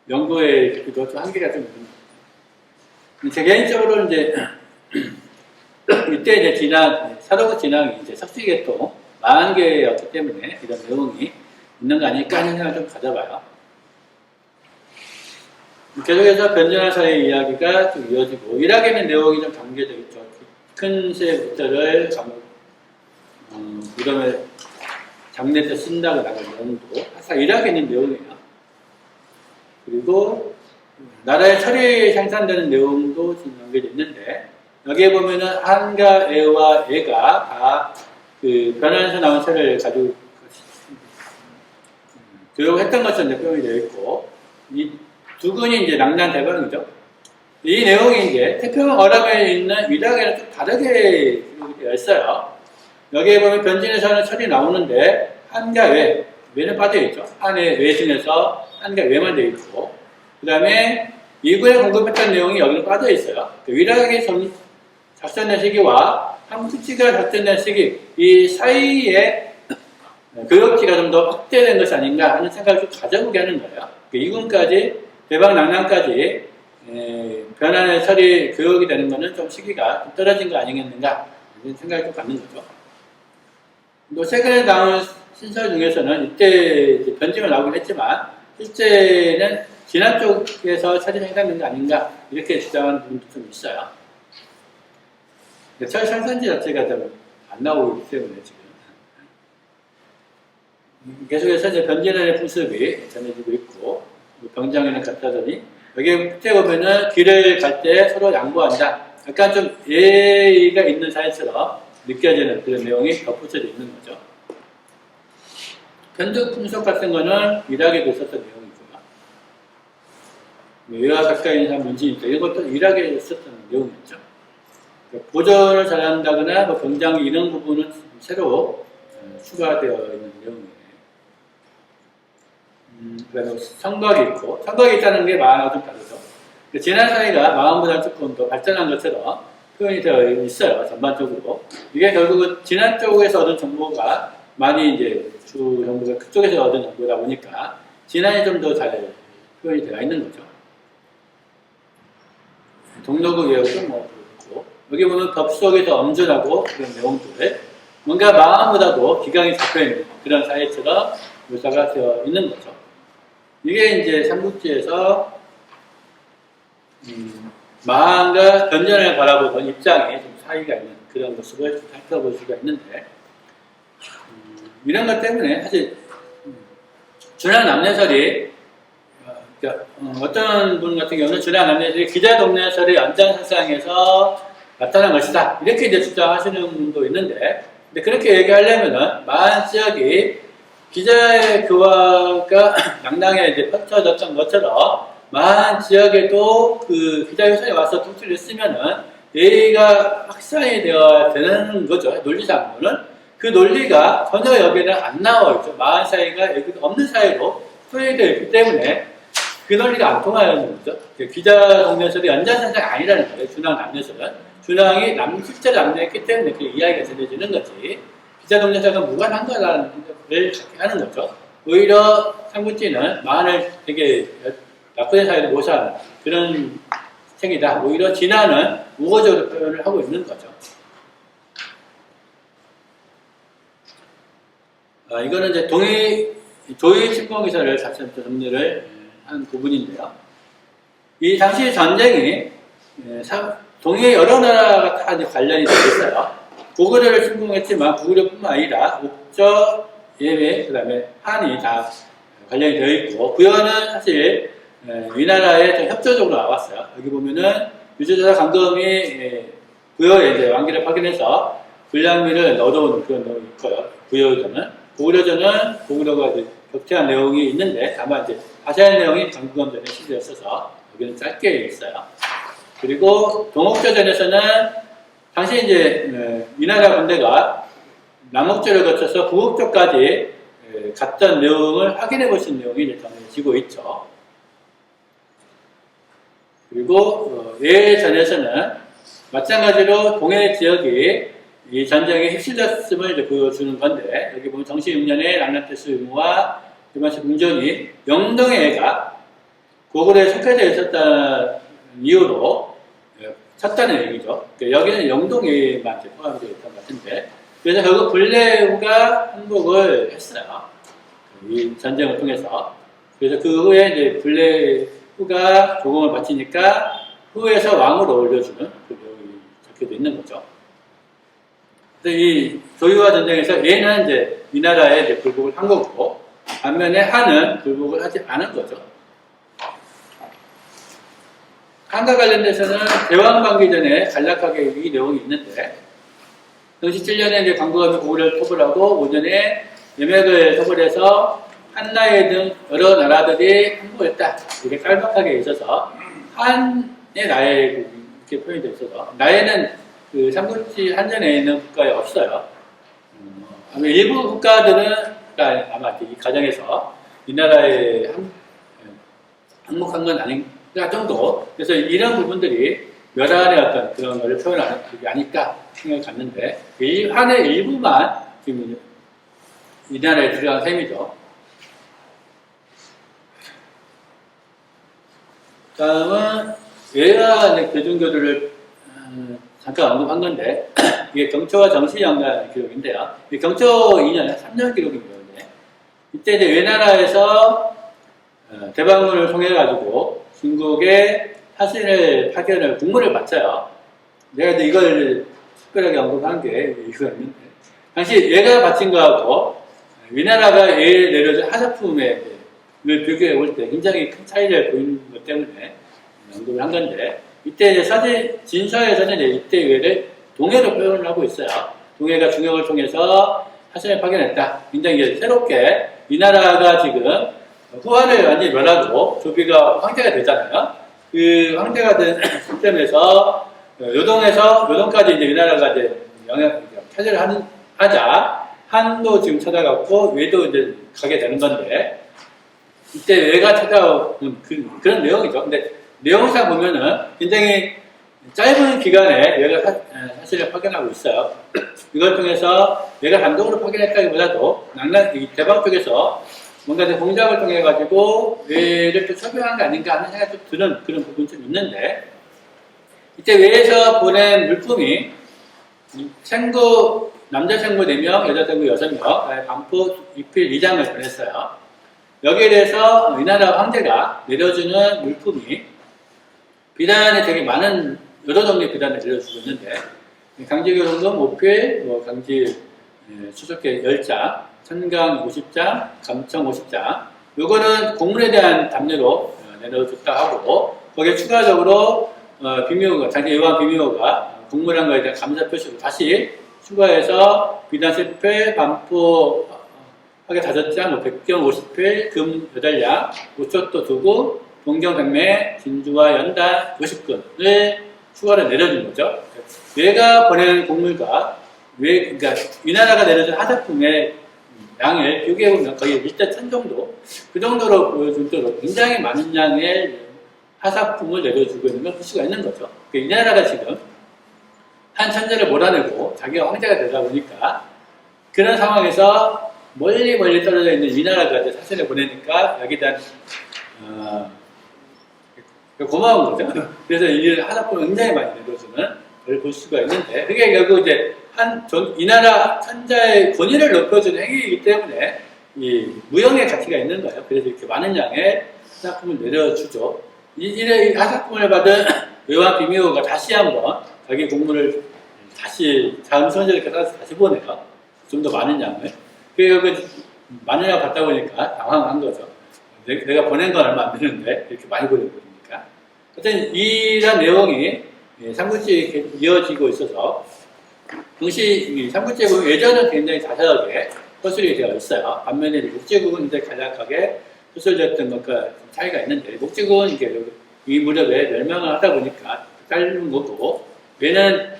연구에 좀 한계가 좀 있는 거예요. 제 개인적으로 이제 이때 이제 사도구 진앙이 이제 석시계통 40개였기 때문에 이런 내용이 있는 거 아닐까 하는 생각을 좀 가져봐요. 계속해서 변전화사의 이야기가 좀 이어지고 일학에는 내용이 좀 담겨져 있죠. 큰 새부터를 무덤에 장례 때 쓴다고 나갈 내용도 항상 일학에는 내용이에요. 그리고 나라의 철이 생산되는 내용도 지금 담겨져 있는데 여기에 보면은 한과 애와 애가 다 그 변환에서 나온 철을 가지고 교육했던 것처럼 표현이 되어 있고 이 두근이 이제 낭난 대방이죠. 이 내용이 이제 태평양 어람에 있는 위락에는 좀 다르게 기록이 되어 있어요. 여기에 보면 변진에서는 철이 나오는데 한과 외, 외는 빠져있죠. 한의 외 중에서 한과 외만 되어 있고 그 다음에 이구에 공급했던 내용이 여기는 빠져있어요. 그 위락의 작전된 시기와 한국지가 작전된 시기 이 사이에 교역지가 좀 더 확대된 것이 아닌가 하는 생각을 좀 가져보게 하는 거예요. 그 이군까지 대박 낭난까지 변환의 철이 교역이 되는 것은 좀 시기가 좀 떨어진 거 아니겠는가 이런 생각을 좀 갖는 거죠. 또 최근에 나온 신설 중에서는 이때 변증을 나오긴 했지만 실제는 진화 쪽에서 철이 생산된 거 아닌가 이렇게 주장하는 부분도 좀 있어요. 철 생산지 자체가 좀 안 나오기 때문에 지금 계속해서 이제 변진의 풍습이 전해지고 있고 병장에는 갖다더니 여기 끝에 보면은 길을 갈 때 서로 양보한다. 약간 좀 예의가 있는 사회처럼 느껴지는 그런 내용이 덧붙여져 있는 거죠. 편득 풍속 같은 거는 일학에도 있었던 내용이고요. 외화 가까이 있는 문진이다. 이것도 일학에 있었던 내용이었죠. 보존을 잘한다거나 뭐 병장 이런 부분은 새로 추가되어 있는 내용이에요. 그다음에 성곽이 있고 성곽이 있다는 게 마음하고 좀 다르죠. 지난 사회가 마음보다 조금 더 발전한 것처럼 표현이 되어 있어요. 전반적으로 이게 결국은 지난 쪽에서 얻은 정보가 많이 이제 주 정보가 그쪽에서 얻은 정보다 보니까 지난이 좀 더 잘 표현이 되어 있는 거죠. 동로구 외역도 뭐 그렇고 여기 보면 법 속에서 엄준하고 그런 내용들 뭔가 마음보다도 기강이 잡혀있는 그런 사회처럼 묘사가 되어 있는 거죠. 이게 이제 삼국지에서 마한과 변전을 바라보던 입장에 좀 차이가 있는 그런 모습을 살펴볼 수가 있는데 이런 것 때문에 사실 준하 남내설이 그러니까 어떤 분 같은 경우는 준하 남내설이 기자동내설의 연장선상에서 나타난 것이다 이렇게 이제 주장하시는 분도 있는데 근데 그렇게 얘기하려면은 마한 지역이 기자의 교화가 양당에 이제 펼쳐졌던 것처럼 마한 지역에도 그 기자 요선에 와서 통치를 했으면은 예의가 확산이 되어야 되는 거죠. 논리상으로는. 그 논리가 전혀 여기에는 안 나와 있죠. 마한 사회가 여기 없는 사회로 소외되어 있기 때문에 그 논리가 안 통하는 거죠. 기자 동네설이 연장선상이 아니라는 거예요. 준항 남녀설은. 준항이 실제로 남녀했기 때문에 그 이야기가 전해지는 거지. 기자 동네설과 무관한 거라는 생각을 갖게 하는 거죠. 오히려 삼국지는 마한을 되게 나쁜 사회로 묘사하는 그런 책이다. 오히려 진화는 우호적으로 표현을 하고 있는 거죠. 이거는 이제 조의 침공기사를 다시 한번 정리를 한 부분인데요. 이 당시 전쟁이 동해 여러 나라가 다 이제 관련이 되어 있어요. 고구려를 침공했지만 고구려뿐만 아니라 옥저, 예매, 그 다음에 한이 다 관련이 되어 있고 부여는 사실 위나라에 좀 협조적으로 나왔어요. 여기 보면은 유주조사 강금이 부여의 이제 완기를 확인해서 불량미를 넣어놓은 그런 내용이 있고요. 부여전은 고구려전은 고구려가 이제 격퇴한 내용이 있는데 다만 이제 자세한 내용이 강구검전에 실려있어서 여기는 짧게 있어요. 그리고 동옥저전에서는 당시 이제 위나라 군대가 남옥조를 거쳐서 부곡조까지 갔던 내용을 확인해 보신 내용이 이제 전해지고 있죠. 그리고 예전에서는 마찬가지로 동해 지역이 이 전쟁에 휩쓸렸음을 이제 보여주는 건데, 여기 보면 정시 6년에 랑나테스 의무와 이만시 궁전이 영동해가 고구려에 속해져 있었다는 이유로 쳤다는 얘기죠. 여기는 영동해만 포함되어 있던 것 같은데, 그래서 결국 불레후가 항복을 했어요. 이 전쟁을 통해서. 그래서 그 후에 이제 불레후가 조공을 바치니까 후에서 왕으로 올려주는 그 내용이 적혀져 있는 거죠. 그래서 이 조유화 전쟁에서 얘는 이제 위나라에 이제 굴복을 한 거고, 반면에 한은 굴복을 하지 않은 거죠. 한과 관련돼서는 대왕 방기 전에 간략하게 이 내용이 있는데, 정시 7년에 이제 광고감이 고구려를 토벌하고 5년에 예맥을 토벌해서 한나라에 등 여러 나라들이 항복했다. 이렇게 깔막하게 있어서 한의 나라에 이렇게 표현이 되어 있어서, 나라에는 그 삼국지 한전에 있는 국가에 없어요. 아마 일부 국가들은 아마 이 과정에서 이 나라에 항복한 건 아닌가 정도. 그래서 이런 부분들이 멸한의 어떤 그런 거를 표현하는 게 아닐까 생각이 갔는데, 한의 일부만 지금 이 나라에 들어간 셈이죠. 다음은 외화 대중교도를 잠깐 언급한 건데, 이게 경초와 정시 연간 기록인데요. 경초 2년, 3년 기록입니다. 이때 이제 외나라에서 대방문을 통해가지고 중국에 사신을 파견을 국문을 바쳐요. 내가 이제 이걸 특별하게 언급한 게 이유가 있는데, 당시 얘가 바친 거하고 위나라가 얘 내려준 하사품을 비교해 볼 때 굉장히 큰 차이를 보이는 것 때문에 언급을 한 건데, 이때 이제 사진 진서에서는 이제 이때 외를 동해로 표현을 하고 있어요. 동해가 중역을 통해서 사신을 파견했다. 굉장히 이제 새롭게 위나라가 지금 후한을 완전히 멸하고 조비가 황제가 되잖아요. 그 황제가 된 시점에서 요동까지 이제 위나라가 이제 차지를 하자 한도 지금 찾아갔고 외도 이제 가게 되는 건데, 이때 외가 찾아온 그런 내용이죠. 근데 내용상 보면은 굉장히 짧은 기간에 외가 사실을 확인하고 있어요. 이걸 통해서 외가 단독으로 확인했다기보다도 대방 쪽에서 뭔가 공작을 통해 가지고 외를 또 처벌한 게 아닌가 하는 생각이 좀 드는 그런 부분이 좀 있는데, 이때 외에서 보낸 물품이 남자 생부 4명, 여자 생부 6명, 반포 입필 2장을 보냈어요. 여기에 대해서 위나라 황제가 내려주는 물품이 비단에 되게 많은 여러 종류의 비단을 내려주고 있는데, 강제교동금 5필, 강지 수족계 10장, 천강 50장, 감청 50장. 요거는 공문에 대한 답례로 내려줬다 하고, 거기에 추가적으로 장제 요한 비미호가 공문한 거에 대한 감사 표시로 다시 추가해서 비단 10필, 반포 하게 5장, 백경 50필, 금 8량, 우초또 2구, 동경 100매, 진주와 연단 50근을 추가로 내려준 거죠. 얘가 보내는 곡물과 그러니까 위나라가 내려준 하사품의 양을 비교해보면 거의 1대1000 정도, 그 정도로 보여줄 정도로 굉장히 많은 양의 하사품을 내려주고 있는 걸 볼 수가 있는 거죠. 이 나라가 지금 한 천재를 몰아내고 자기가 황제가 되다 보니까 그런 상황에서 멀리 떨어져 있는 위나라가 사신을 보내니까 여기에 대한 고마운 거죠. 그래서 이 하사품을 굉장히 많이 내려주는 걸 볼 수가 있는데, 그게 결국 이제 이 나라 천자의 권위를 높여주는 행위이기 때문에 이 무형의 가치가 있는 거예요. 그래서 이렇게 많은 양의 하사품을 내려주죠. 이 하사품을 받은 외왕 비미호가 다시 한번 자기 공문을 다시 다음 선지를 따라서 다시 보내요. 좀 더 많은 양을. 그래서 많은 양을 받다 보니까 당황한 거죠. 내가 보낸 건 얼마 안 되는데 이렇게 많이 보내버리니까. 하여튼 이런 내용이 삼국지에 이어지고 있어서, 삼국지에 보면 예전은 굉장히 자세하게 서술이 되어 있어요. 반면에 목지국은 이제 간략하게 서술되었던 것과 차이가 있는데, 목지국은 이게 이 무렵에 멸망을 하다 보니까 짧은 거고, 얘는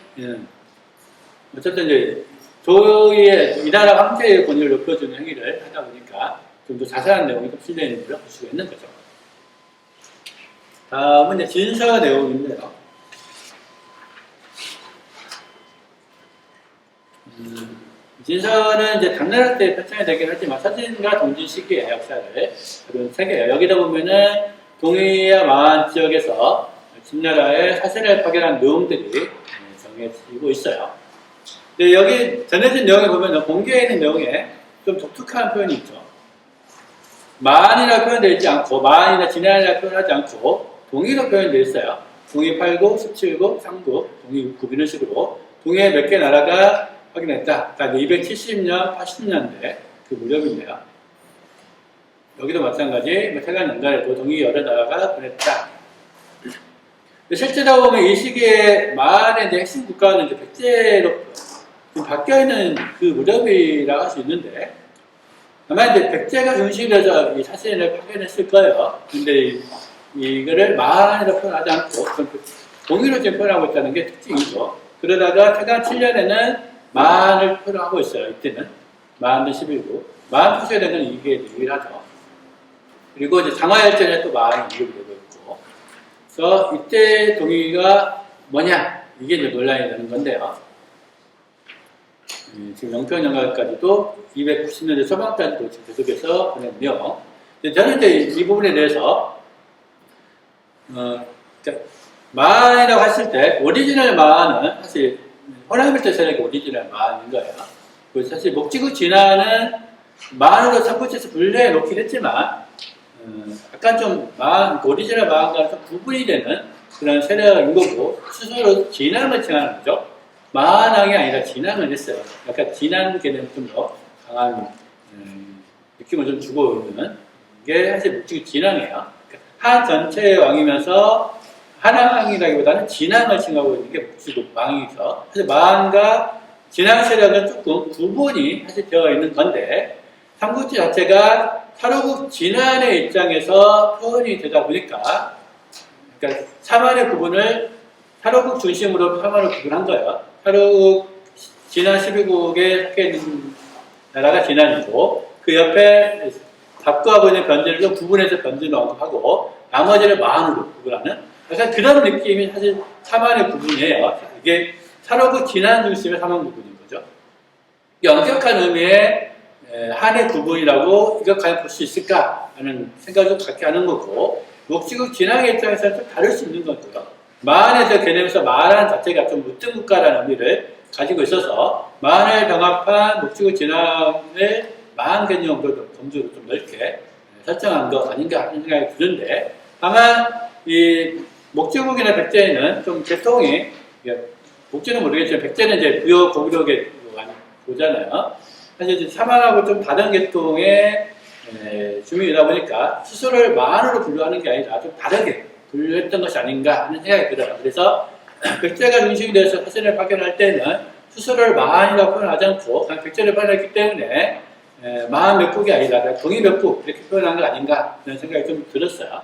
어쨌든 이제 조의의 이 나라 황제의 권위를 높여주는 행위를 하다 보니까 좀 더 자세한 내용이 좀 실려 있는 걸 볼 수가 있는 거죠. 다음은 이제 진서 내용인데요. 진서는 이제 당나라 때 표창이 되긴 하지만 서진과 동진 시기의 역사를 그런 세계예요. 여기다 보면은 동해와 마한 지역에서 진나라의 사신을 파견한 내용들이 정해지고 있어요. 근데 여기 전해진 내용에 보면 본계에 있는 내용에 좀 독특한 표현이 있죠. 마한이라고 표현되어 있지 않고, 마한이나 진안이라고 표현하지 않고 동의로 표현되어 있어요. 동의 8국, 17국, 3국, 동의 6국 이런 식으로 동해 몇 개 나라가 확인했다. 딱 270년, 80년대 그 무렵인데요. 여기도 마찬가지, 태간 연달에도 동의 여러 나라가 보냈다. 실제로 보면 이 시기에 마한의 핵심 국가는 이제 백제로 바뀌어 있는 그 무렵이라고 할 수 있는데, 아마 이제 백제가 중심이 돼서 이 사신을 파견했을 거예요. 근데 이거를 마한이라고 표현하지 않고 동의로 지금 표현하고 있다는 게 특징이죠. 그러다가 태간 7년에는 마한을 표현하고 있어요. 이때는 마한은 11구, 마한 표시가 되는 이게 유일하죠. 그리고 이제 장화열전에 또 마한이 이름이 되고 있고, 그래서 이때 동의가 뭐냐, 이게 이제 논란이 되는 건데요. 지금 영평연가까지도 290년대 초반까지도 지금 계속해서 보냈네요. 저는 이제 이 부분에 대해서 마한이라고 했을 때 오리지널 마한은 사실 호랑이밀대 세력이 오리지널 마한인 거예요. 그리고 사실 목지국 진화는 마한으로 삼국지에서 분류해 놓긴 했지만 약간 좀 오리지널 마한과는 좀 구분이 되는 그런 세력인 거고, 스스로 진앙을 칭하는 거죠. 마한왕이 아니라 진앙을 했어요. 약간 진앙 개념이 좀 더 강한 느낌을 좀 주고 있는 게 사실 목지국 진앙이에요. 한 전체의 왕이면서 한왕이라기보다는 진앙을 칭하고 있는 게 목지국 왕이죠. 사실 마한과 진앙 세력은 조금 구분이 사실 되어 있는 건데, 삼국지 자체가 사로국 진안의 입장에서 표현이 되다 보니까, 그러니까 사만의 구분을 사로국 중심으로 사만을 구분한 거예요. 사로국 진안 12국에 속해 있는 나라가 진안이고, 그 옆에 답구하고 있는 변제를 구분해서 변제를 언급하고, 나머지를 마한으로 구분하는, 약간 그런 느낌이 사실 사만의 구분이에요. 이게 사로국 진안 중심의 사만 구분인 거죠. 엄격한 의미의 한의 구분이라고 이거 과연 볼 수 있을까 하는 생각을 갖게 하는 거고, 목지국 진앙의 입장에서는 좀 다를 수 있는 거고요. 마한의 개념에서 마한 자체가 좀 무등 국가라는 의미를 가지고 있어서 마한을 병합한 목지국 진앙을 마한 개념으로 범주로 좀 넓게 설정한 거 아닌가 하는 생각이 드는데, 다만 이 목지국이나 백제는 좀 계통이, 목지는 모르겠지만 백제는 이제 부여 고구려계 많이 보잖아요. 사실 사만하고 좀 다른 계통의 주민이다 보니까 스스로를 마한으로 분류하는 게 아니라 좀 다르게 분류했던 것이 아닌가 하는 생각이 들어요. 그래서 백제가 중심이 돼서 사신을 파견할 때는 스스로를 마한이라고 표현하지 않고 그냥 백제를 파견했기 때문에 마한 몇 국이 아니라 동의 몇 국 이렇게 표현한 거 아닌가 하는 생각이 좀 들었어요.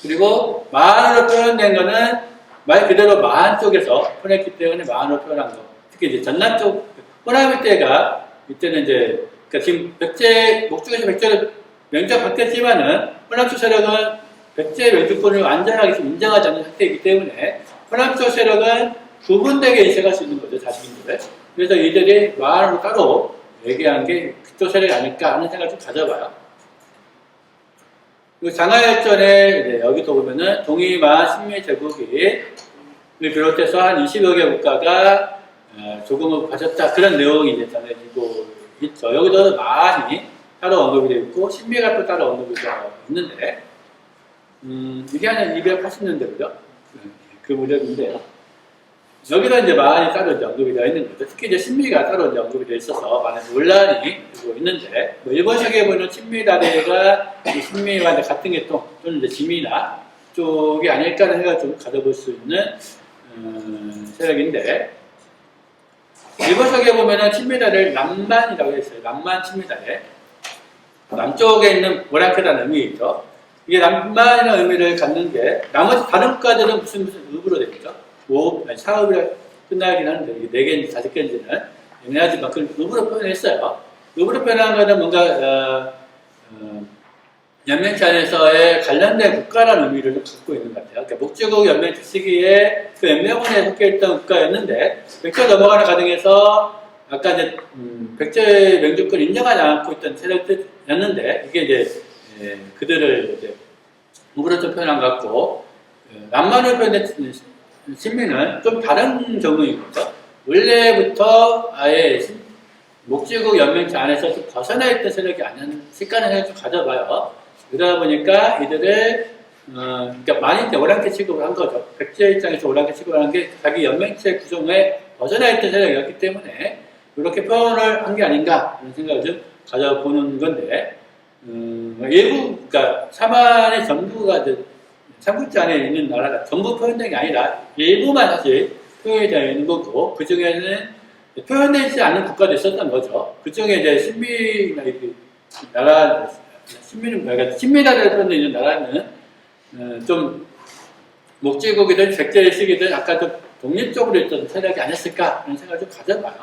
그리고 마한으로 표현된 거는 말 그대로 마한 쪽에서 표현했기 때문에 마한으로 표현한 거. 특히 이제 전남 쪽 호남일 때가 이때는 이제 그러니까 지금 백제 목주에서 백제를 명작 바뀌었지만은 호남 쪽 세력은 백제 외주권을 완전하게 인정하지 않는 상태이기 때문에 호남 쪽 세력은 구분되게 인식할 수 있는 거죠, 자신들을. 그래서 이들이 마한으로 따로 얘기한 게 그쪽 세력이 아닐까 하는 생각을 좀 가져봐요. 그리고 장하열전에 여기도 보면은 동의만 신미 제국이 비롯해서 한 20여 개 국가가 조공을 가졌다, 그런 내용이 이제 전해지고 있죠. 여기도 마한이 따로 언급이 되어 있고 신미가 또 따로 언급이 되어 있는데, 이게 한 280년대고요. 그 무렵인데요. 여기도 이제 마한이 따로 이제 언급이 되어 있는 거죠. 특히 이제 신미가 따로 이제 언급이 되어 있어서 많은 논란이 되고 있는데, 뭐 일본식에 보는 신미다대가 이 신미와 이제 같은 계통 또는 이제 지미나 쪽이 아닐까 하는 생각을 좀 가져볼 수 있는 세력인데, 일본석에 보면은 친미다를 남만이라고 했어요. 남만 친미다에. 남쪽에 있는 모란크라는 의미이죠. 이게 남만이라는 의미를 갖는 게, 나머지 다른 국가들은 무슨 읍으로 되겠죠? 5읍, 4읍이라 끝나긴 하는데, 이게 4개인지 5개인지는 애매하지만 그걸 읍으로 표현했어요. 읍으로 표현한 거는 뭔가, 연맹체 안에서의 관련된 국가라는 의미를 좀 갖고 있는 것 같아요. 그러니까 목주국 연맹체 시기에 그 연맹원에 속해있던 국가였는데, 백제 넘어가는 과정에서 아까 이제 백제 명주권을 인정하지 않고 있던 세력들이었는데, 이게 이제 그들을 이제 읍으로 좀 표현한 것 같고, 남만을 표현한 신민은 좀 다른 경우인 거죠. 원래부터 아예 목주국 연맹체 안에서 좀 벗어나 있던 세력이 아닌 식간을 좀 가져봐요. 그러다 보니까 이들을 그러니까 많이 이제 오랑캐 취급을 한 거죠. 백제 입장에서 오랑캐 취급을 한 게 자기 연맹체 구성에 벗어나 있던 세력이었기 때문에 이렇게 표현을 한 게 아닌가 하는 생각을 좀 가져보는 건데, 일부 그러니까 사만의 전부가 삼국지 안에 있는 나라가 전부 표현된 게 아니라 일부만 사실 표현이 되어 있는 거고, 그 중에는 표현되지 않는 국가도 있었던 거죠. 그 중에 이제 신비나 나라 신미나라를 표현되어 있는 나라는 좀 목제국이든 백제의 시기든 아까 좀 독립적으로 있던 세력이 아니었을까 하는 생각을 좀 가져봐요.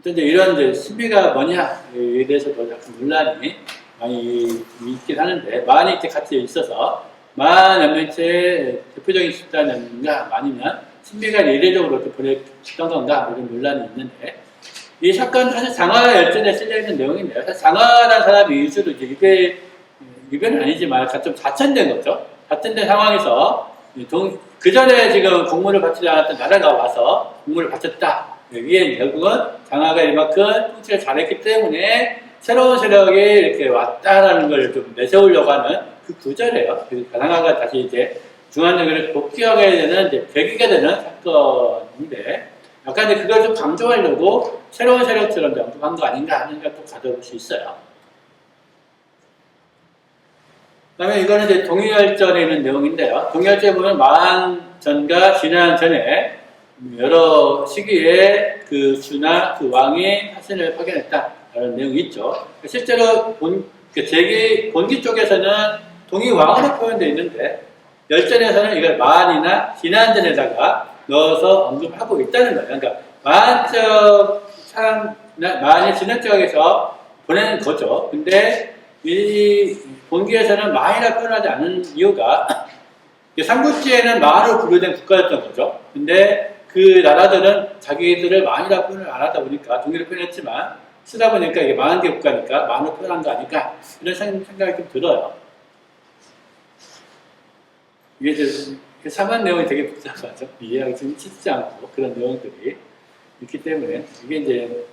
이제 이런 이제 신비가 뭐냐에 대해서도 약간 논란이 많이 있긴 하는데, 많이 이렇게 같이 있어서 만 연맹체의 대표적인 집단인가 아니면 신비가 이례적으로 이렇게 보냈던 건가 이런 논란이 있는데, 이 사건은 사실 장화열전에 실려있는 내용인데요. 사실 장화라는 사람이 일주로 이제 유배는 아니지만 좀 자천된 거죠. 자천된 상황에서 그 전에 지금 공물을 바치지 않았던 나라가 와서 공물을 바쳤다. 여기에 결국은 장화가 이만큼 통치를 잘했기 때문에 새로운 세력이 이렇게 왔다라는 걸 좀 내세우려고 하는 그 구절이에요. 그래서 장화가 다시 이제 중앙정계를 복귀하게 되는 이제 계기가 되는 사건인데, 약간 이제 그걸 좀 강조하려고 새로운 세력처럼 언급한 거 아닌가 하는 생각도 가져볼 수 있어요. 그 다음에 이거는 이제 동의열전에 있는 내용인데요. 동의열전에 보면 마한전과 진한전에 여러 시기에 그 주나 그 왕이 화신을 파견했다라는 내용이 있죠. 실제로 본기 쪽에서는 동의왕으로 표현되어 있는데, 열전에서는 이걸 마한이나 진한전에다가 넣어서 언급하고 있다는 거예요. 그러니까 마한적 마한이 진한 쪽에서 보내는 거죠. 근데 이 본기에서는 마한이라 표현하지 않은 이유가, 삼국지에는 마한으로 분류된 국가였던 거죠. 근데 그 나라들은 자기들을 마한이라 표현을 안 하다 보니까 동의를 표현했지만, 쓰다 보니까 이게 마한계 국가니까 마한으로 표현한 거 아닐까 이런 생각이 좀 들어요. 이게 이제 사만 내용이 되게 복잡하죠. 이해하기 좀 쉽지 않고 그런 내용들이 있기 때문에 이게 이제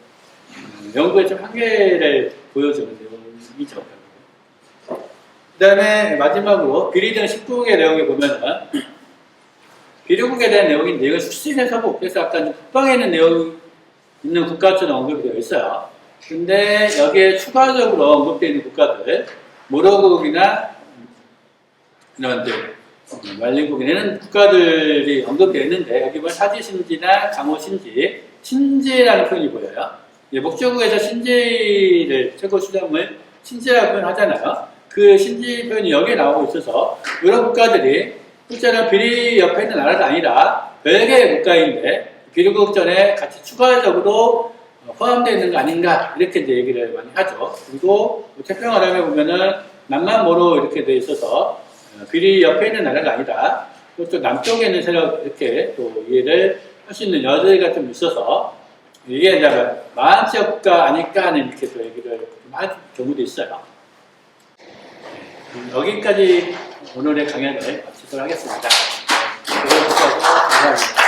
연구의 좀 한계를 보여주는 내용이죠. 그 다음에 마지막으로 비리등 19국의 내용에 보면은, 비리국에 대한 내용인데 이건 수신해서고, 그래서 아까 북방에 있는 내용이 있는 국가처럼 언급이 되어 있어요. 근데 여기에 추가적으로 언급되어 있는 국가들, 모로국이나 이런 말린국이라는 국가들이 언급되어 있는데, 여기 보면 사지신지나 강호신지, 신지라는 표현이 보여요. 목조국에서 신지를 최고 수장을 신지라고 표현하잖아요. 그 신지 표현이 여기에 나오고 있어서 이런 국가들이 실제로 비리 옆에 있는 나라가 아니라 별개의 국가인데 비리국전에 같이 추가적으로 포함되어 있는 거 아닌가, 이렇게 이제 얘기를 많이 하죠. 그리고 태평아람에 보면은 남만모로 이렇게 돼 있어서 비리 옆에 있는 나라가 아니라 또 남쪽에 있는 세력, 이렇게 또 이해를 할 수 있는 여지가 좀 있어서 이게 이제 마한지역 국가 아닐까 하는 이렇게 또 얘기를 좀 할 경우도 있어요. 여기까지 오늘의 강연을 마치도록 하겠습니다. 감사합니다.